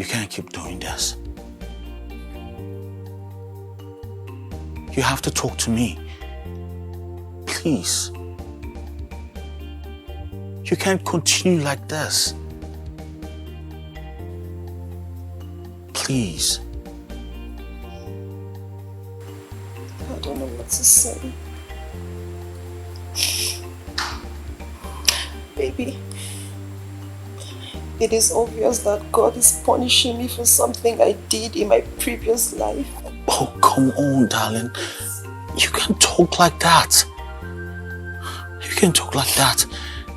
You can't keep doing this. You have to talk to me. Please. You can't continue like this. Please. I don't know what to say. Baby, it is obvious that God is punishing me for something I did in my previous life. Oh, come on, darling. You can't talk like that. You can't talk like that.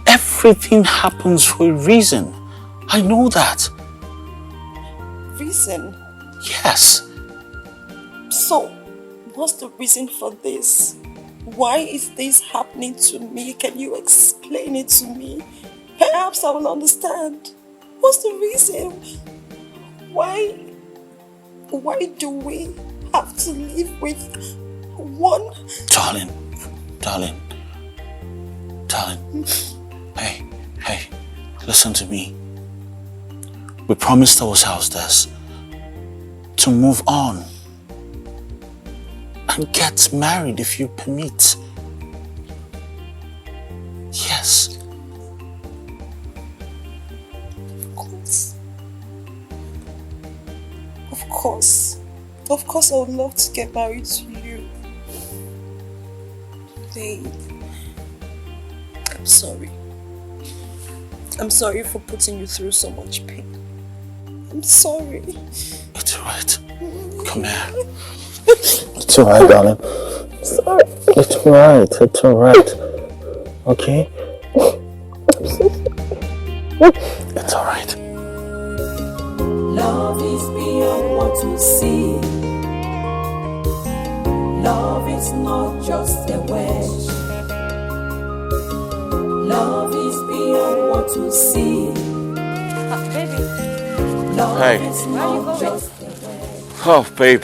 Everything happens for a reason. I know that. Reason? Yes. So, what's the reason for this? Why is this happening to me? Can you explain it to me? Perhaps I will understand. What's the reason? Why do we have to live with one? Darling. Hey, listen to me. We promised ourselves this. To move on. And get married if you permit. Yes. Of course I would love to get married to you. Babe, I'm sorry. I'm sorry for putting you through so much pain. I'm sorry. It's alright. Come here. It's alright, darling. I'm sorry. It's alright. Okay? I'm so sorry. It's alright. Love is beyond what you see. Love is not just a wish. Love is beyond what you see. Baby. Love Hey. is not just a wish. Oh, babe.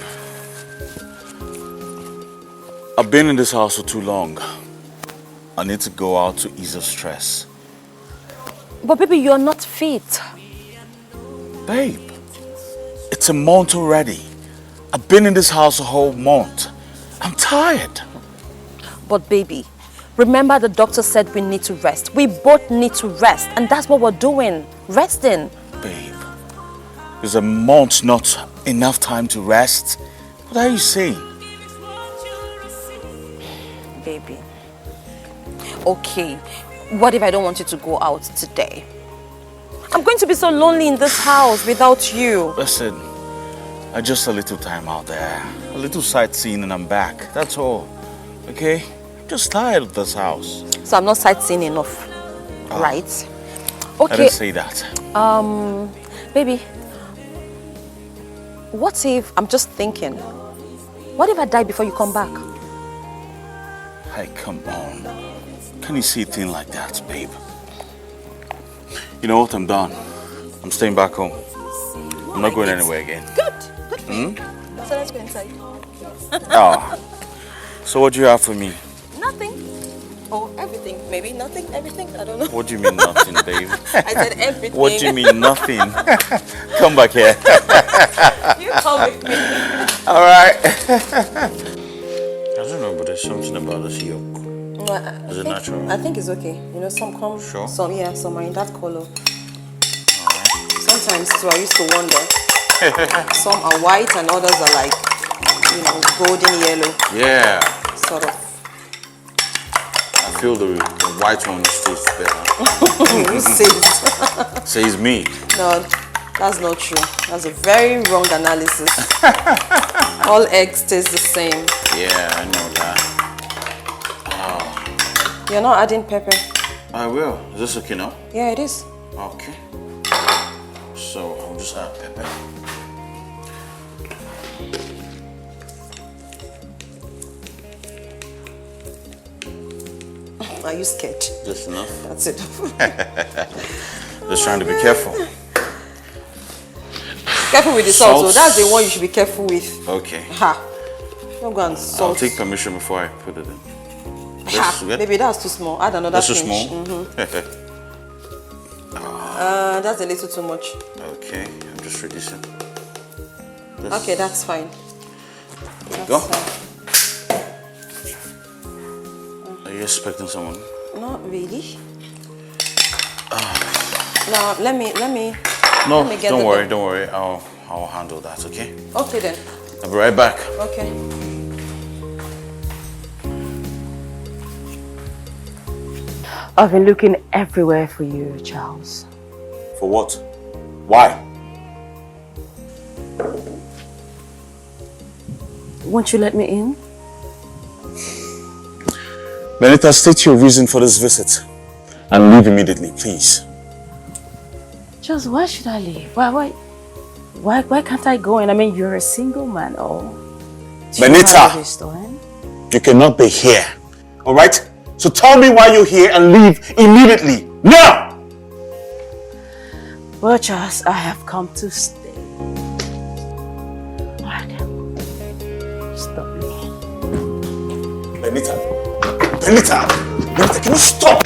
I've been in this house for too long. I need to go out to ease the stress. But baby, you're not fit. Babe, it's a month already. I've been in this house a whole month. I'm tired. But baby, remember the doctor said we need to rest. We both need to rest, and that's what we're doing. Resting. Babe, is a month not enough time to rest? What are you saying? Baby. Okay, what if I don't want you to go out today? I'm going to be so lonely in this house without you. Listen, I just a little time out there. A little sightseeing and I'm back. That's all. Okay? I'm just tired of this house. So I'm not sightseeing enough, right? I Okay. didn't say that. Baby, what if, I'm just thinking, what if I die before you come back? Hey, come on. Can you see a thing like that, babe? You know what? I'm done. I'm staying back home. I'm not going anywhere again. Good for you. So let's go inside. Oh. So what do you have for me? Nothing. Or everything. Maybe nothing, everything. I don't know. What do you mean nothing, babe? I said everything. What do you mean nothing? Come back here. You come with me. All right. I don't know, but there's something about this yolk. Is it natural? I think it's okay. You know, some come, Sure. some are in that color. Sometimes too, I used to wonder. Some are white and others are like, you know, golden yellow. Yeah. Sort of. I feel the white one tastes better. You say it. Says me. No, that's not true. That's a very wrong analysis. All eggs taste the same. Yeah, I know that. You're not adding pepper. I will. Is this okay now? Yeah, it is. Okay. So I'll just add pepper. Are you scared? Just enough. That's it. Just trying to be careful. Careful with the salt. So Salt. that's the one you should be careful with. Okay. Ha. Don't go and I'll salt. take permission before I put it in. Ha. Maybe that's too small. Add another That's too pinch. small? That's a little too much. Okay, I'm just reducing. Okay, that's fine. There you go. Are you expecting someone? Not really. Now let me No, get don't the worry, door. don't worry. I'll handle that, okay? Okay then. I'll be right back. Okay. I've been looking everywhere for you, Charles. For what? Why? Won't you let me in? Benita, state your reason for this visit and leave immediately, please. Charles, why should I leave? Why can't I go in? I mean, you're a single man, Benita! You cannot be here, alright? So tell me why you're here and leave immediately. Now! Well, Charles, I have come to stay. Stop me. Benita! Benita! Benita, can you stop?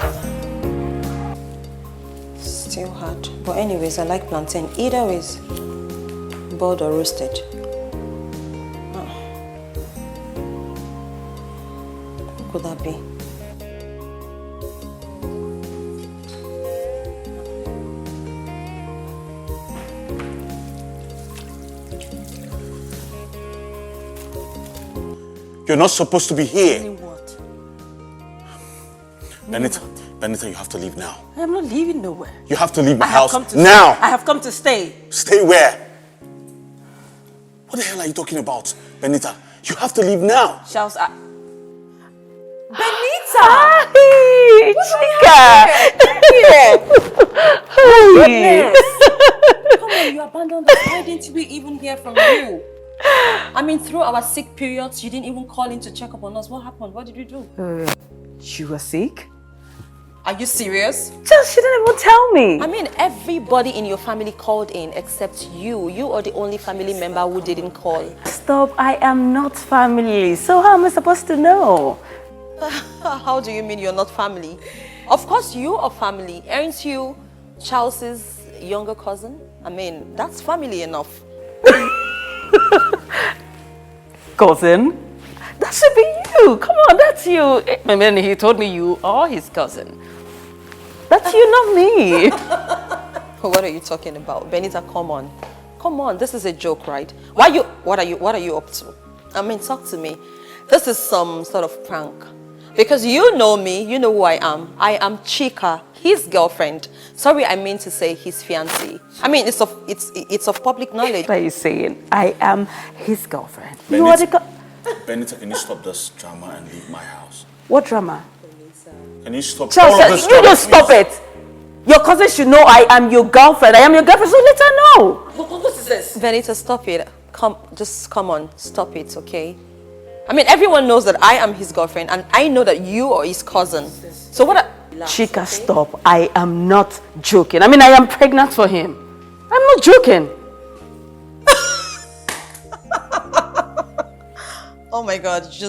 Still hard. But anyways, I like plantain. Either ways, boiled or roasted. What could that be? You're not supposed to be here. What? Benita, you have to leave now. I am not leaving nowhere. You have to leave my I have house come to now. I have come to stay. Stay where? What the hell are you talking about, Benita? You have to leave now. Charles, Benita! Hey, chica! Come on, you abandoned us. Why didn't we even hear from you? I mean, through our sick periods, you didn't even call in to check up on us. What happened? What did you do? You were sick? Are you serious? Charles, she didn't even tell me. I mean, everybody in your family called in except you. You are the only family member who didn't call. Stop, I am not family. So how am I supposed to know? How do you mean you're not family? Of course you are family. Aren't you Charles's younger cousin? I mean, that's family enough. Cousin? That should be you. Come on, that's you. I mean, he told me you are his cousin. That's you, not me. What are you talking about? Benita, come on. Come on, this is a joke, right? What are you up to? I mean, talk to me. This is some sort of prank. Because you know me, you know who I am. I am Chika, his girlfriend. Sorry, I mean to say his fiancé. I mean, it's of public knowledge. What are you saying? I am his girlfriend. Benita, You are the Benita, can you stop this drama and leave my house? What drama? Can you stop Charles, all of this you drama, don't stop please? it. Your cousin should know I am your girlfriend. I am your girlfriend, so let her know. What is this? Benita, stop it. Just come on, stop it, okay? I mean, everyone knows that I am his girlfriend, and I know that you are his cousin. So what? Chika, stop. I am not joking. I mean, I am pregnant for him. I'm not joking. Oh my God, you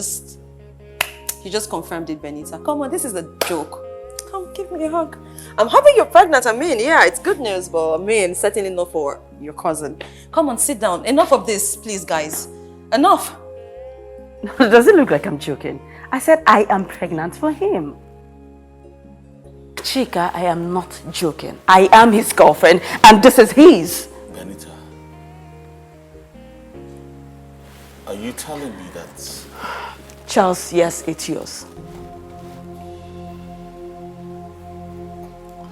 just confirmed it, Benita. Come on, this is a joke. Come, give me a hug. I'm happy you're pregnant. I mean, yeah, it's good news, but I mean, certainly not for your cousin. Come on, sit down. Enough of this, please, guys. Enough. Does it look like I'm joking? I said I am pregnant for him. Chika, I am not joking. I am his girlfriend, and this is his. Benita, are you telling me that? Charles, yes, it's yours.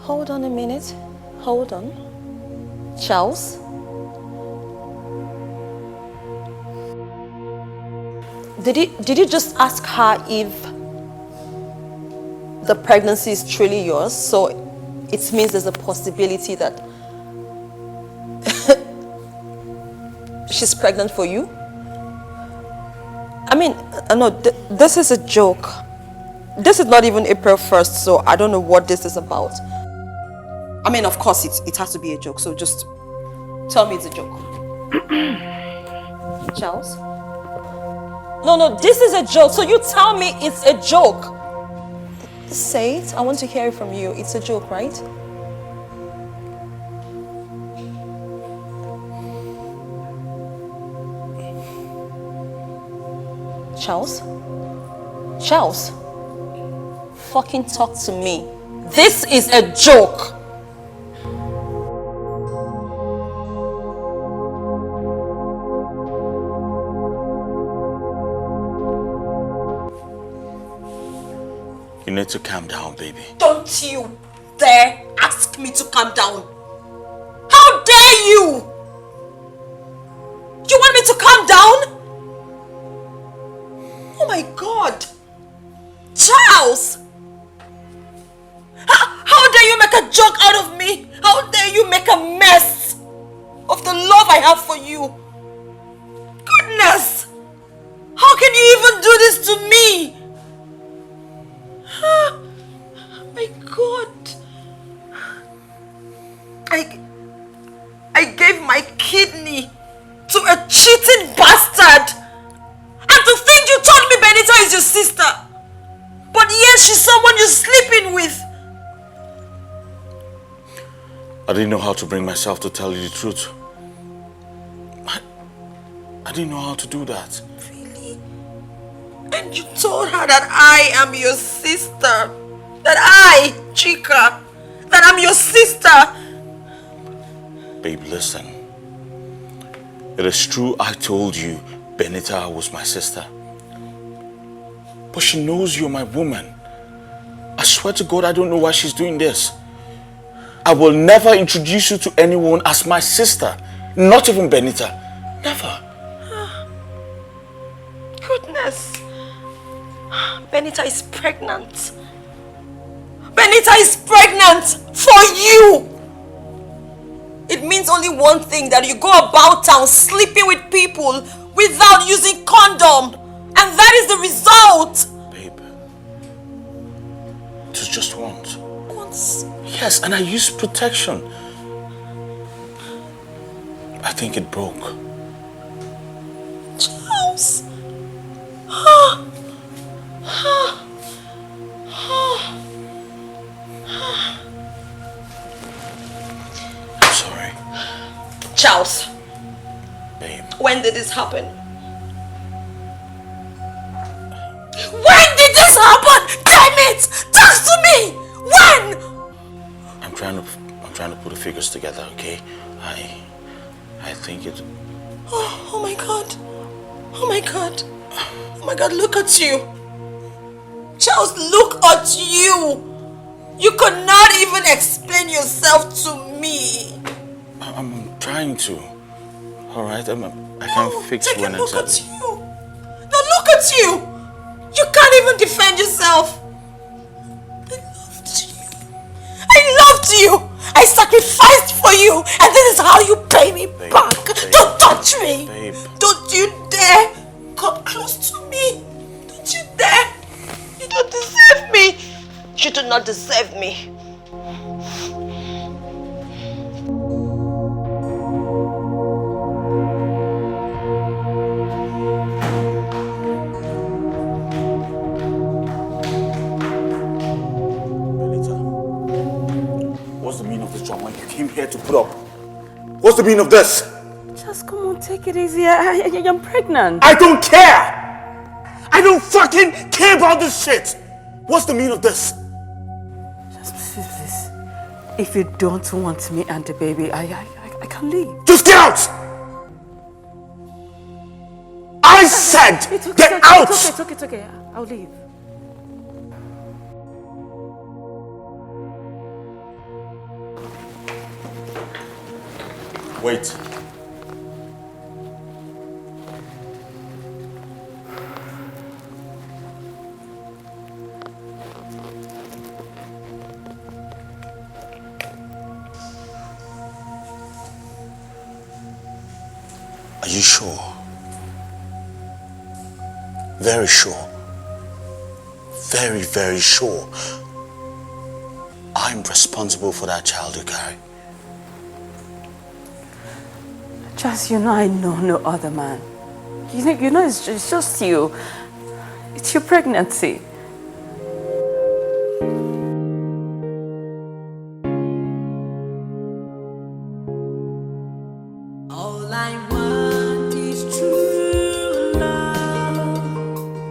Hold on a minute. Hold on. Charles? Did you just ask her if the pregnancy is truly yours? So it means there's a possibility that she's pregnant for you? I mean, no, this is a joke. This is not even April 1st, so I don't know what this is about. I mean, of course, it has to be a joke, so just tell me it's a joke. Charles? No, this is a joke, so you tell me it's a joke. Say it. I want to hear it from you. It's a joke, right? Charles? Charles? Fucking talk to me. This is a joke. You need to calm down, baby. Don't you dare ask me to calm down. How dare you? You want me to calm down? Oh my God. Charles! How dare you make a joke out of me? How dare you make a mess of the love I have for you? Goodness! How can you even do this to me? Oh my God. I gave my kidney to a cheating bastard. And to think you told me Benita is your sister. But yet she's someone you're sleeping with. I didn't know how to bring myself to tell you the truth. I didn't know how to do that. Really? And you told her that I am your sister. That I, Chica, that I'm your sister. Babe, listen. It is true I told you Benita was my sister. But she knows you're my woman. I swear to God, I don't know why she's doing this. I will never introduce you to anyone as my sister. Not even Benita. Never. Goodness. Benita is pregnant. Benita is pregnant for you. It means only one thing, that you go about town sleeping with people without using condom. And that is the result. Babe. It was just once. Once? Yes, and I used protection. I think it broke. Charles. I'm sorry. Charles. Babe. When did this happen? When did this happen? Damn it! Talk to me! When? I'm trying to put the figures together, okay? I think it... Oh my God. Oh my God. Oh my God, look at you. Charles, look at you. You could not even explain yourself to me. I'm trying to. Alright, I can't fix take when a look exactly. at you. Now look at you. You can't even defend yourself. I loved you. I loved you. I sacrificed for you. And this is how you pay me back. Don't touch me. Babe. Don't you dare come close to me. Don't you dare. You don't deserve me. You do not deserve me. What's the meaning of this drama you came here to put up? What's the meaning of this? Just come on, take it easy. I'm pregnant. I don't care! I don't fucking care about this shit! What's the meaning of this? Just please. If you don't want me and the baby, I can leave. Just get out! I said, get out! It's okay. I'll leave. Wait. Are you sure? Very sure. Very, very sure. I'm responsible for that child you carry. Just, I know no other man. You know it's just you. It's your pregnancy. All I want is true love.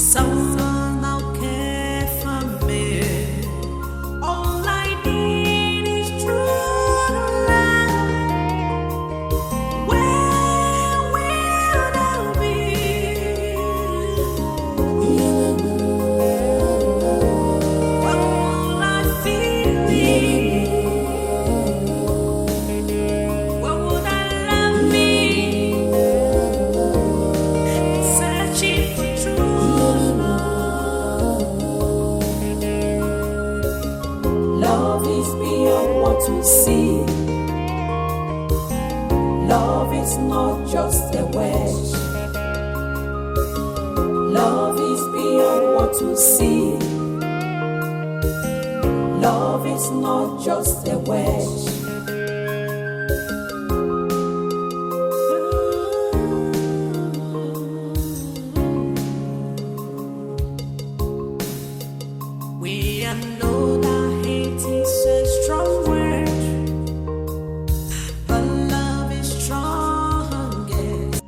Someone now care for me. All I need is true love. Where will I be? What will I feel? What would I love me? Searching for true love is beyond what we see. Love is not just a wish. Love is beyond what we see. Love is not just a wish. We all know that hate is a strong word, but love is strongest.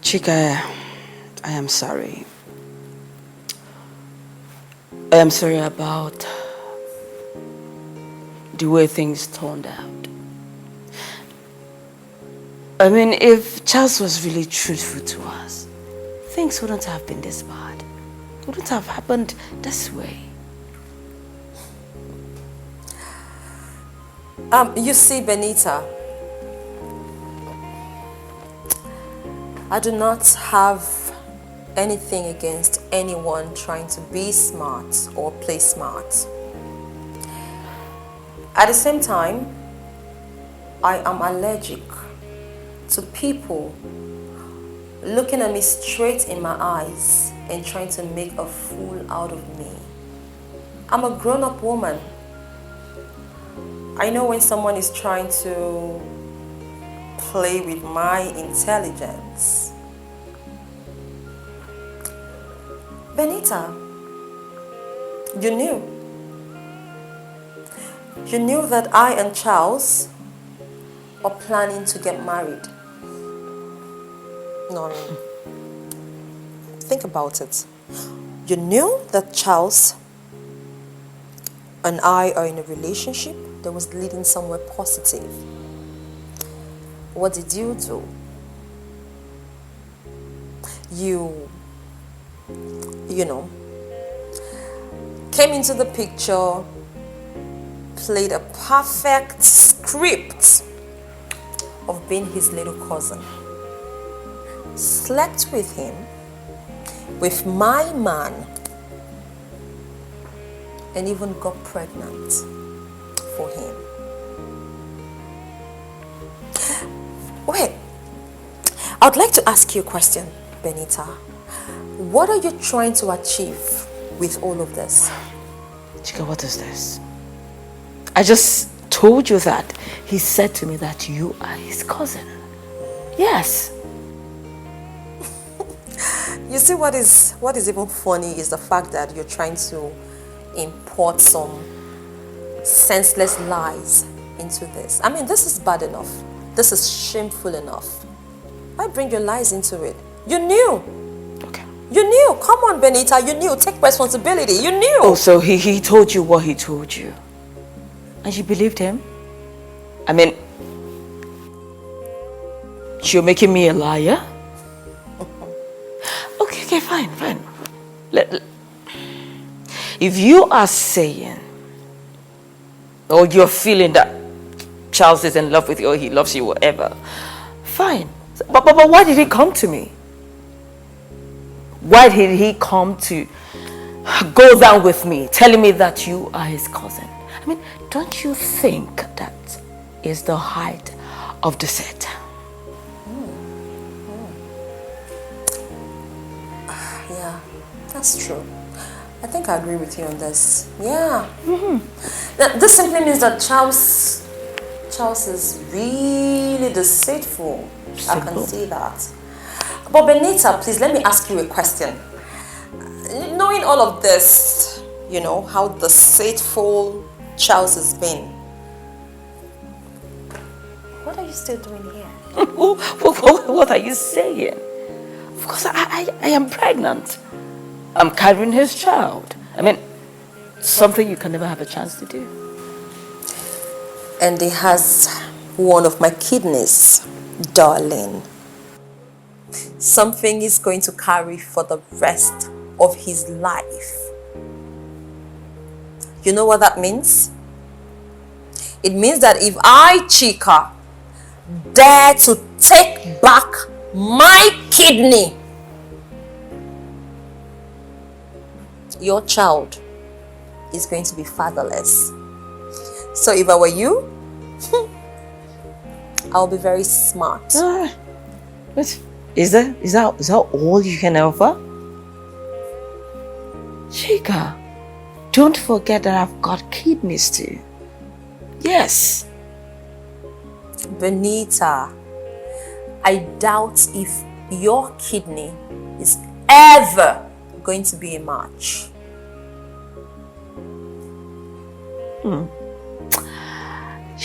Chika, I am sorry. I am sorry about the way things turned out. I mean, if Charles was really truthful to us, things wouldn't have been this bad. It wouldn't have happened this way. You see, Benita, I do not have anything against anyone trying to be smart or play smart. At the same time, I am allergic to people looking at me straight in my eyes and trying to make a fool out of me. I'm a grown-up woman. I know when someone is trying to play with my intelligence. Benita, you knew. You knew that I and Charles were planning to get married. No. Think about it. You knew that Charles and I are in a relationship that was leading somewhere positive. What did you do? You know, came into the picture, played a perfect script of being his little cousin, slept with him, with my man, and even got pregnant for him. Wait, I'd like to ask you a question, Benita. What are you trying to achieve with all of this? Chika, what is this? I just told you that he said to me that you are his cousin. Yes. You see, what is even funny is the fact that you're trying to import some senseless lies into this. I mean, this is bad enough. This is shameful enough. Why bring your lies into it? You knew. Okay. You knew. Come on, Benita. You knew. Take responsibility. You knew. Oh, so he told you what he told you. And you believed him? I mean, you're making me a liar? Okay, fine. If you are saying, or you're feeling that Charles is in love with you, or he loves you, whatever, fine. But why did he come to me? Why did he come to go down with me, telling me that you are his cousin? I mean, don't you think that is the height of deceit? Yeah, that's true. I think I agree with you on this. Yeah. Now, this simply means that Charles is really deceitful. I can see that. But Benita, please let me ask you a question. Knowing all of this, you know, how deceitful Charles has been, what are you still doing here? What are you saying? Of course, I am pregnant. I'm carrying his child. I mean, something you can never have a chance to do. And he has one of my kidneys, darling. Something he's going to carry for the rest of his life. You know what that means? It means that if I, Chika, dare to take back my kidney, your child is going to be fatherless. So if I were you, I'll be very smart. Is that all you can offer? Chika, don't forget that I've got kidneys too. Yes. Benita, I doubt if your kidney is ever going to be a match.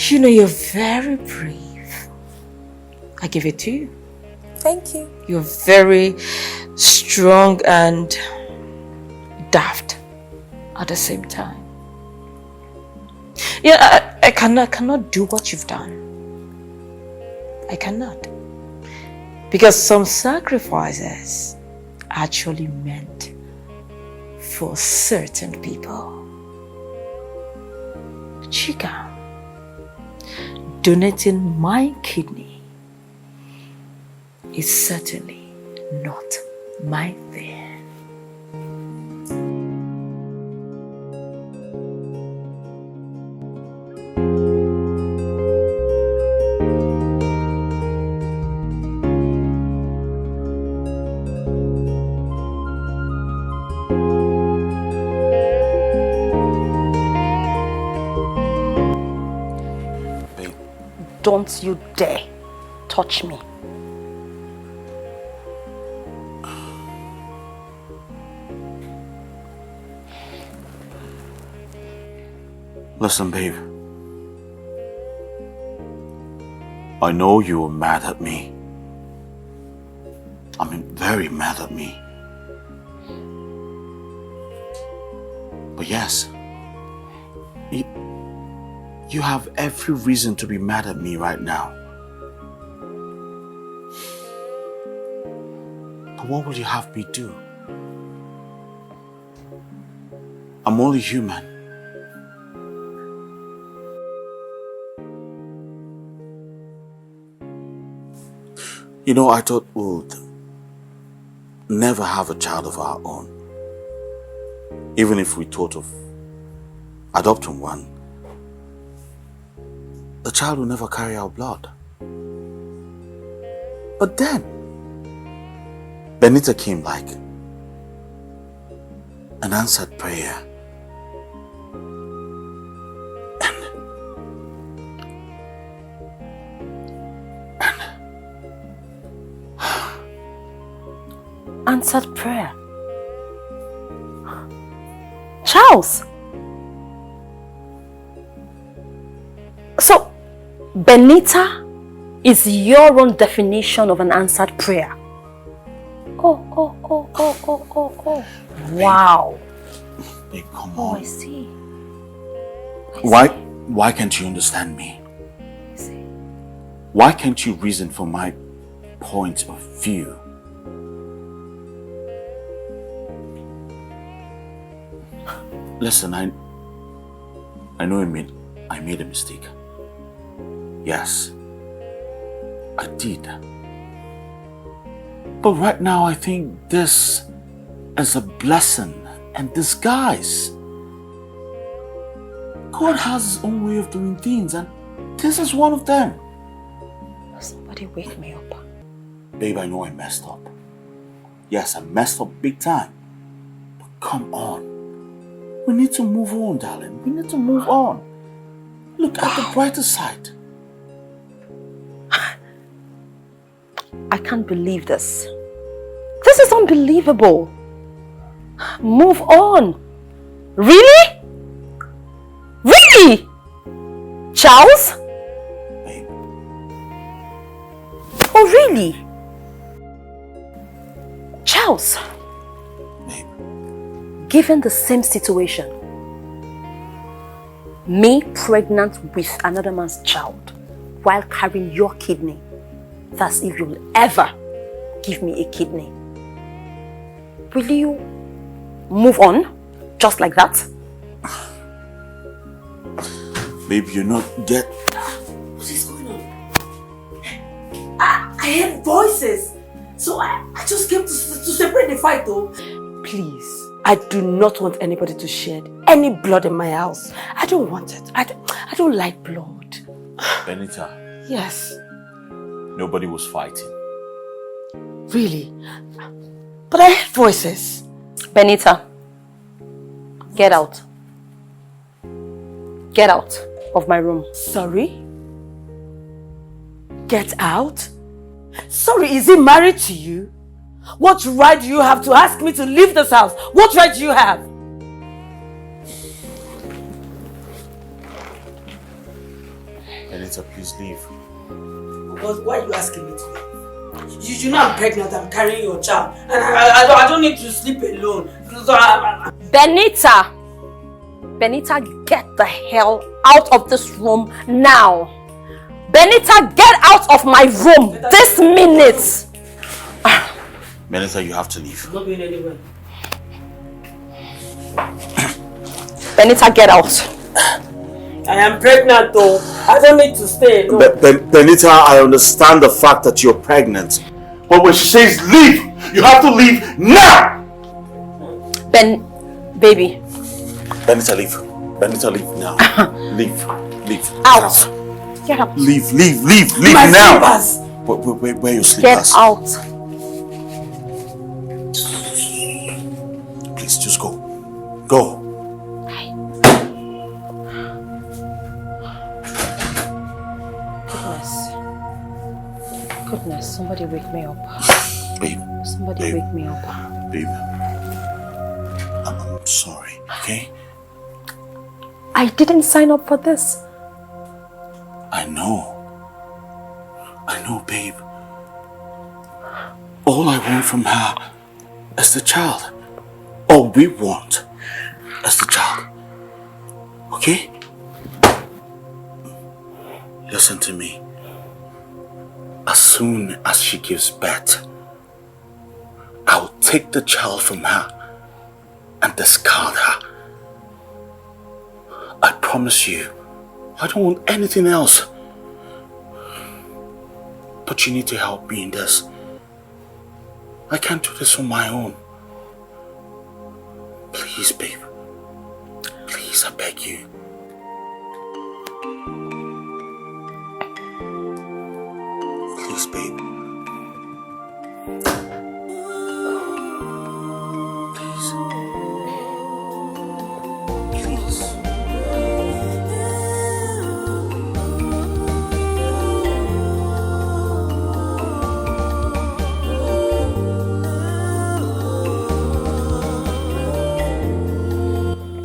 You know, you're very brave. I give it to you. Thank you. You're very strong and daft at the same time. Yeah, I cannot do what you've done. I cannot. Because some sacrifices are actually meant for certain people. Chika, donating my kidney is certainly not my thing. Don't you dare touch me. Listen, babe. I know you were mad at me. I mean, very mad at me. But yes, you have every reason to be mad at me right now. But what will you have me do? I'm only human. You know, I thought we would never have a child of our own. Even if we thought of adopting one, the child will never carry our blood. But then, Benita came like an answered prayer. Answered prayer. Charles. So, Benita is your own definition of an answered prayer. Oh. Wow. Hey, come Oh, on. I see. Why can't you understand me? I see. Why can't you reason from my point of view? Listen, I know I made a mistake. Yes, I did. But right now I think this is a blessing in disguise. God has his own way of doing things, and this is one of them. Somebody wake me up. Babe, I know I messed up. Yes, I messed up big time. But come on. We need to move on, darling. We need to move on. Look at the brighter side. I can't believe this. This is unbelievable. Move on. Really? Really? Charles? Babe, Oh, really? Charles, Babe. given the same situation, me pregnant with another man's child while carrying your kidney, that's if you'll ever give me a kidney. Will you move on just like that? Babe, you're not get. What is going on? I heard voices. So I just came to separate the fight though. Please, I do not want anybody to shed any blood in my house. I don't want it. I don't like blood. Benita, Yes. nobody was fighting. Really? But I heard voices. Benita, get out. Get out of my room. Sorry? Get out? Sorry, is he married to you? What right do you have to ask me to leave this house? What right do you have? Benita, please leave. But why are you asking me to leave? You know I'm pregnant, I'm carrying your child. And I don't need to sleep alone. So Benita! Benita, get the hell out of this room now. Benita, get out of my room this minute. Benita, you have to leave. I'm not going anywhere. Benita, get out. I am pregnant though. I don't need to stay alone. Benita, I understand the fact that you're pregnant. But when she says leave, you have to leave now! Baby. Benita, leave. Benita, leave now. Leave. Out. Get out. Leave My now! slippers. Where are your Get slippers? out. Please, just go. Go. Goodness, somebody wake me up. Babe. Somebody wake me up. Babe. I'm sorry, okay? I didn't sign up for this. I know, babe. All I want from her is the child. All we want is the child. Okay? Listen to me. As soon as she gives birth, I'll take the child from her and discard her. I promise you, I don't want anything else. But you need to help me in this. I can't do this on my own. Please, babe. Please, I beg you. Please, babe. Please. Please.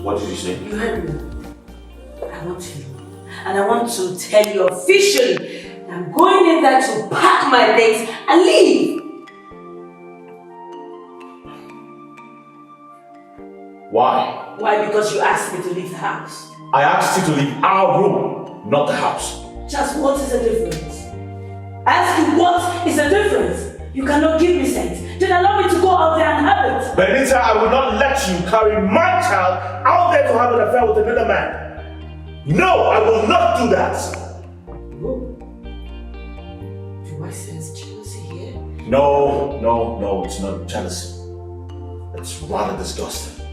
What did you say? You heard me. I want to leave. And I want to tell you officially I'm going in there to pack my things and leave. Why? Why? Because you asked me to leave the house. I asked you to leave our room, not the house. Just what is the difference? I ask you what is the difference? You cannot give me sense. Then allow me to go out there and have it. Benita, I will not let you carry my child out there to have an affair with another man. No, I will not do that. Oh. Do I sense jealousy here? No, it's not jealousy. It's rather disgusting.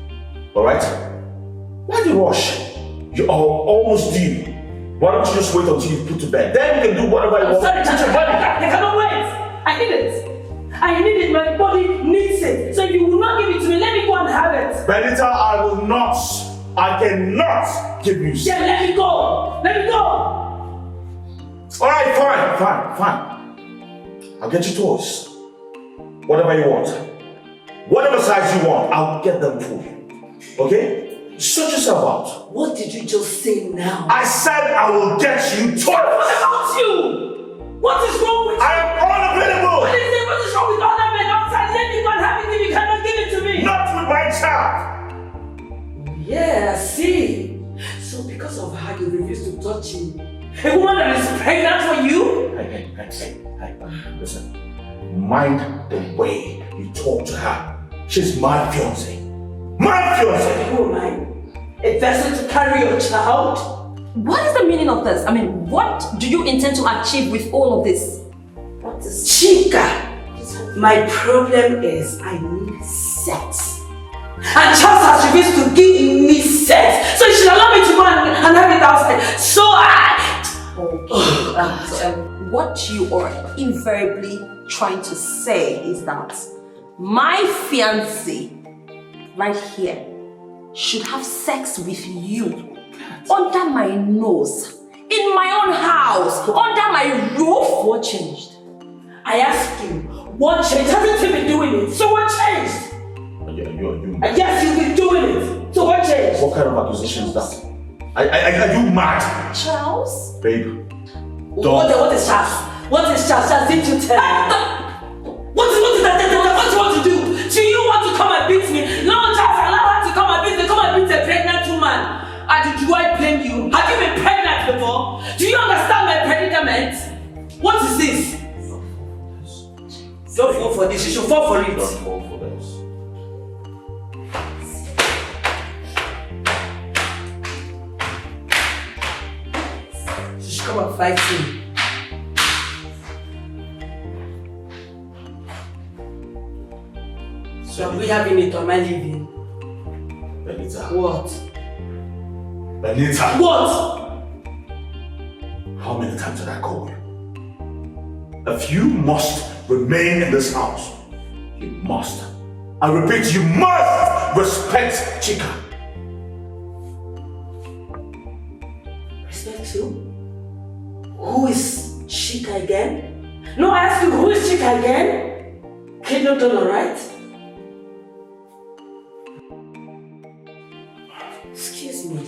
Alright? Why the rush? You are almost due. Why don't you just wait until you put to bed? Then you can do whatever you want. Sorry, I cannot wait. I need it. I need it. My body needs it. So if you will not give it to me, let me go and have it. Benita, I will not. I cannot give you. Yeah, let me go. Let me go. Alright, fine. I'll get you toys. Whatever you want. Whatever size you want, I'll get them for you. Okay? Sort yourself out. What did you just say now? I said I will get you toys. What about you? What is wrong with you? I am unavailable. What is wrong with all that men outside? Let me go and have it. A woman that is pregnant for you? Hey, listen. Mind the way you talk to her. She's my fiancée. My fiancée! Who am I? A vessel to carry your child? What is the meaning of this? I mean, what do you intend to achieve with all of this? What is Chica? My problem is I need sex. And Charles has refused to give me sex. So you should allow me to go and have it outside. So What you are invariably trying to say is that my fiancé right here should have sex with you under my nose, in my own house, under my roof. What changed? I asked you, what changed? Haven't you been doing it? So what changed? You Yes, you've been doing it. So what changed? What kind of accusation is that? Are you mad? Charles? Babe. What is Charles? What is Charles? Charles, didn't you tell me? What is that? What do you want to do? Do you want to come and beat me? No, Charles, allow her to come and beat me. Come and beat a pregnant woman. And do I blame you? Have you been pregnant before? Do you understand my predicament? What is this? Don't fall for this. You should fall for it. Don't fall for this. You should come and fight me. So are we having it or am I leaving? Benita. What? Benita. What? How many times did I call you? If you must remain in this house, you must. I repeat, you must respect Chica. Respect who? Who is Chica again? No, I ask you, who is Chica again? Kid not done alright? Excuse me.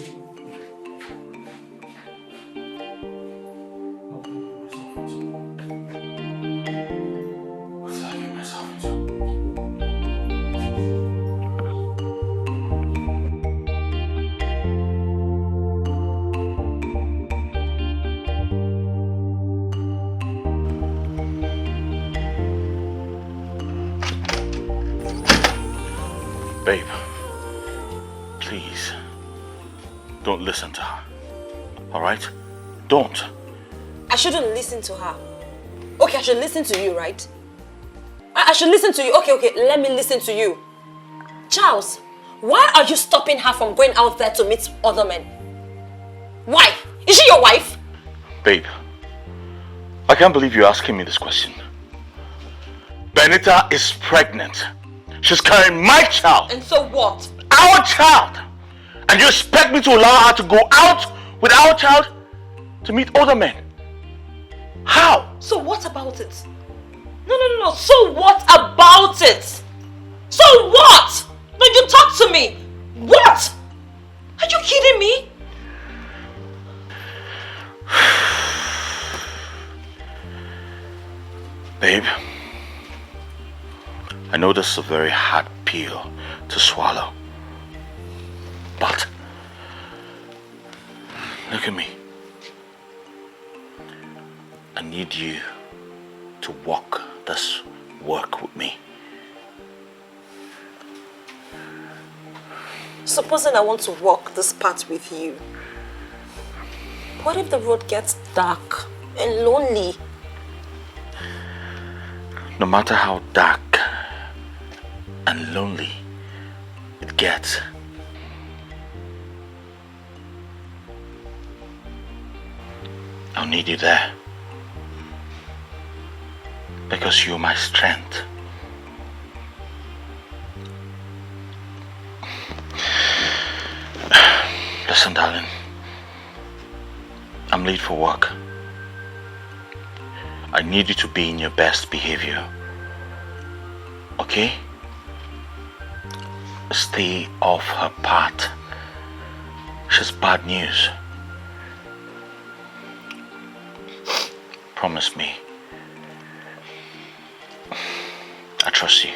Babe, please, don't listen to her, all right? Don't. I shouldn't listen to her. Okay, I should listen to you, right? I should listen to you. Okay, let me listen to you. Charles, why are you stopping her from going out there to meet other men? Why? Is she your wife? Babe, I can't believe you're asking me this question. Benita is pregnant. She's carrying my child. And so what? Our child. And you expect me to allow her to go out with our child to meet other men? How? So what about it? No. So what about it? So what? No, you talk to me. What? Are you kidding me? Babe, I know this is a very hard pill to swallow, but look at me. I need you to walk this work with me. Supposing I want to walk this path with you, what if the road gets dark and lonely? No matter how dark and lonely it gets, I'll need you there, because you're my strength. Listen, darling, I'm late for work. I need you to be in your best behavior, okay? Stay off her path. She's bad news. Promise me. I trust you.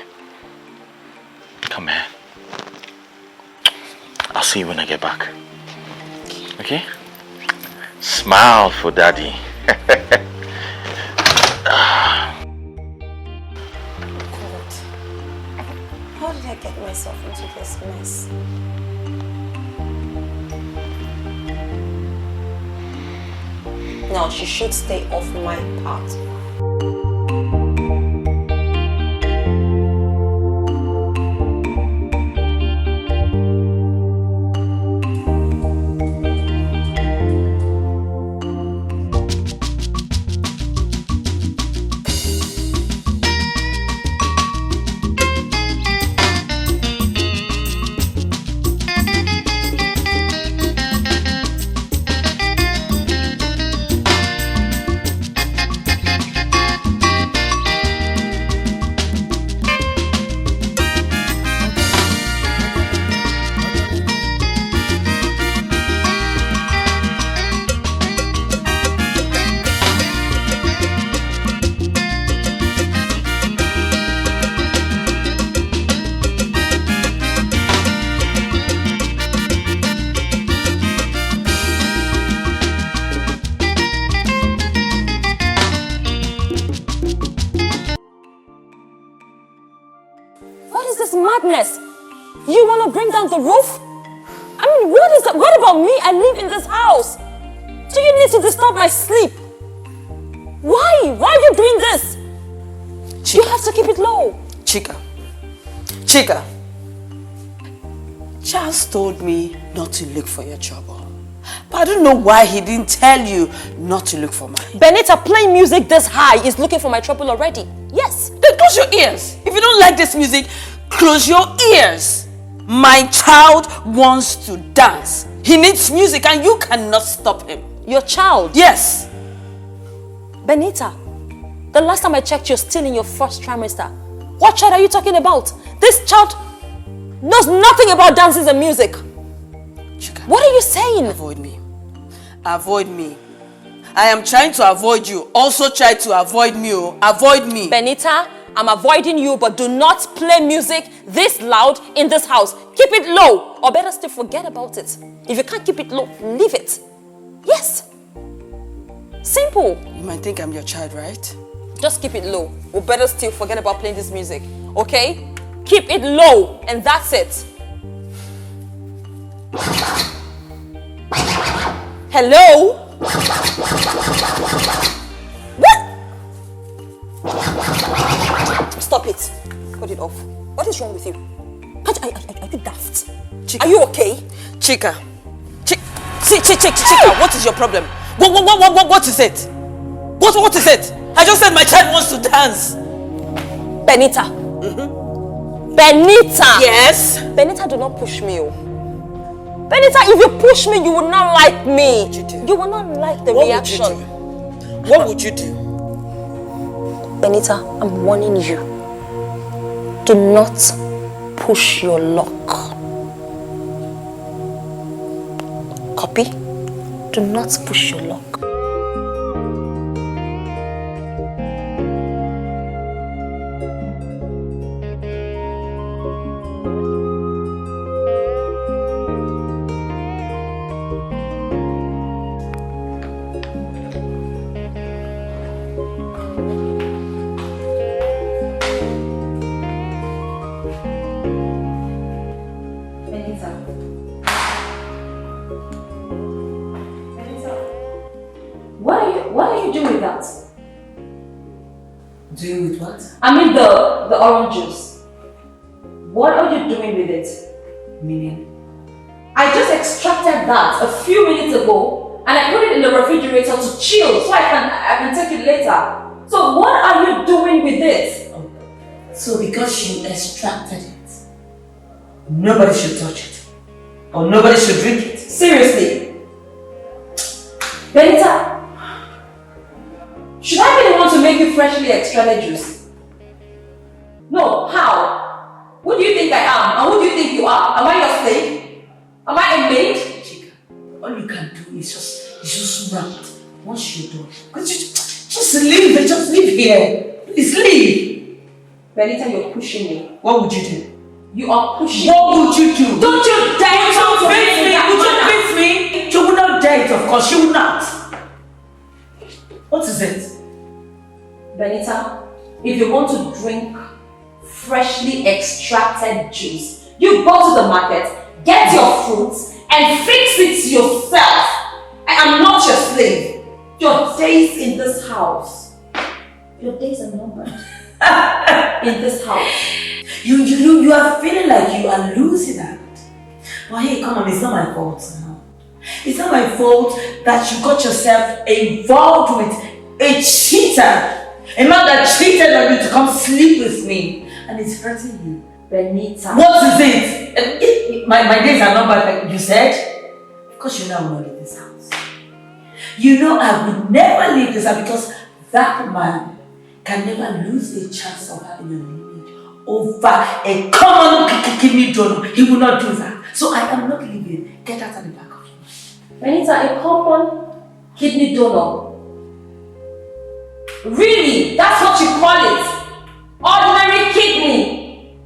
Come here. I'll see you when I get back. Okay? Smile for daddy. God, how did I get myself into this mess? No, she should stay off my path. Madness! You want to bring down the roof? I mean, what is that? What about me? I live in this house. So you need to disturb my sleep. Why? Why are you doing this? Chica. You have to keep it low. Chica. Charles told me not to look for your trouble. But I don't know why he didn't tell you not to look for mine. Benita, playing music this high is looking for my trouble already. Yes. Then close your ears. If you don't like this music, close your ears. My child wants to dance. He needs music and you cannot stop him. Your child? Yes. Benita, the last time I checked, you're still in your first trimester. What child are you talking about? This child knows nothing about dances and music. Chica, what are you saying? Avoid me. Avoid me. I am trying to avoid you. Also try to avoid me. Avoid me. Benita, I'm avoiding you, but do not play music this loud in this house. Keep it low, or better still, forget about it. If you can't keep it low, leave it. Yes. Simple. You might think I'm your child, right? Just keep it low, or better still, forget about playing this music. Okay? Keep it low, and that's it. Hello? What? Stop it. Put it off. What is wrong with you? Are you daft? Chica. Are you okay? Chica, what is your problem? What is it? What is it? I just said my child wants to dance. Benita. Benita. Yes? Benita, do not push me. Benita, if you push me, you will not like me. What would you do? You will not like the reaction. What would you do? Benita, I'm warning you. Do not push your luck. Copy? Do not push your luck. What are you doing with that? Doing with what? I mean the orange juice. What are you doing with it? Meaning? I just extracted that a few minutes ago and I put it in the refrigerator to chill so I can take it later. So what are you doing with it? So because you extracted it, nobody should touch it. Or nobody should drink it. Seriously? Benita, should I be the one to make you freshly extracted juice? No, how? Who do you think I am? And who do you think you are? Am I your slave? Am I a maid? Chica, all you can do is just rant. Once you're done, just leave it, just leave here. Please leave. Benita, you're pushing me. What would you do? You are pushing What me. would you do? Don't you dare Would you beat me? You would not dare it, of course, you would not. What is it? Benita, if you want to drink freshly extracted juice, you go to the market, get your fruits, and fix it yourself. I am not your slave. Your days in this house, your days are numbered. In this house. You are feeling like you are losing out. Well, hey, come on, it's not my fault now. It's not my fault that you got yourself involved with a cheater. A man that cheated on you to come sleep with me. And it's hurting you. Benita. What is it? My days are numbered, like you said. Because you know I will not leave this house. You know I would never leave this house because that man can never lose a chance of having a lineage over a common kidney donor. He will not do that. So I am not leaving. Get out of the back of your mind. Benita, a common kidney donor. Really? That's what you call it? Ordinary kidney?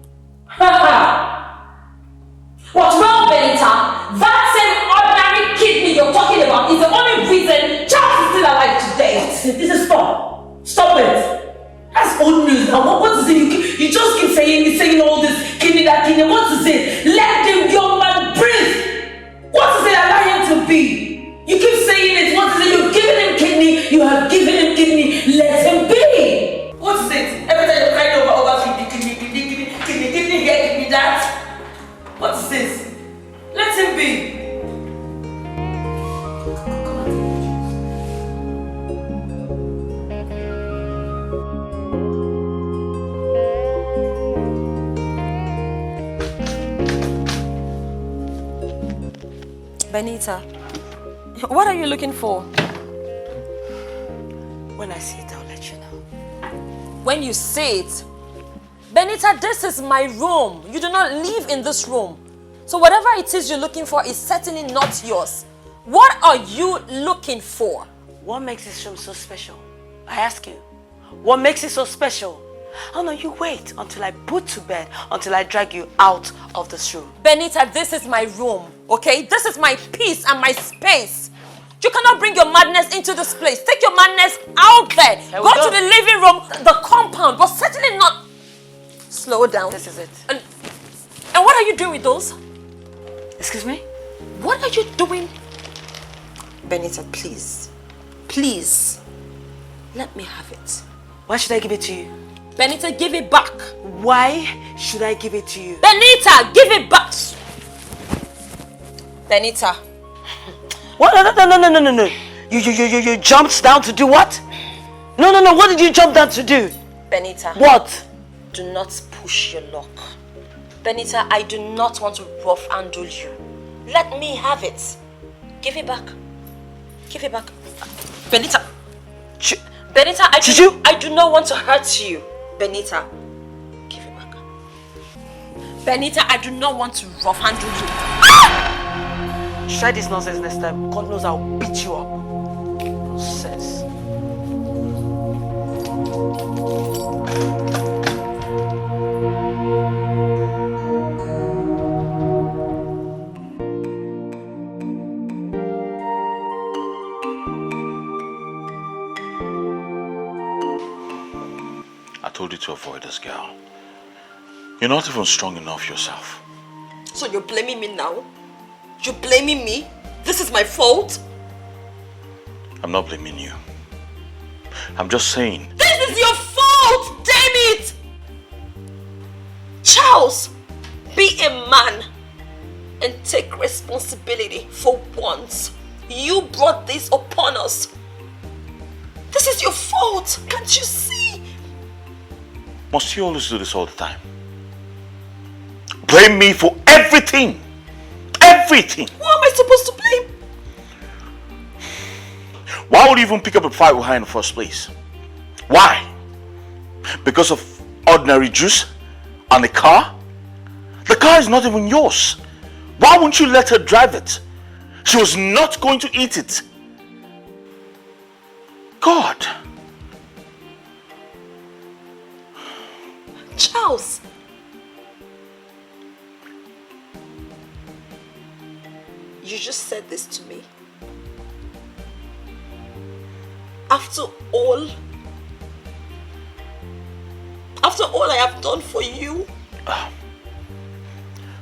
What's wrong, Benita? That same ordinary kidney you're talking about is the only reason Charles is still alive today. This is fun. Stop it. That's old news now. What is it? You just keep saying all this kidney, that kidney. What is it? Let the young man breathe. What is it? Allow him to be. You keep saying it. What is it? You've given him kidney. You have given him kidney. Let him be. What is it? Every time you're crying over kidney here, kidney that. What is this? Let him be. Benita, what are you looking for? When I see it, I'll let you know. When you see it, Benita, this is my room. You do not live in this room. So whatever it is you're looking for is certainly not yours. What are you looking for? What makes this room so special? I ask you. What makes it so special? Oh no, you wait until I put to bed, until I drag you out of this room. Benita, this is my room, okay? This is my peace and my space. You cannot bring your madness into this place. Take your madness out there. Go to the living room, the compound, but certainly not... Slow down. This is it. And what are you doing with those? Excuse me? What are you doing? Benita, please. Please. Let me have it. Why should I give it to you? Benita, give it back. Why should I give it to you? Benita, give it back. Benita. What? No. You jumped down to do what? No. What did you jump down to do? Benita. What? Do not push your luck. Benita, I do not want to rough handle you. Let me have it. Give it back. Give it back. Benita. Benita, I do not want to hurt you. Benita, give it back. Benita, I do not want to rough handle you. Try this nonsense next time. God knows I'll beat you up. Nonsense. I told you to avoid this girl. You're not even strong enough yourself. So you're blaming me now? You're blaming me? This is my fault? I'm not blaming you. I'm just saying. This is your fault! Damn it! Charles, be a man and take responsibility for once. You brought this upon us. This is your fault. Can't you see? Must you always do this all the time? Blame me for everything! Everything! Who am I supposed to blame? Why would you even pick up a fight with her in the first place? Why? Because of ordinary juice and the car? The car is not even yours. Why wouldn't you let her drive it? She was not going to eat it. God. Charles. You just said this to me After all I have done for you.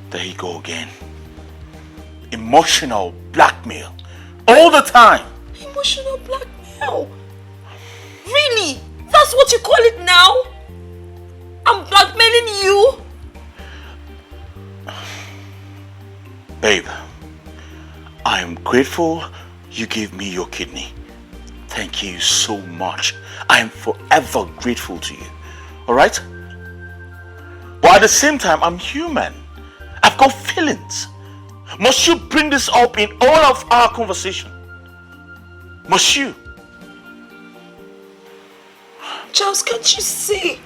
There you go again. Emotional blackmail. All the time. Emotional blackmail? Really? That's what you call it now? I'm blackmailing you? Babe, I am grateful you gave me your kidney. Thank you so much. I am forever grateful to you. Alright? But at the same time, I'm human. I've got feelings. Must you bring this up in all of our conversation? Must you? Charles, can't you see?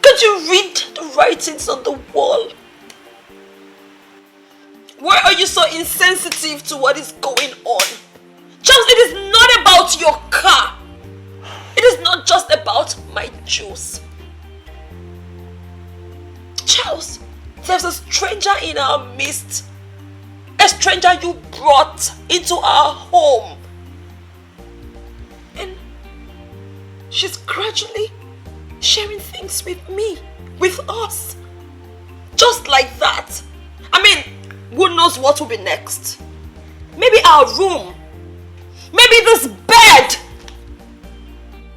Can't you read the writings on the wall? Why are you so insensitive to what is going on? Charles, it is not about your car. It is not just about my juice. Charles, there's a stranger in our midst. A stranger you brought into our home. And she's gradually sharing things with me, with us. Just like that. I mean, who knows what will be next? Maybe our room. Maybe this bed.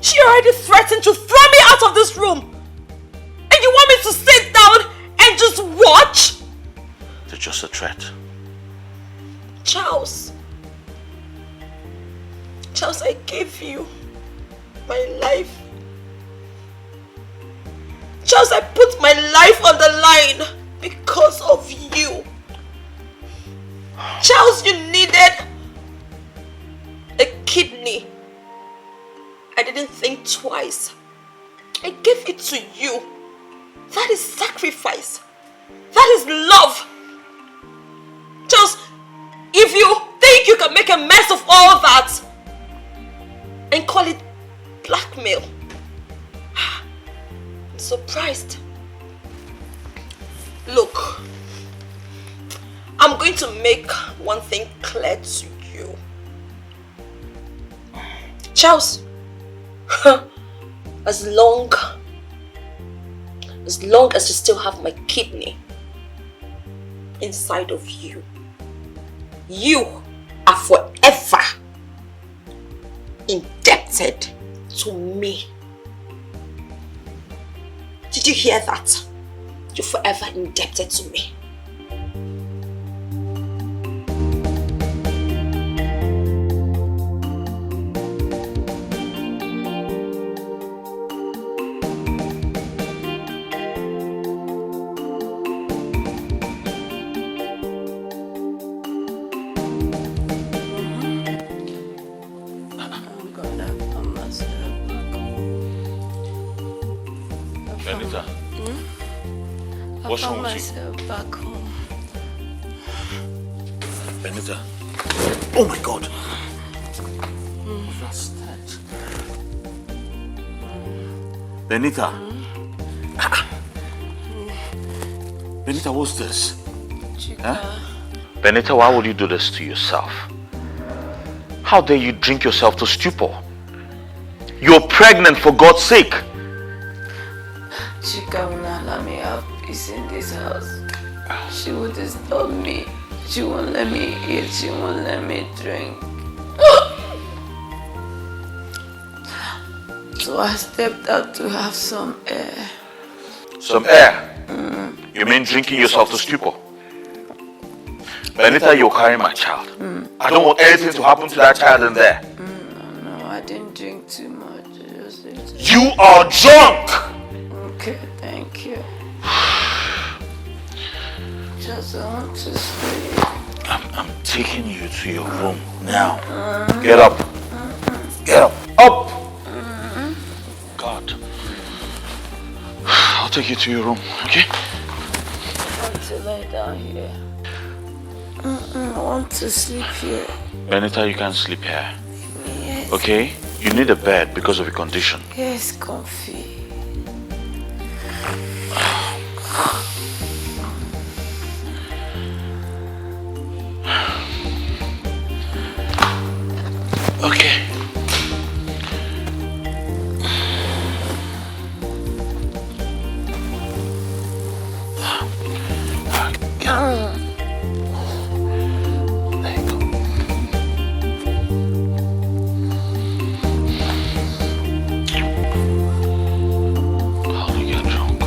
She already threatened to throw me out of this room. And you want me to sit down and just watch? It's just a threat. Charles, I gave you my life. Charles, I put my life on the line because of you. Charles, you needed a kidney. I didn't think twice. I gave it to you. That is sacrifice. That is love. Charles, if you think you can make a mess of all that and call it blackmail, I'm surprised. Look, I'm going to make one thing clear to you. Charles, as long as you still have my kidney inside of you, you are forever indebted to me. Did you hear that? You're forever indebted to me. What's wrong with you? myself back home. Benita. Oh my God. What's that? Benita. Benita, what's this? Huh? Benita, why would you do this to yourself? How dare you drink yourself to stupor? You're pregnant, for God's sake. Chika will not let me have peace in this house. She will disturb me. She won't let me eat. She won't let me drink. So I stepped out to have some air. Some air? You mean drinking yourself to stupor? Benita, you're carrying my child. I don't want anything to happen to that child in there. No, I didn't drink too much. You are drunk! Okay, thank you. Just want to sleep. I'm taking you to your room now. Get up. Get up. Up! God. I'll take you to your room, okay? I want to lay down here. I want to sleep here. Benita, you can't sleep here. Yes. Okay? You need a bed because of your condition. Yes, comfy. Okay. How do you get drunk?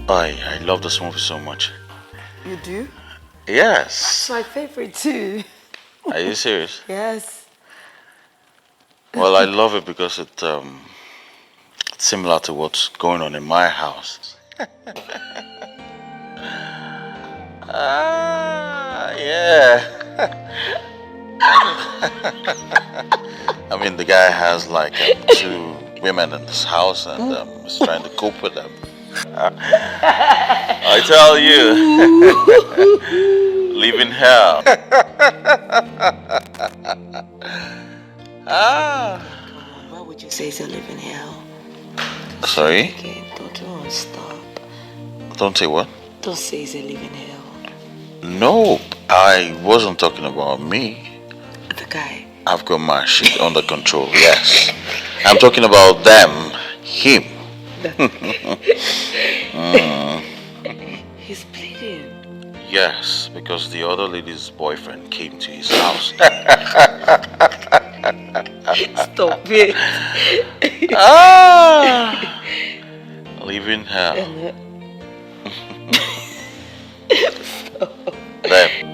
I love this movie so much. You do? Yes. It's my favorite too. Are you serious? Yes. Well, I love it because it's similar to what's going on in my house. Yeah. I mean, the guy has like 2 women in his house and is trying to cope with them. I tell you, living hell. Why would you say it's a living hell? Sorry? Okay, don't stop. Don't say what? Don't say it's a living hell. No, I wasn't talking about me. The guy. I've got my shit under control, yes. I'm talking about them, him. He's bleeding. Yes, because the other lady's boyfriend came to his house. Stop it. Living hell. Them.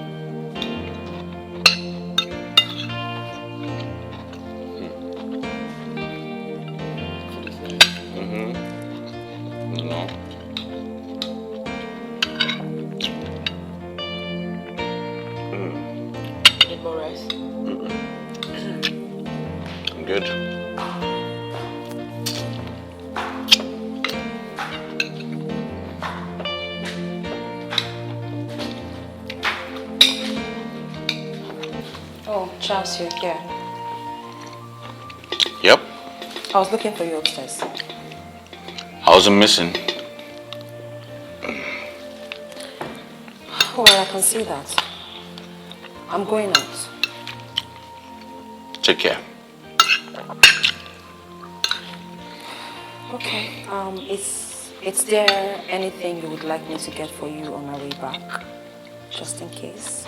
No. Need more rice? I'm good. Oh, Charles, you're here. Yep. I was looking for you upstairs. I wasn't missing. Oh, well, I can see that. I'm going out. Take care. Okay. Is there anything you would like me to get for you on our way back? Just in case.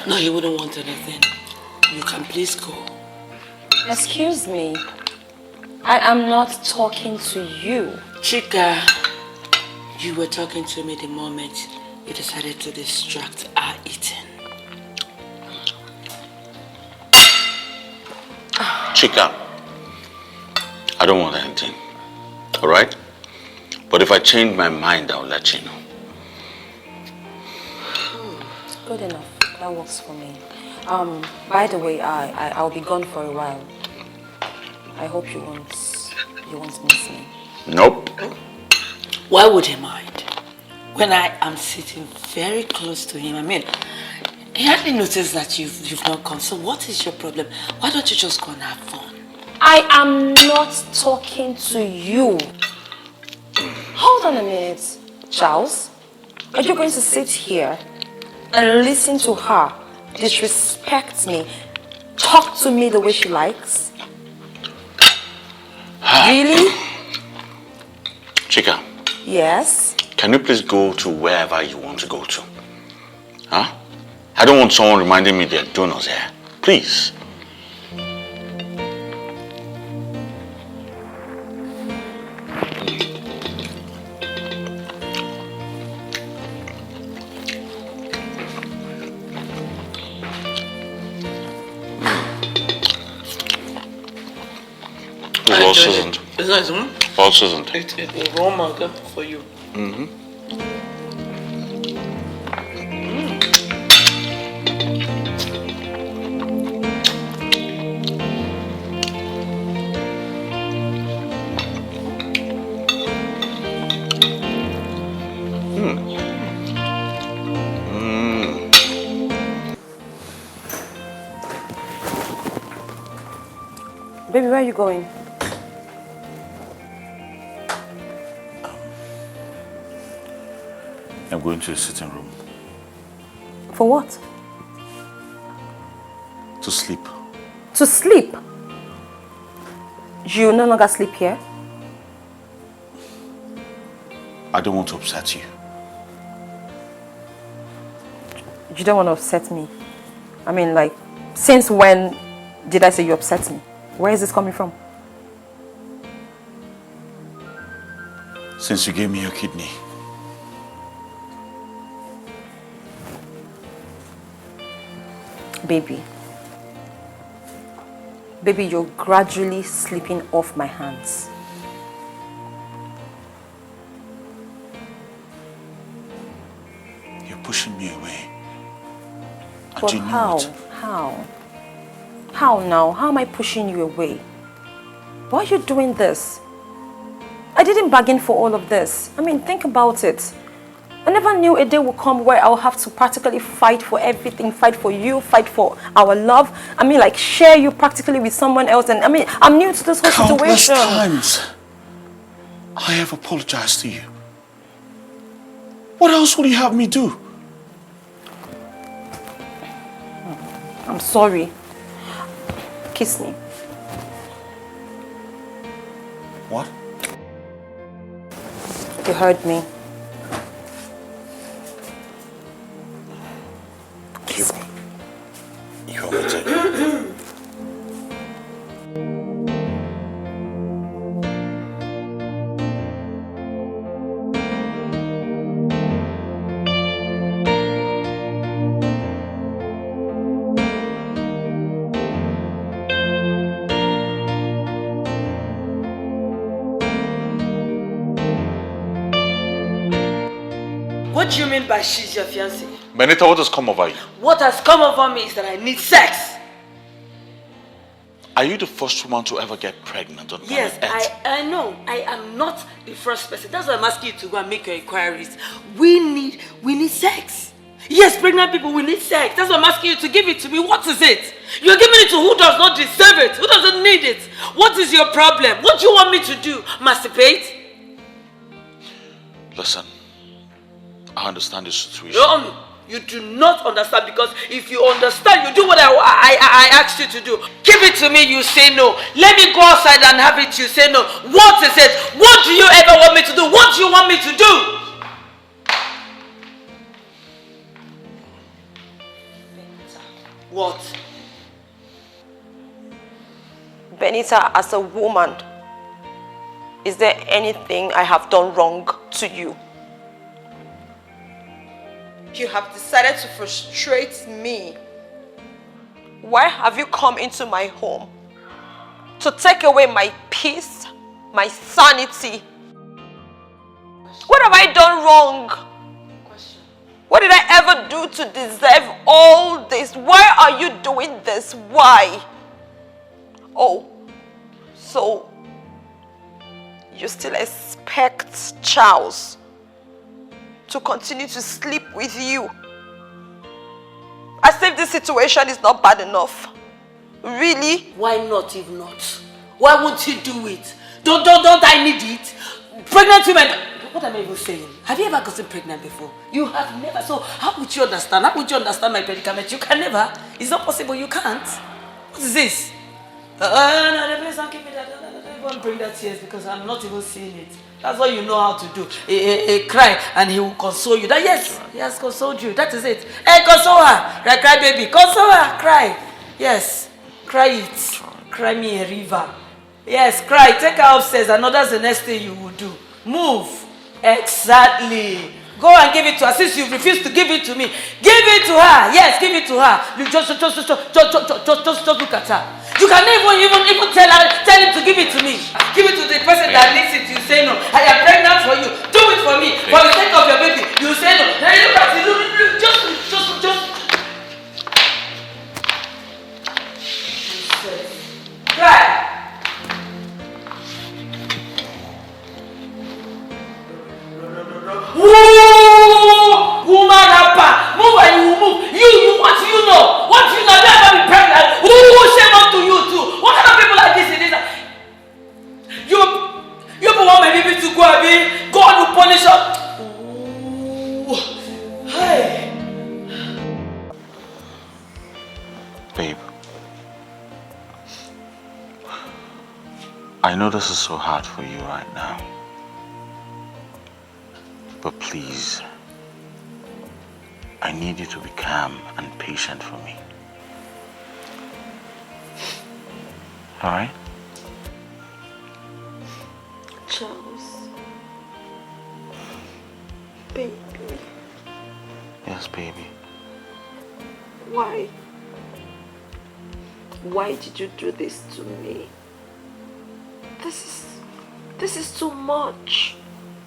No, he wouldn't want anything. You can please go. Excuse me. I am not talking to you. Chica, you were talking to me the moment you decided to distract our eating. Chica, I don't want anything. Alright? But if I change my mind, I'll let you know. Good enough. That works for me. By the way, I'll be gone for a while. I hope you won't miss me. Nope. Why would he mind? When I am sitting very close to him, I mean, he hardly noticed that you've not come. So what is your problem? Why don't you just go and have fun? I am not talking to you. Hold on a minute, Charles. Are you going to sit here and listen to her disrespect me talk to me the way she likes? Really? Chika. Yes. Can you please go to wherever you want to go to? Huh? I don't want someone reminding me there are donors here. Please. Well seasoned. It's nice, hmm? Well seasoned. It's warm again for you. Baby, where are you going? I'm going to the sitting room For what? to sleep. To sleep? You no longer sleep here? I don't want to upset you. You don't want to upset me. I mean, like, since when did I say you upset me? Where is this coming from? Since you gave me your kidney. Baby. Baby, you're gradually slipping off my hands. You're pushing me away. And But you know how? it. How? How now? How am I pushing you away? Why are you doing this? I didn't bargain for all of this. I mean, think about it. I never knew a day would come where I'll have to practically fight for everything, fight for you, fight for our love. I mean, like, share you practically with someone else. And I mean, I'm new to this whole Countless situation. times I have apologized to you. What else would you have me do? I'm sorry. Kiss me. What? You heard me. Kiss me. You want me to? What do you mean by she's your fiancée? Benita, what has come over you? What has come over me is that I need sex. Are you the first woman to ever get pregnant on Yes, planet Earth? I know. I am not the first person. That's why I'm asking you to go and make your inquiries. We need sex. Yes, pregnant people, we need sex. That's why I'm asking you to give it to me. What is it? You're giving it to who does not deserve it, who doesn't need it. What is your problem? What do you want me to do? Masturbate? Listen, I understand the situation. No, you do not understand, because if you understand, you do what I asked you to do. Give it to me, you say no. Let me go outside and have it, you say no. What is it? What do you ever want me to do? What do you want me to do? What? Benita, as a woman, is there anything I have done wrong to you? You have decided to frustrate me. Why have you come into my home? To take away my peace, my sanity. What have I done wrong? What did I ever do to deserve all this? Why are you doing this? Why? Oh, so you still expect Charles to continue to sleep with you? As if this situation is not bad enough. Really? Why not if not? Why won't you do it? Don't I need it? Pregnant women. What am I even saying? Have you ever gotten pregnant before? You have never. So how would you understand? How would you understand my predicament? You can never. It's not possible. You can't. What is this? No, please don't give me that. No, don't bring that tears because I'm not even seeing it. That's what you know how to do. Cry and he will console you. That yes, he has consoled you. That is it. Hey, console her. Cry, baby. Console her. Cry. Yes. Cry it. Cry me a river. Yes, cry. Take her upstairs. I know that's the next thing you will do. Move. Exactly. Go and give it to her. Since you refuse to give it to me, give it to her. Yes, give it to her. You just look at her. You can even tell him to give it to me. Give it to the person that needs it. You say no. I am pregnant for you. Do it for me. For the sake of your baby. You say no. Now you look at it. Just. Cry. Woo! Woman rapper, move and you move. What do you know? What do you know? Never be pregnant. Shame on to you too. What kind of people like this in this? You want my baby to go away? God will punish us. Hey. Babe, I know this is so hard for you right now. But please, I need you to be calm and patient for me. Alright? Charles. Baby. Yes, baby. Why? Why did you do this to me? This is too much.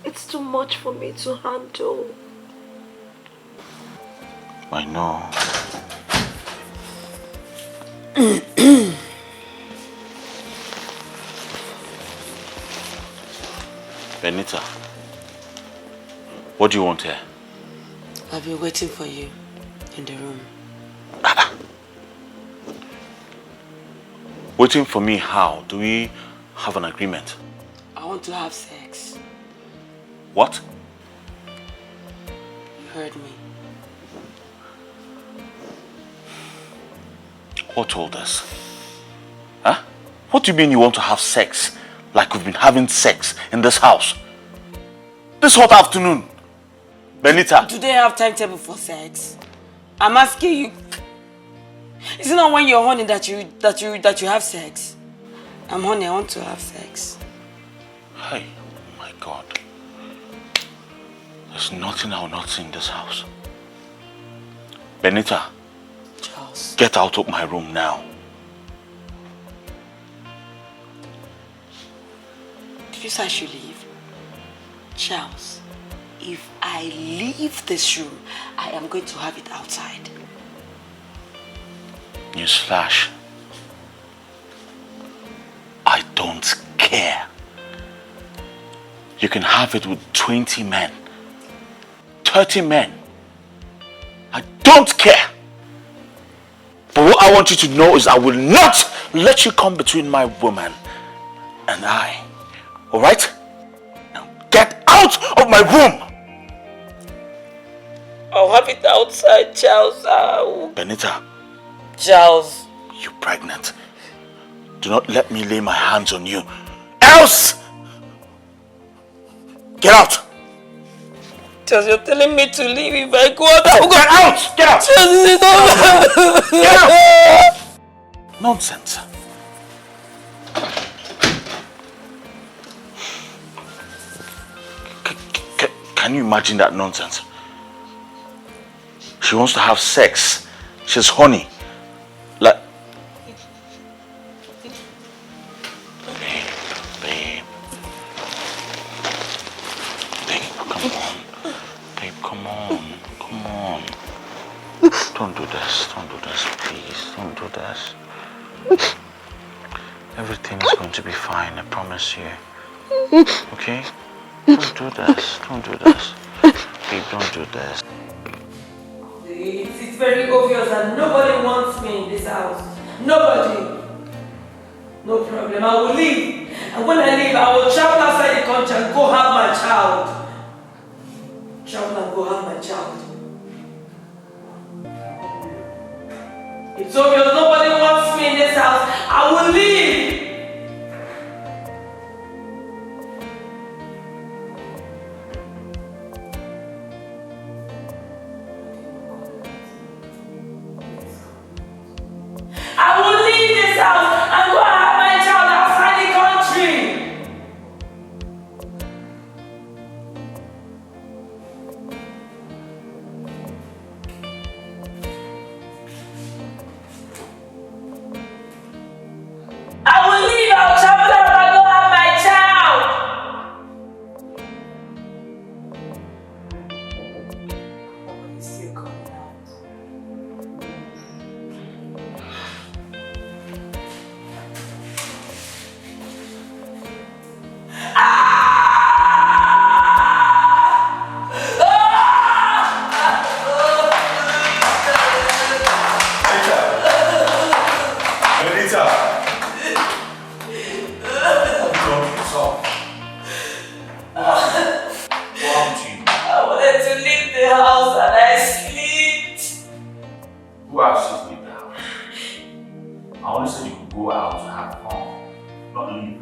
It's too much for me to handle. I know. Benita, what do you want here? I've been waiting for you in the room. Waiting for me how? Do we have an agreement? I want to have sex. What? You heard me. What told us? Huh? What do you mean you want to have sex? Like we've been having sex in this house? This hot afternoon? Benita? Do they have timetable for sex? I'm asking you. Is it not when you're horny that you have sex? I'm horny, I want to have sex. Hey, my God. There's nothing I will not see in this house. Benita. Charles. Get out of my room now. Did you say I should leave? Charles, if I leave this room, I am going to have it outside. Newsflash. I don't care. You can have it with 20 men. 30 men. I don't care. But what I want you to know is I will not let you come between my woman and I. Alright? Now get out of my room! I'll have it outside, Charles. Benita. Charles. You're pregnant. Do not let me lay my hands on you. Else! Get out! Charles, you're telling me to leave if I go out. Get out! Get out! Charles, Get out! Nonsense. Can you imagine that nonsense? She wants to have sex. She's horny. Like... Babe, come on. Babe, come on. Don't do this, please. Don't do this. Everything is going to be fine, I promise you. Okay? Don't do this. Babe, don't do this. It's very obvious that nobody wants me in this house. Nobody. No problem. I will leave. And when I leave, I will travel outside the country and go have my child. Travel and go have my child. It's obvious nobody wants me in this this house. I will leave. I will leave this house and go and have my child outside the country. I will leave, I'll travel and I'll go have my child. Nobody's still coming out. I wanted to leave the house and I slipped. Who asked you to leave the house? I only said you could go out to have fun, not leave.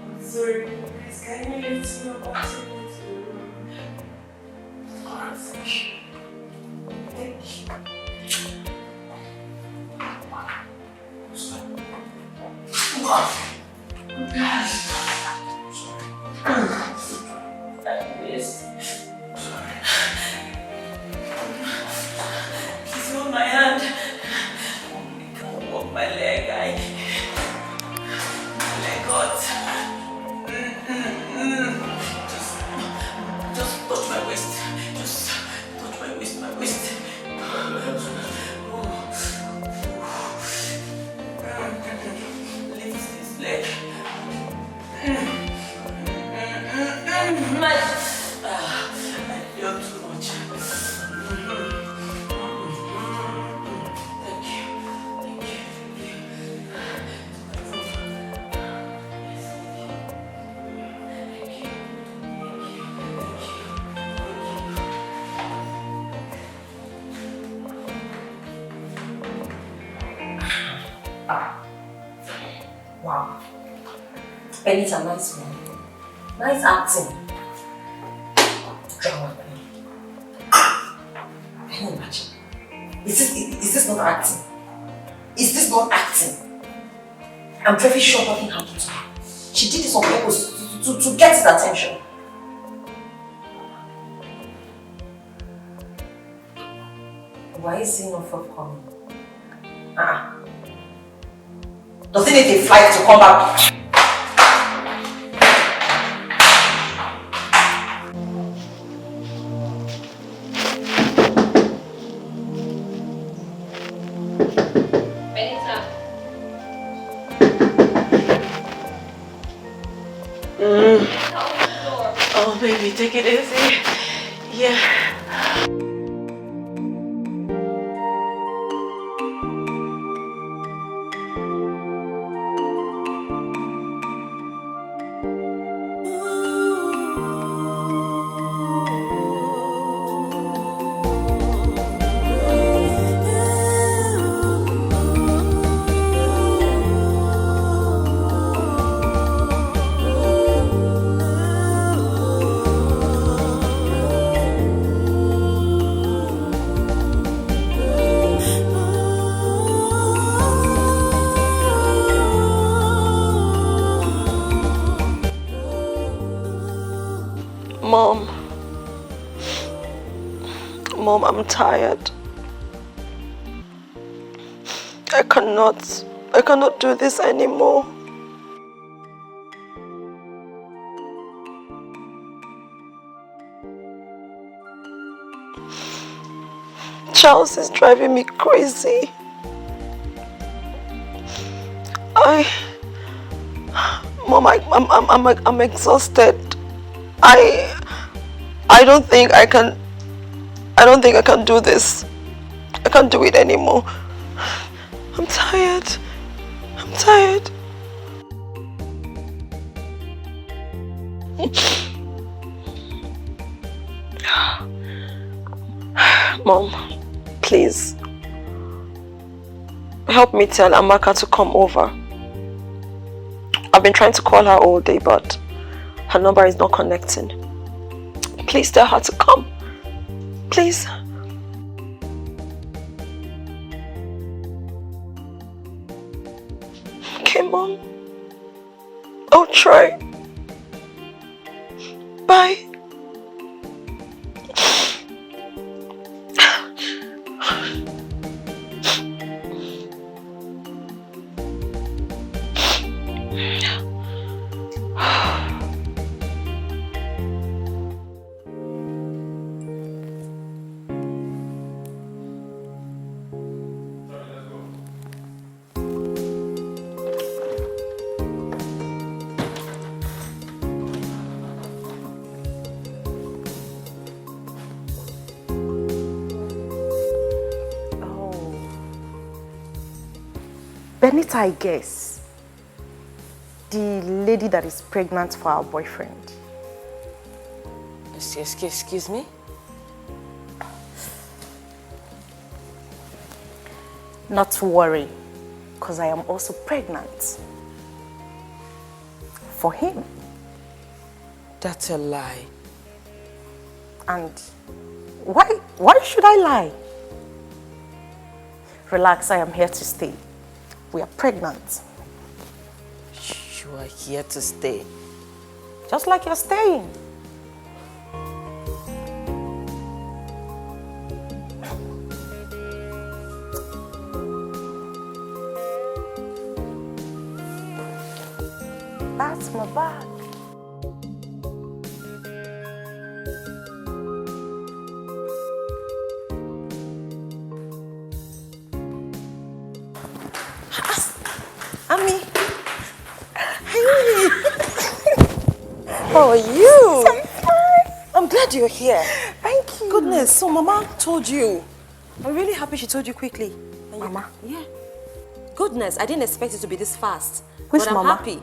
I'm sorry, please, can you lift me up and take me to the room? Alright. Thank you. Please hold my hand. I can't walk my leg. My leg hurt. Just touch my waist. Just touch my waist, my waist. Lift this leg. I feel too much. Thank you. Thank you. Wow. Benita, nice one. Nice acting. Drama queen. Can you imagine? Is this not acting? Is this not acting? I'm very sure nothing happened to her. She did this on purpose to get his attention. Why is he not forthcoming? Does he need a flight to come back? Benita. Oh, baby, take it easy. Yeah. Mom, I'm tired. I cannot do this anymore. Charles is driving me crazy. Mom, I'm exhausted. I don't think I can do this. I can't do it anymore. I'm tired. Mom, please. help me tell Amaka to come over. I've been trying to call her all day, but her number is not connecting. Please tell her to come. Please. Okay, Mom. I'll try. Bye. Benita, I guess. The lady that is pregnant for our boyfriend. Excuse me? Not to worry, because I am also pregnant. For him. That's a lie. And why should I lie? Relax, I am here to stay. We are pregnant. You are here to stay. Just like you're staying. That's my bag. Ami, how are you? I'm glad you're here. Thank you. Goodness, so Mama told you. I'm really happy she told you quickly. Mama? Yeah. Goodness, I didn't expect it to be this fast. Which but I'm Mama? happy.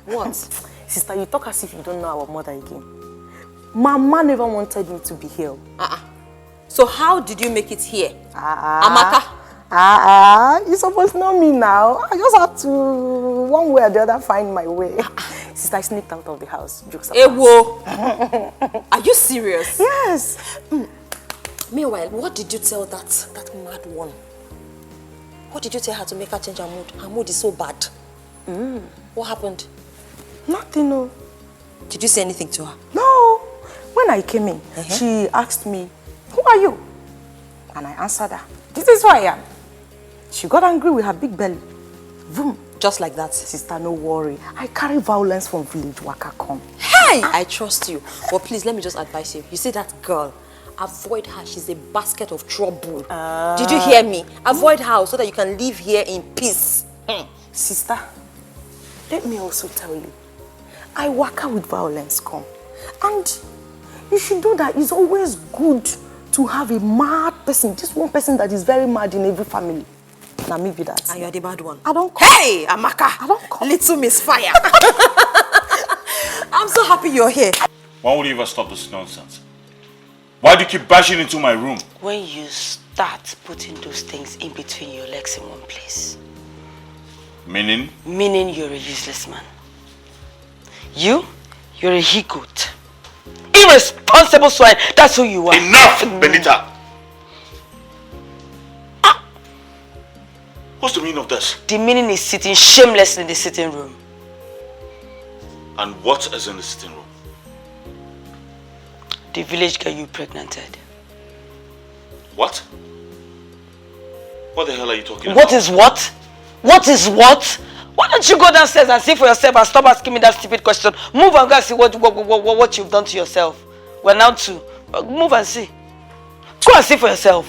What? Sister, you talk as if you don't know our mother again. Mama never wanted me to be here. So how did you make it here? Amaka? You supposed to know me now. I just have to, one way or the other, find my way. Sister, I sneaked out of the house. Jokes apart. Ewo! Are you serious? Yes. Meanwhile, what did you tell that mad one? What did you tell her to make her change her mood? Her mood is so bad. What happened? Nothing, no. Did you say anything to her? No. When I came in, she asked me, who are you? And I answered her, this is who I am. She got angry with her big belly. Boom. Just like that? Sister, no worry. I carry violence from village waka come. Hey! I trust you. But please, let me just advise you. You see that girl? Avoid her. She's a basket of trouble. Did you hear me? Avoid her so that you can live here in peace. Sister, let me also tell you, I waka with violence come. And you should know that it's always good to have a mad person, just one person that is very mad in every family. Now maybe that. And you're the bad one. I don't come. Hey, Amaka! I don't come. Little Miss Fire. I'm so happy you're here. When will you ever stop this nonsense? Why do you keep bashing into my room? When you start putting those things in between your legs in one place. Meaning? Meaning you're a useless man. You're a he-goat. Irresponsible swine, that's who you are. Enough, Benita! What's the meaning of this? The meaning is sitting shamelessly in the sitting room. And what is in the sitting room? The village girl you pregnated. What? What the hell are you talking about? What is what? What is what? Why don't you go downstairs and see for yourself and stop asking me that stupid question? Move and go and see what you've done to yourself. We're now to move and see. Go and see for yourself.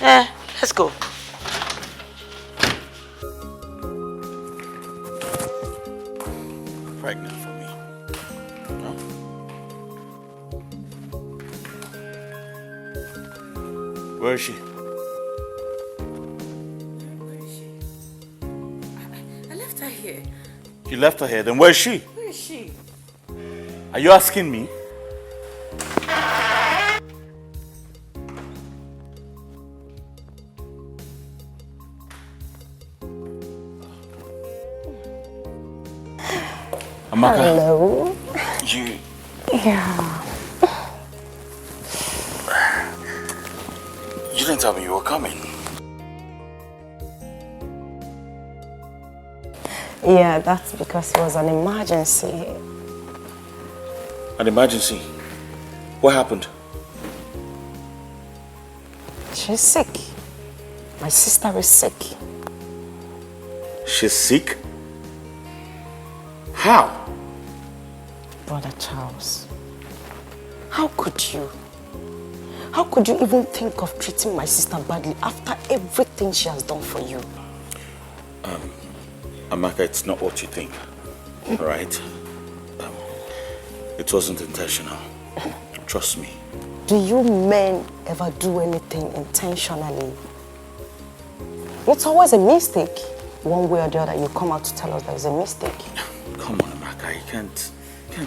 Let's go. Pregnant for me. Huh? Where is she? I left her here. You left her here, then where is she? Where is she? Are you asking me? Amaka. Hello. You... Yeah. You didn't tell me you were coming. Yeah, that's because it was an emergency. An emergency? What happened? She's sick. My sister is sick. She's sick? How? Brother Charles, how could you? How could you even think of treating my sister badly after everything she has done for you? Amaka, it's not what you think, all right? It wasn't intentional. Trust me. Do you men ever do anything intentionally? It's always a mistake. One way or the other, you come out to tell us there's a mistake. Come on, Amaka, you can't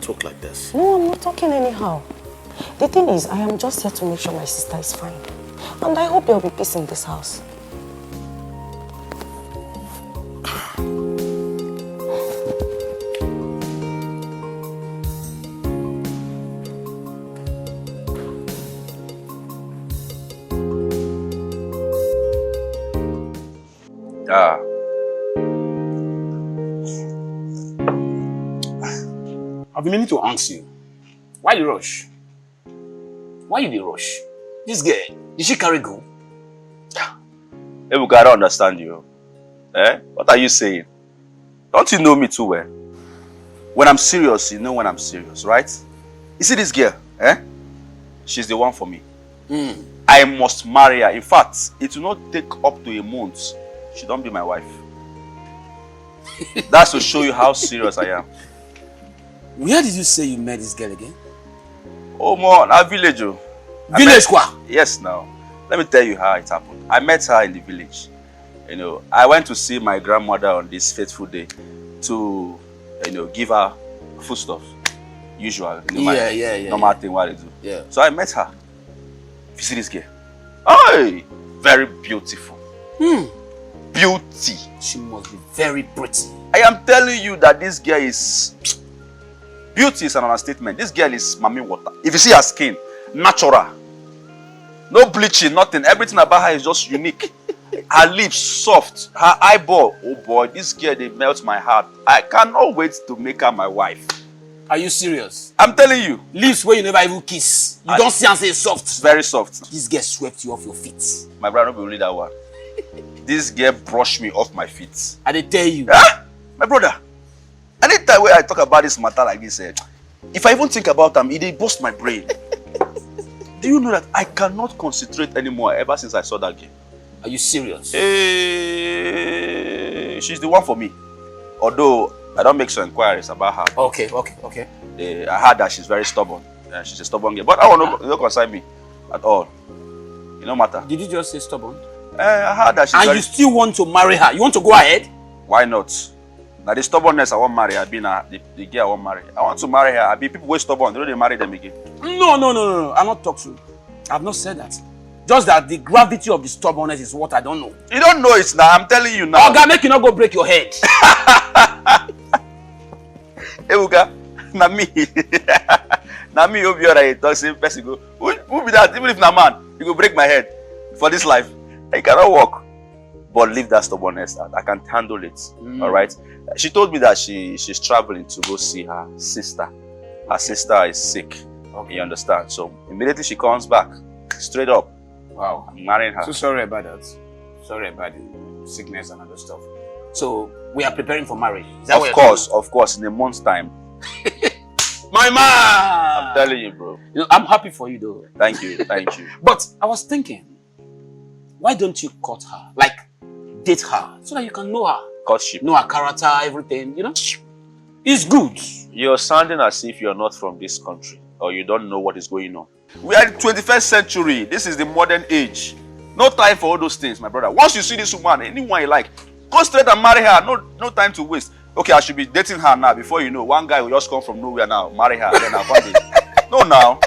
talk like this. No, I'm not talking anyhow. The thing is, I am just here to make sure my sister is fine. And I hope there will be peace in this house. I've been meaning to ask you, why you rush? Why you dey rush? This girl, did she carry go? Ebuka, I don't understand you. Eh? What are you saying? Don't you know me too well? When I'm serious, you know when I'm serious, right? You see this girl, eh? She's the one for me. I must marry her. In fact, it will not take up to a month. She don't be my wife. That's to show you how serious I am. Where did you say you met this girl again? Oh, more, a village. Oh. Village square? Yes, now. Let me tell you how it happened. I met her in the village. You know, I went to see my grandmother on this fateful day to, you know, give her foodstuff. Usual. You know, normal thing what they do. Yeah. So I met her. You see this girl? Oh, very beautiful. Beauty. She must be very pretty. I am telling you that this girl is... Beauty is an understatement. This girl is mommy water. If you see her skin, natural. No bleaching, nothing. Everything about her is just unique. Her lips, soft. Her eyeball. Oh boy, this girl, they melt my heart. I cannot wait to make her my wife. Are you serious? I'm telling you. Lips where you never even kiss. You don't see and say soft. Very soft. This girl swept you off your feet. My brother will only that one. This girl brushed me off my feet. I did tell you. Huh? My brother. Anytime when I talk about this matter like this, if I even think about them, it burst my brain. Do you know that I cannot concentrate anymore ever since I saw that girl? Are you serious? She's the one for me. Although I don't make some inquiries about her. Okay. I heard that she's very stubborn. She's a stubborn girl. But I want to concern me at all. It no matter. Did you just say stubborn? I heard that she's and you still want to marry her? You want to go ahead? Why not? Now the stubbornness I want to marry, I be the girl I want to marry. I want to marry her. I be people who are stubborn. They don't marry them again. No. I'm not talking to you. I've not said that. Just that the gravity of the stubbornness is what I don't know. You don't know it now. I'm telling you now. Oga, make you not go break your head. Hey, Uga, na me. Na me, hope you're right. Talk same person go. Who be that? Even if na man, you go break my head for this life. I cannot walk. But leave that stubbornness out. I can handle it. All right. She told me that she's traveling to go see her sister. Her sister is sick. Okay. You understand? So immediately she comes back, straight up. Wow. I'm marrying her. So sorry about that. Sorry about the sickness and other stuff. So we are preparing for marriage. Is that of course, in a month's time. My man! I'm telling you, bro. You know, I'm happy for you though. Thank you. But I was thinking, why don't you cut her? Like, date her so that you can know her. Courtship. Know her character, everything, you know? It's good. You're sounding as if you're not from this country or you don't know what is going on. We are in the 21st century. This is the modern age. No time for all those things, my brother. Once you see this woman, anyone you like, go straight and marry her. No time to waste. Okay, I should be dating her now. Before you know, one guy will just come from nowhere now, marry her, then I'll find it. No, now.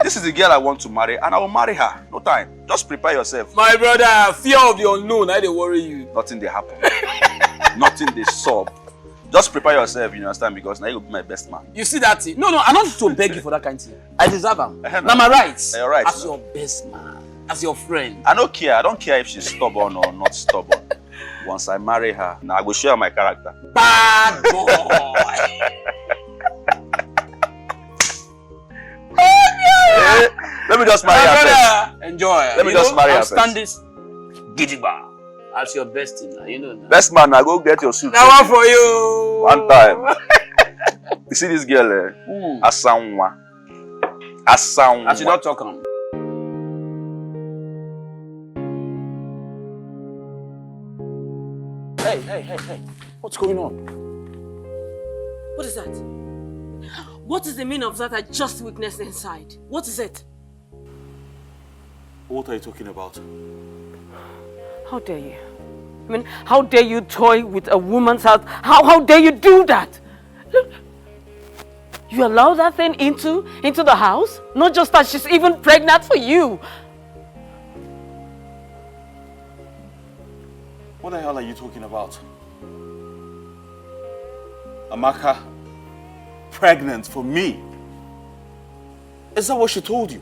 This is the girl I want to marry, and I will marry her. No time. Just prepare yourself. My brother, fear of the unknown, I dey worry you. Nothing they happen. Nothing they solve. Just prepare yourself, you understand, because now you will be my best man. You see that thing? No, I don't need to beg you for that kind of thing. I deserve him. Now my rights. Your rights. As your best man, as your friend. I don't care. I don't care if she's stubborn or not stubborn. Once I marry her, now I will share my character. Bad boy. Let me just marry her first. Enjoy. Let me just marry her first. Stand this gidigba as your best team now. You know now. Best man, now go get your suit. That one for you. One time. You see this girl, Asanwa. Asanwa. I should not talk on. Hey. What's going on? What is that? What is the meaning of that I just witnessed inside? What is it? What are you talking about? How dare you? I mean, how dare you toy with a woman's heart? How dare you do that? Look, you allow that thing into the house? Not just that, she's even pregnant for you. What the hell are you talking about? Amaka, pregnant for me? Is that what she told you?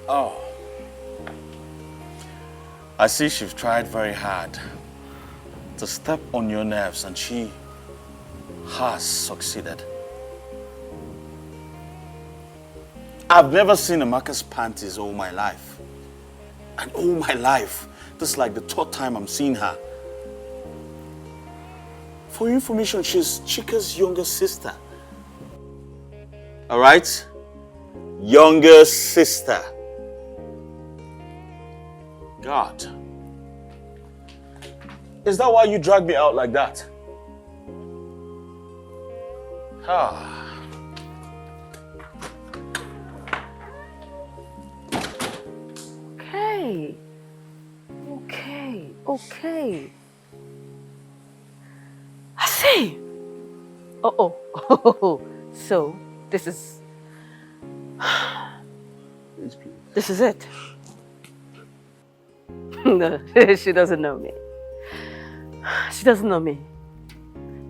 Oh. I see she's tried very hard to step on your nerves, and she has succeeded. I've never seen Amaka's panties all my life. And all my life, this is like the third time I'm seeing her. For your information, she's Chika's younger sister. All right? Younger sister. God. Is that why you dragged me out like that? Ah. Okay. I see. Oh. So, this is it. No, she doesn't know me. She doesn't know me.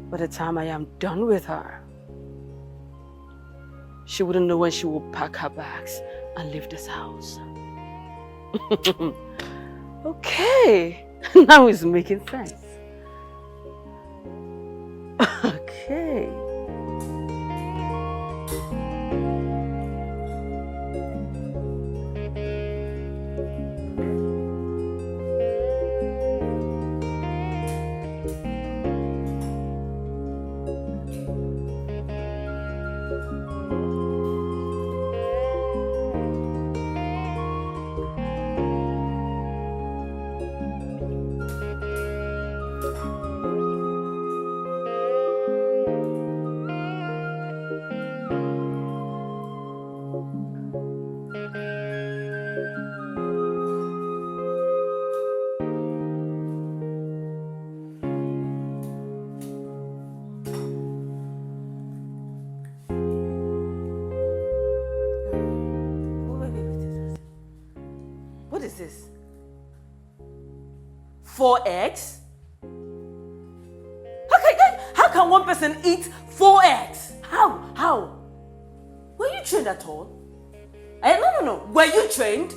By the time I am done with her, she wouldn't know when she will pack her bags and leave this house. Okay. Now it's making sense. Okay. What is this? 4 eggs? How can one person eat 4 eggs? How? Were you trained at all? No. Were you trained?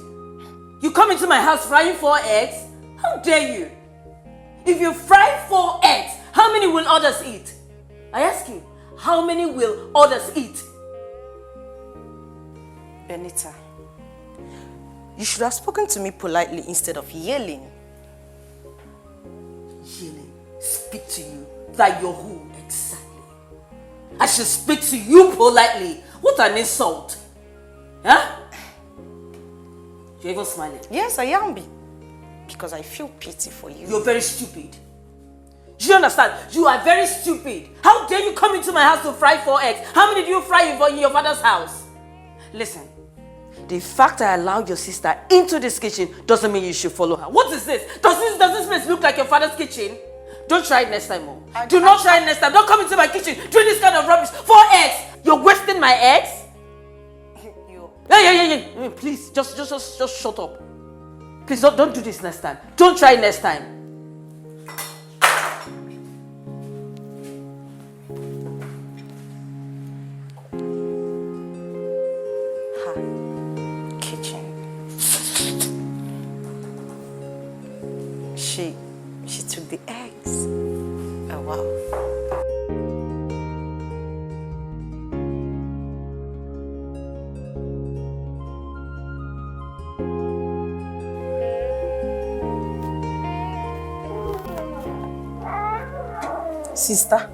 You come into my house frying 4 eggs? How dare you? If you fry 4 eggs, how many will others eat? I ask you, how many will others eat? Benita, you should have spoken to me politely instead of yelling. Yelling? Speak to you? That you're who exactly? I should speak to you politely. What an insult. Huh? You're even smiling. Yes, I am. Because I feel pity for you. You're very stupid. Do you understand? You are very stupid. How dare you come into my house to fry 4 eggs? How many do you fry in your father's house? Listen, the fact I allowed your sister into this kitchen doesn't mean you should follow her. What is this? Does this place look like your father's kitchen? Don't try it next time, Mom. Do not try it next time. Don't come into my kitchen doing this kind of rubbish. 4 eggs. You're wasting my eggs? Yeah. Please, just shut up. Please don't do this next time. Don't try it next time. she took the eggs. Oh, wow. Sister,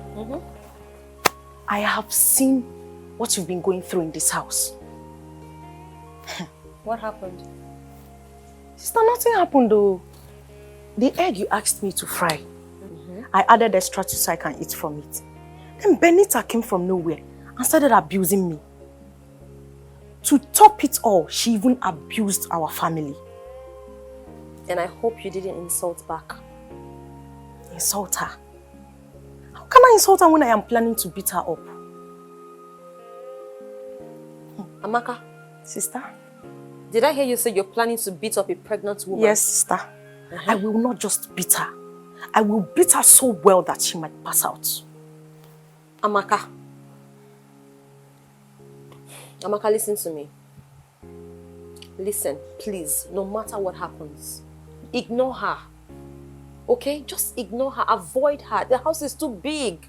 I have seen what you've been going through in this house. What happened? Sister, nothing happened though. The egg you asked me to fry, I added extra to so I can eat from it. Then Benita came from nowhere and started abusing me. To top it all, she even abused our family. And I hope you didn't insult back. Insult her? How can I insult her when I am planning to beat her up? Amaka, Sister? did I hear you say you're planning to beat up a pregnant woman? Yes, sister. I will not just beat her. I will beat her so well that she might pass out. Amaka, listen to me. Listen, please, no matter what happens, ignore her. Okay? Just ignore her. Avoid her. The house is too big.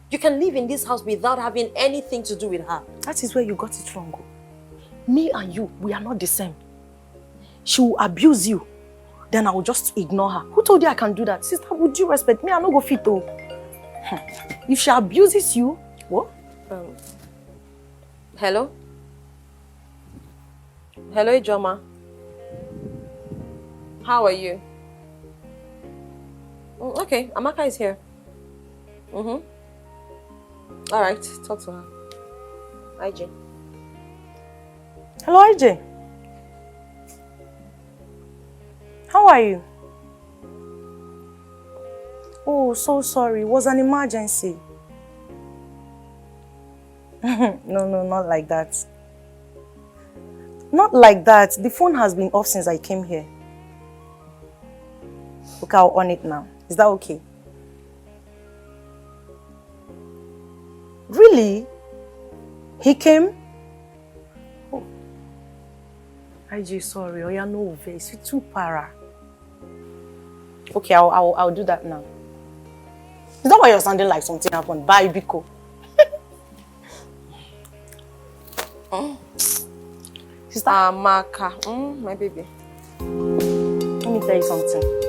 You can live in this house without having anything to do with her. That is where you got it wrong. Me and you, we are not the same. She will abuse you. Then I will just ignore her. Who told you I can do that? Sister, would you respect me? I no go fit though. If she abuses you, what? Hello? Hello, Ijoma. How are you? Okay, Amaka is here. All right, talk to her. IJ. Hello, IJ. How are you? Oh, so sorry. It was an emergency. No, not like that. Not like that. The phone has been off since I came here. Okay, I'll on it now. Is that okay? Really? He came? Oh. IJ, sorry. Oh, yeah, no face. You're too para. Okay, I'll do that now. Is that why you're sounding like something happened? Bye, Biko. Sister Amaka, my baby. Let me tell you something.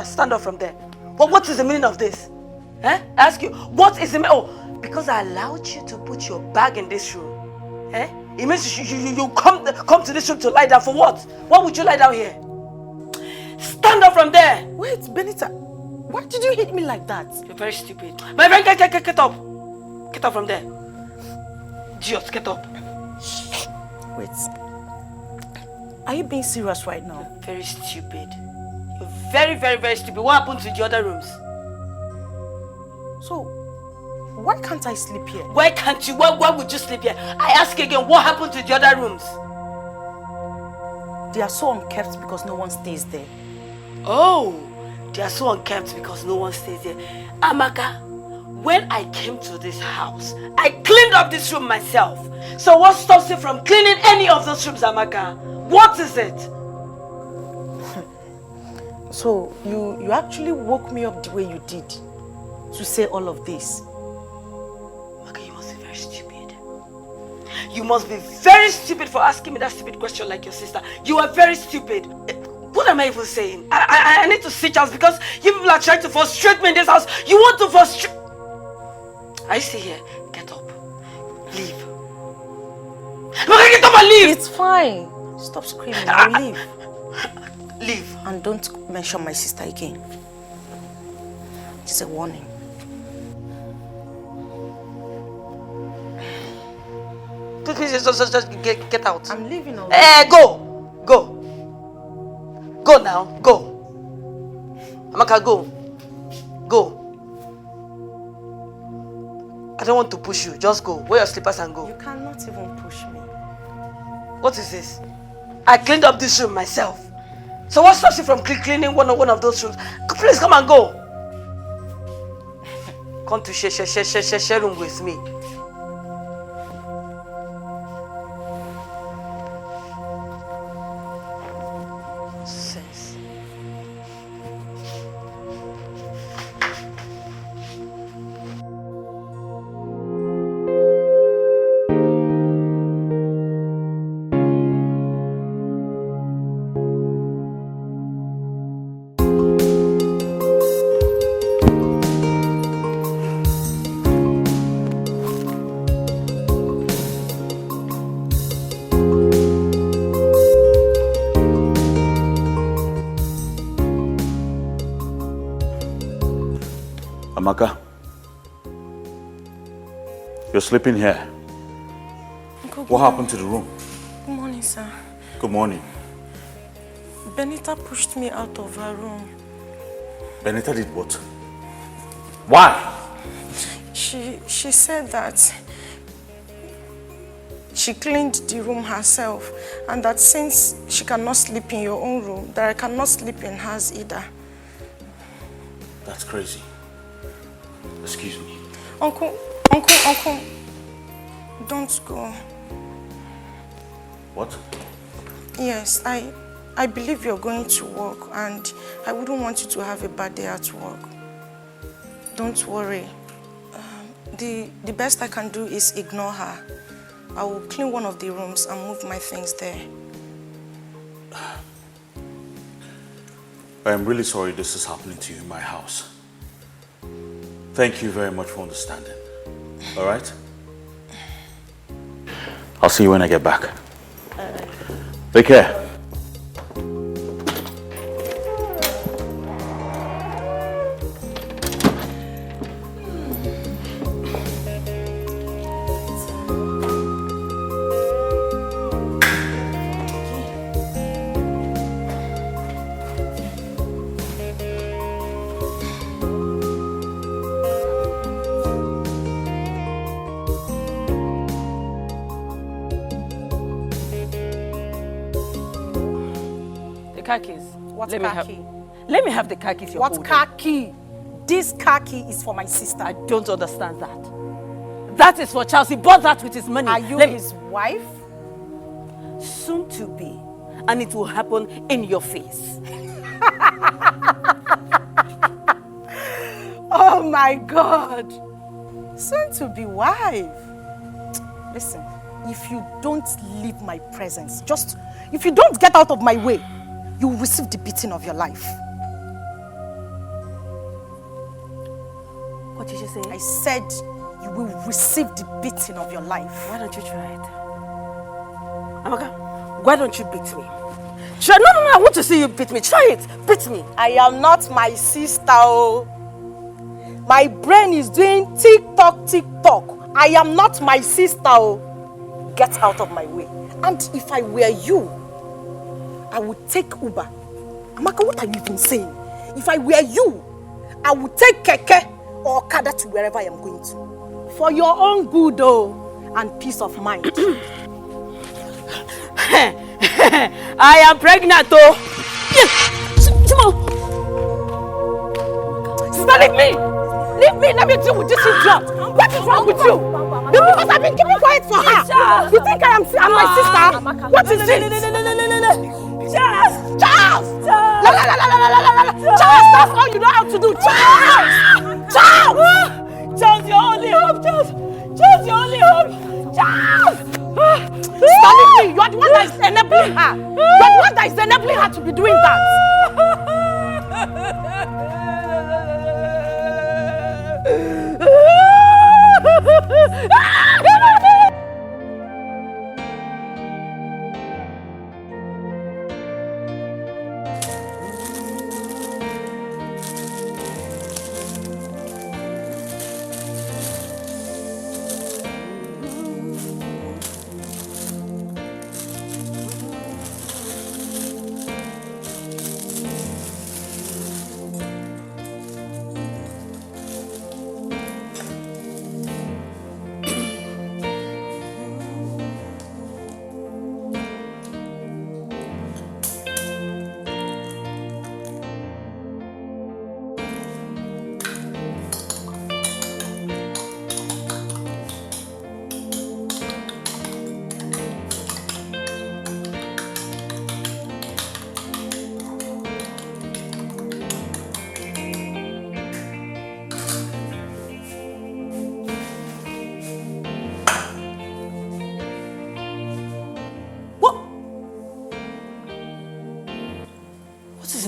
Stand up from there. What is the meaning of this? I ask you, what is the meaning? Oh, because I allowed you to put your bag in this room. It means you come to this room to lie down for what? What would you lie down here? Stand up from there. Wait, Benita, why did you hit me like that? You're very stupid. My friend, get up. Get up from there. Idiot, get up. Wait. Are you being serious right now? You're very stupid. You're very, very, very stupid. What happened to the other rooms? So, why can't I sleep here? Why can't you? Why would you sleep here? I ask again, what happened to the other rooms? They are so unkept because no one stays there. Oh, they are so unkept because no one stays there. Amaka, when I came to this house, I cleaned up this room myself. So what stops you from cleaning any of those rooms, Amaka? What is it? So, you actually woke me up the way you did to say all of this. Amaka, you must be very stupid. You must be very stupid for asking me that stupid question like your sister. You are very stupid. What am I even saying? I need to switch house because you people are trying to frustrate me in this house. You want to frustrate... Are you still here? Get up. Leave. Amaka, get up and leave! It's fine. Stop screaming. I'll leave. Leave. And don't mention my sister again. It's a warning. Please, just get out. I'm leaving already. Go! Go. Go now. Go. Amaka, go. Go. I don't want to push you. Just go. Wear your slippers and go. You cannot even push me. What is this? I cleaned up this room myself. So what stops you from cleaning one of those rooms? Please come and go. Come to share room with me. Sense. Amaka, you're sleeping here. What happened to the room? Good morning, sir. Good morning. Benita pushed me out of her room. Benita did what? Why? She said that she cleaned the room herself and that since she cannot sleep in your own room, that I cannot sleep in hers either. That's crazy. Excuse me. Uncle, don't go. What? Yes, I believe you're going to work and I wouldn't want you to have a bad day at work. Don't worry. The best I can do is ignore her. I will clean one of the rooms and move my things there. I am really sorry this is happening to you in my house. Thank you very much for understanding. All right? I'll see you when I get back. Take care. Car keys. What Let car key? Let me have the car keys you're What holding. car key? This car key is for my sister. I don't understand that. That is for Charles. He bought that with his money. Are you his wife? Soon to be. And it will happen in your face. Oh my God. Soon to be wife. Listen, if you don't leave my presence, if you don't get out of my way, you will receive the beating of your life. What did you say? I said you will receive the beating of your life. Why don't you try it? Amaka, why don't you beat me? Try. No, I want to see you beat me. Try it. Beat me. I am not my sister. Oh. My brain is doing tick-tock, tick-tock. I am not my sister. Oh. Get out of my way. And if I were you, I would take Uber. Amaka, what are you even saying? If I were you, I would take Keke or Okada to wherever I am going to. For your own good, oh, and peace of mind. I am pregnant, oh. Sister, leave me. Leave me. Let me deal with this idiot. What is wrong with you? Because I've been keeping quiet for her. You think I'm my sister? What is it? Charles! Charles! Charles, that's all you know how to do. Charles! Charles! Charles, your only hope. Charles, your only hope. Charles! Stop it, me. You are the one that is enabling her. You are the one that is enabling her to be doing that.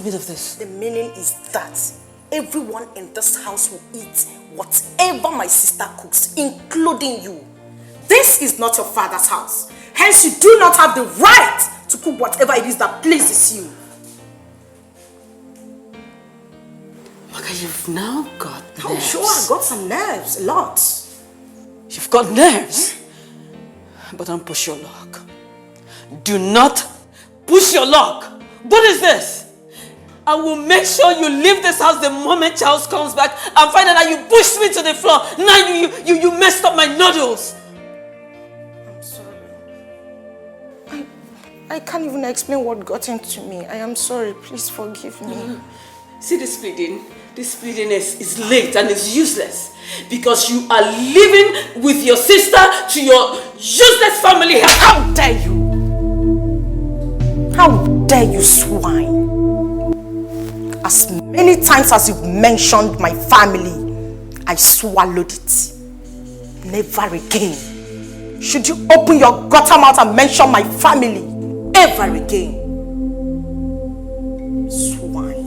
meaning of this? The meaning is that everyone in this house will eat whatever my sister cooks, including you. This is not your father's house. Hence, you do not have the right to cook whatever it is that pleases you. Okay, you've now got nerves. I'm sure I got some nerves, a lot. You've got nerves. But don't push your luck. Do not push your luck. What is this? I will make sure you leave this house the moment Charles comes back and find out that you pushed me to the floor. Now you messed up my noodles. I'm sorry. I can't even explain what got into me. I am sorry. Please forgive me. See this pleading? This pleading is late and is useless because you are living with your sister to your useless family. How dare you? How dare you, swine? As many times as you've mentioned my family, I swallowed it. Never again should you open your gutter mouth and mention my family. Ever again. Swine.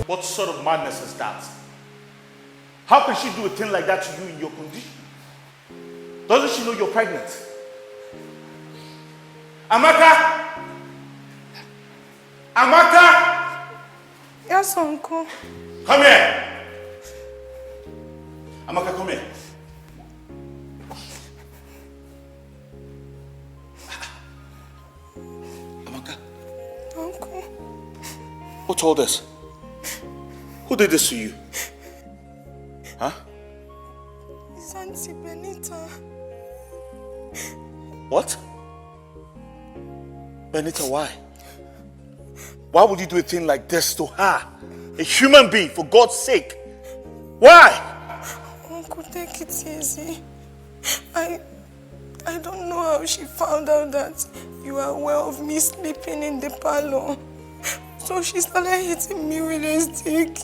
What sort of madness is that? How can she do a thing like that to you in your condition? Doesn't she know you're pregnant? Amaka! Amaka! Yes, uncle. Come here! Amaka, come here. Amaka. Uncle. What's all this? Who did this to you? Huh? It's Auntie Benita. What? Benita, why? Why would you do a thing like this to her? A human being, for God's sake. Why? Uncle, take it easy. I don't know how she found out that you are aware of me sleeping in the parlor. So she started hitting me with a stick.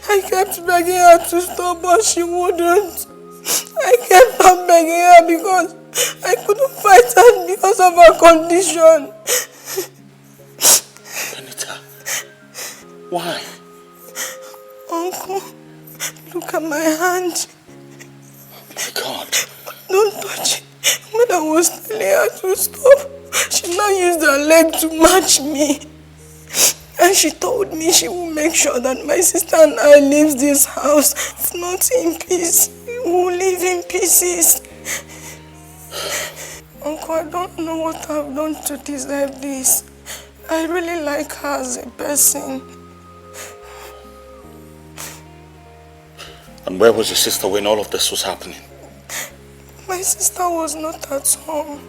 I kept begging her to stop, but she wouldn't. I kept on begging her because I couldn't fight her because of her condition. Benita, why? Uncle, look at my hand. Oh my God. Don't touch it. When I was telling her to stop, she now used her leg to match me. And she told me she will make sure that my sister and I leave this house, if not in peace. We will live in pieces. Uncle, I don't know what I've done to deserve this. I really like her as a person. And where was your sister when all of this was happening? My sister was not at home.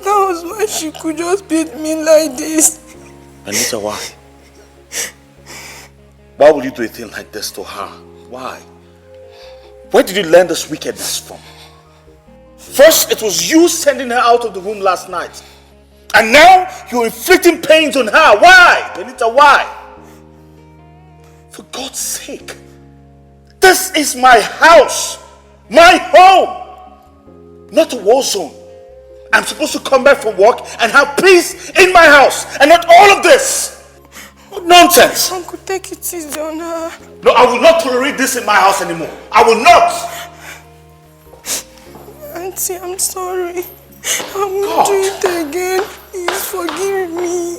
That was why she could just beat me like this. Benita, why? Why would you do a thing like this to her? Why? Where did you learn this wickedness from? First, it was you sending her out of the room last night. And now, you're inflicting pains on her. Why? Benita, why? For God's sake. This is my house. My home. Not a war zone. I'm supposed to come back from work and have peace in my house. And not all of this. What nonsense. Uncle, take it easy on her. No, I will not tolerate this in my house anymore. I will not. Auntie, I'm sorry. I won't do it again. Please forgive me.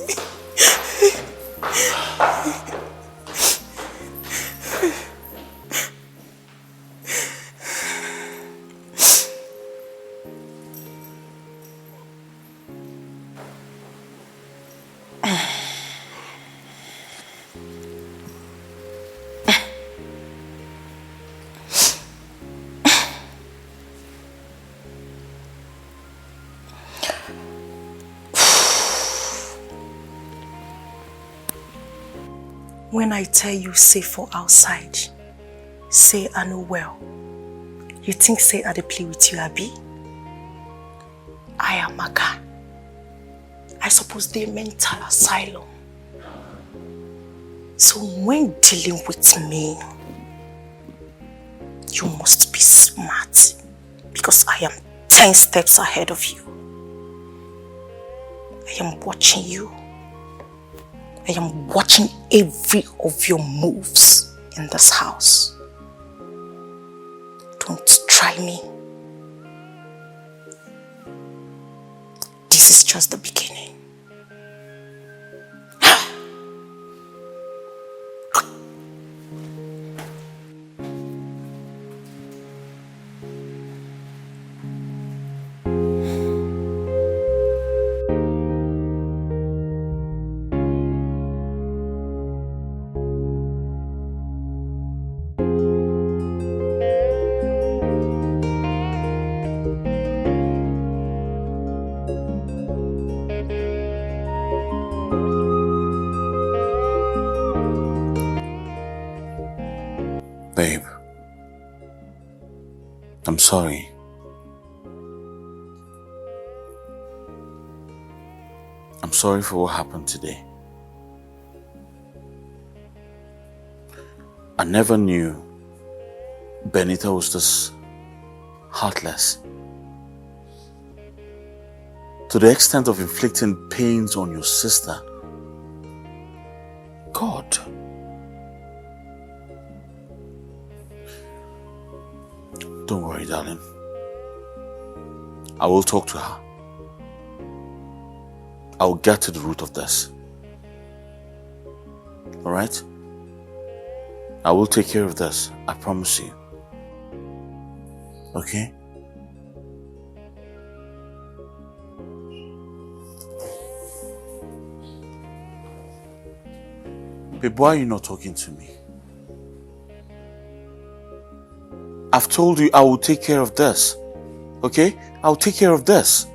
When I tell you say for outside, say I know well. You think say I dey play with you, Abi? I am Maka. I suppose they mental asylum. So when dealing with me, you must be smart because I am 10 steps ahead of you. I am watching you. I am watching every of your moves in this house. Don't try me. This is just the beginning. Babe, I'm sorry. I'm sorry for what happened today. I never knew Benita was this heartless. To the extent of inflicting pains on your sister. God. Don't worry, darling. I will talk to her. I will get to the root of this. Alright? I will take care of this. I promise you. Okay? Babe, why are you not talking to me? I've told you I will take care of this. Okay? I'll take care of this.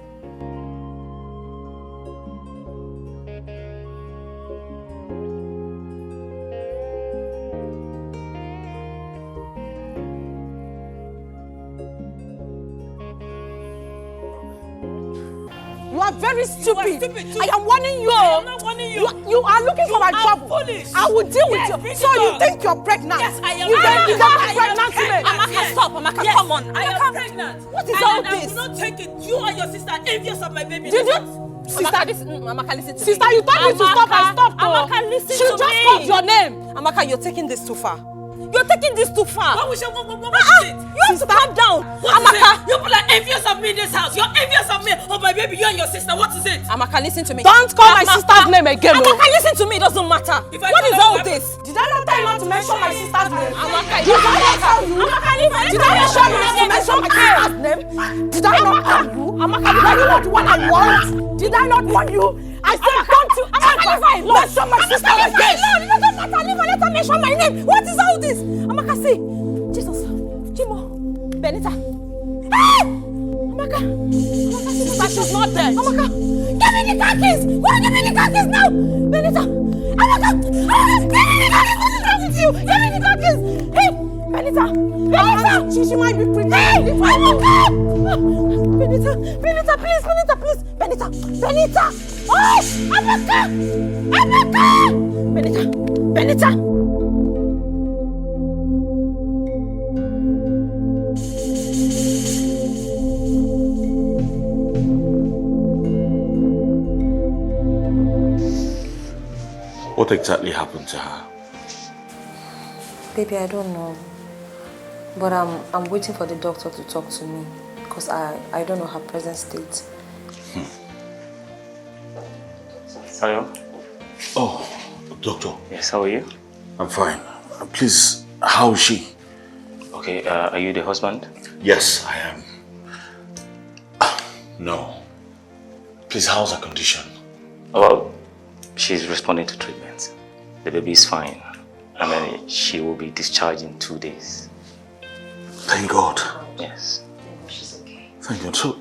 You are very stupid. Stupid too. I am warning you. I am not warning you. You are looking for my trouble. Foolish. I will deal with you. Yes, So you visitor. think you're pregnant? Yes, I am. You I think am pregnant today? Amaka, stop. Amaka, Yes. come on. I am Amaka, pregnant. what is And all I this? will not take it. You and your sister are envious of my baby. Did you? Sister, Sister, Amaka, listen to me. Sister, you told me to stop. I stopped. Amaka, listen She to just me. called your name. Amaka, you're taking this too far. You're taking this too far. What is it? You have to calm down. Amaka, you people are envious of me in this house. You're envious of me, of my baby, you and your sister. What is it? Amaka, listen to me. Don't call my sister's name again. Amaka, listen to me. It doesn't matter. What is all this? Did I not tell you not to mention my sister's name? Amaka, did I not tell you? Amaka, did I not tell you not to mention my sister's name? Did I not tell you? Amaka, did I not want I want? Did I not want you? I said don't you Amaka, mention my sister's name. It doesn't matter. Leave her. Let her mention my name. What is all this? Amaka, see. Jesus. Chimo. Benita. Amaka. Amaka, sister, she's not there. Amaka. Give me the car keys. Give me the car keys now. Benita. Amaka. Give me the car keys. What is wrong with you? Give me the car keys. Hey. Benita. Benita. She might be pretty. Hey. Amaka. Benita, please. Benita. Oh, Amaka. Benita. What exactly happened to her? Baby, I don't know. But I'm waiting for the doctor to talk to me because I don't know her present state. Hello? Oh, doctor. Yes, how are you? I'm fine. Please, how is she? Okay, are you the husband? Yes, I am. No. Please, how's her condition? Well, she's responding to treatment. The baby is fine. I mean, she will be discharged in 2 days. Thank God. Yes. She's okay. Thank God. So,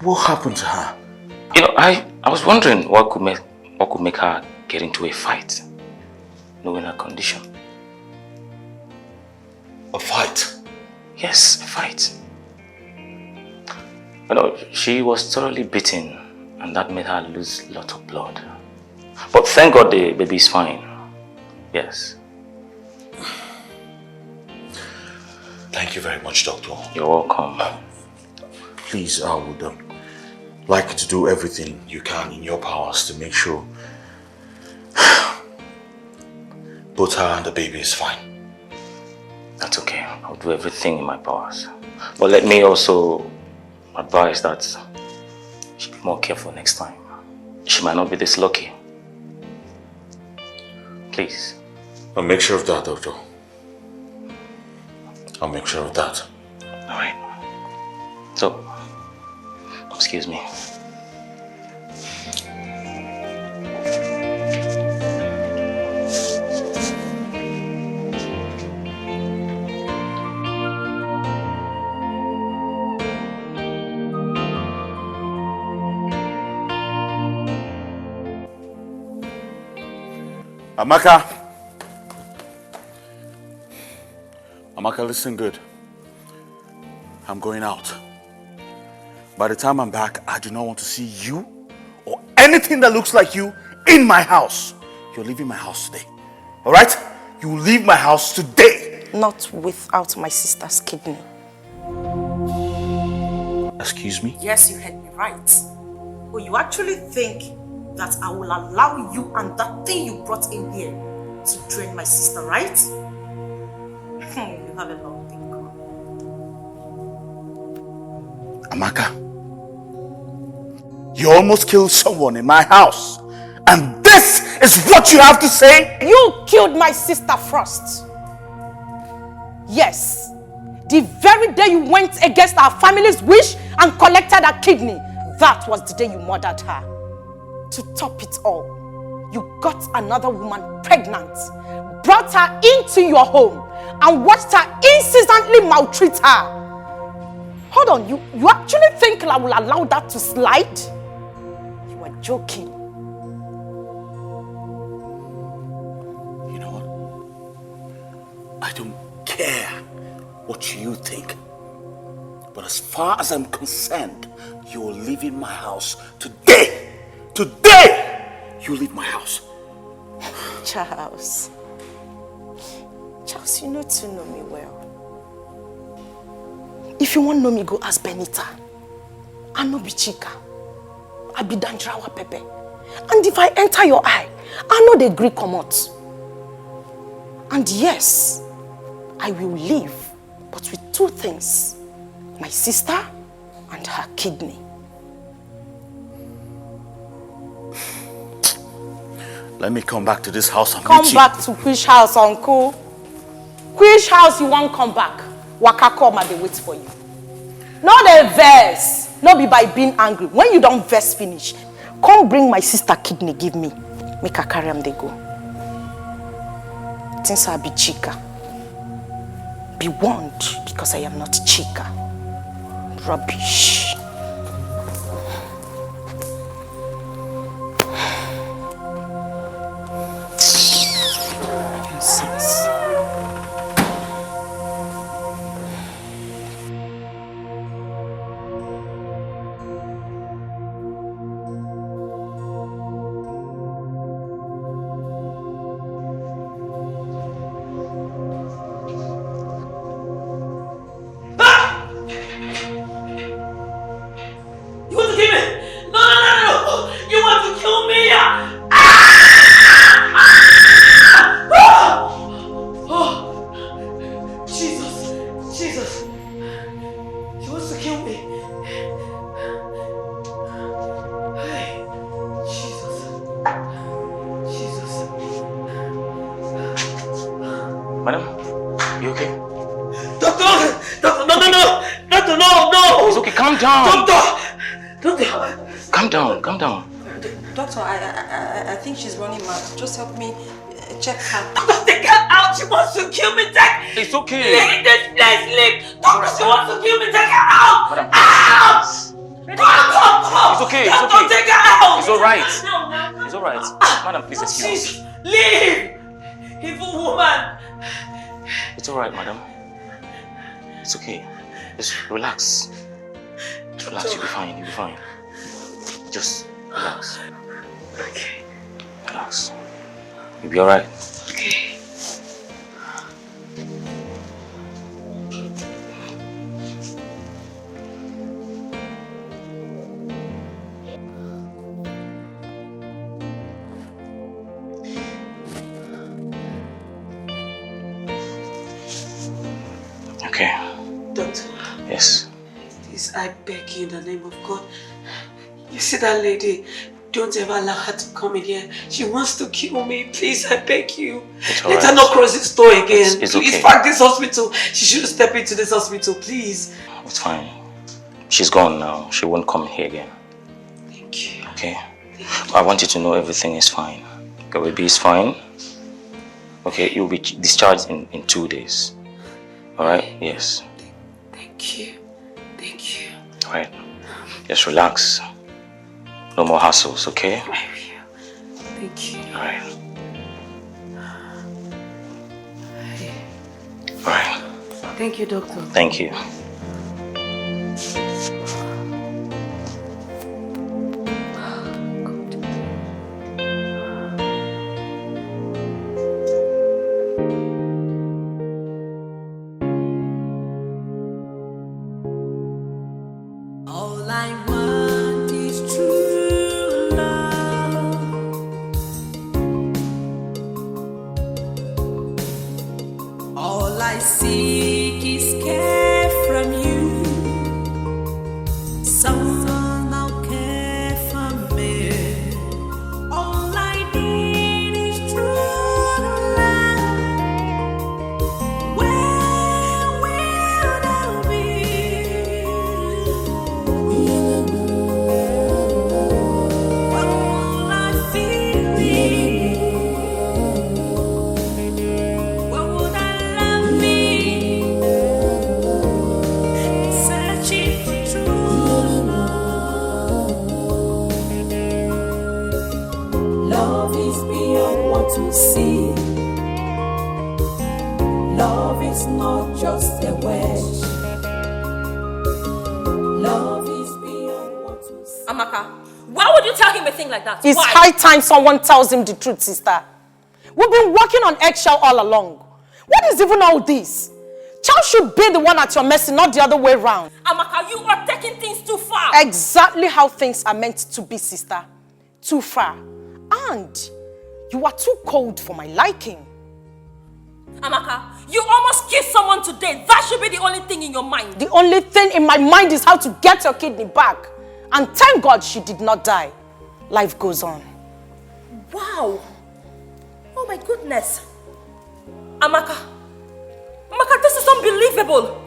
what happened to her? You know, I was wondering what could make her get into a fight, knowing her condition. A fight? Yes, a fight. You know, she was thoroughly beaten, and that made her lose a lot of blood. But thank God the baby is fine. Yes. Thank you very much, Doctor. You're welcome. Please, I would like you to do everything you can in your powers to make sure both her and the baby is fine. That's okay. I'll do everything in my powers. But let me also advise that she be more careful next time. She might not be this lucky. Please. I'll make sure of that, Doctor. I'll make sure of that. Alright. So, excuse me. Amaka, listen good. I'm going out. By the time I'm back, I do not want to see you or anything that looks like you in my house. You're leaving my house today. All right? You will leave my house today. Not without my sister's kidney. Excuse me? Yes, you heard me right. But you actually think that I will allow you and that thing you brought in here to drain my sister, right? You have a long thing coming. Amaka, you almost killed someone in my house. And this is what you have to say? You killed my sister first. Yes. The very day you went against our family's wish and collected her kidney, that was the day you murdered her. To top it all, you got another woman pregnant, brought her into your home, and watched her incessantly maltreat her. Hold on, you actually think I will allow that to slide? You are joking. You know what? I don't care what you think. But as far as I'm concerned, you're leaving my house today. Today! You leave my house. Charles, you know to know me well. If you want to know me, go ask Benita. I no be Chika. I be Dandrawa Pepe. And if I enter your eye, I know the Greek come out. And yes, I will leave, but with two things. My sister and her kidney. Let me come back to this house and Come meet back to which house, uncle? Which house you won't come back? Waka come and they wait for you. Not a verse. Not be by being angry. When you don't verse finish, come bring my sister kidney, give me. Make her carry them, they go. Since I be Chika. Be warned, because I am not Chika. Rubbish. Nonsense. Madam, you okay? Doctor, no. Doctor, no. It's okay, calm down. Doctor. Calm down. Doctor, I think she's running mad. Just help me check her. Doctor, take her out. She wants to kill me. It's okay. Leave this place, leave. Doctor, she wants to kill me. Take her out. Madam, out. Doctor, it's okay. Doctor, take her out. It's alright. Madam, please excuse me. Leave. Evil woman. It's alright, madam. It's okay. Just relax. You'll be fine. Just relax. Okay. Relax. You'll be alright. Okay. Okay. Doctor. Yes. Please, I beg you in the name of God. You see that lady? Don't ever allow her to come in here. She wants to kill me. Please, I beg you. Let her not cross this door again. It's please, okay. Fuck this hospital. She shouldn't step into this hospital, please. It's fine. She's gone now. She won't come here again. Thank you. Okay? I want you to know everything is fine. Your baby is fine. Okay, you'll be discharged in 2 days. Alright? Yes. Thank you. Thank you. Alright. Just relax. No more hassles, okay? I will. Thank you. Alright. Alright. Thank you, doctor. Thank you. All I want is true love. All I seek is care from you. Someone will care for me. All I need is true love. Where will that be? What will I feel? What would I love me? Searching for true love. Love is beyond what we see. Love is not just a wish. Love is beyond what we see. Amaka, why would you tell him a thing like that? It's Why? high time someone tells him the truth, sister. We've been walking on eggshell all along. What is even all this? Child should be the one at your mercy, not the other way around. Amaka, you are taking things too far. Exactly how things are meant to be, sister. Too far. And you are too cold for my liking. Amaka, you almost kissed someone today. That should be the only thing in your mind. The only thing in my mind is how to get your kidney back. And thank God she did not die. Life goes on. Wow. Oh my goodness. Amaka, this is unbelievable.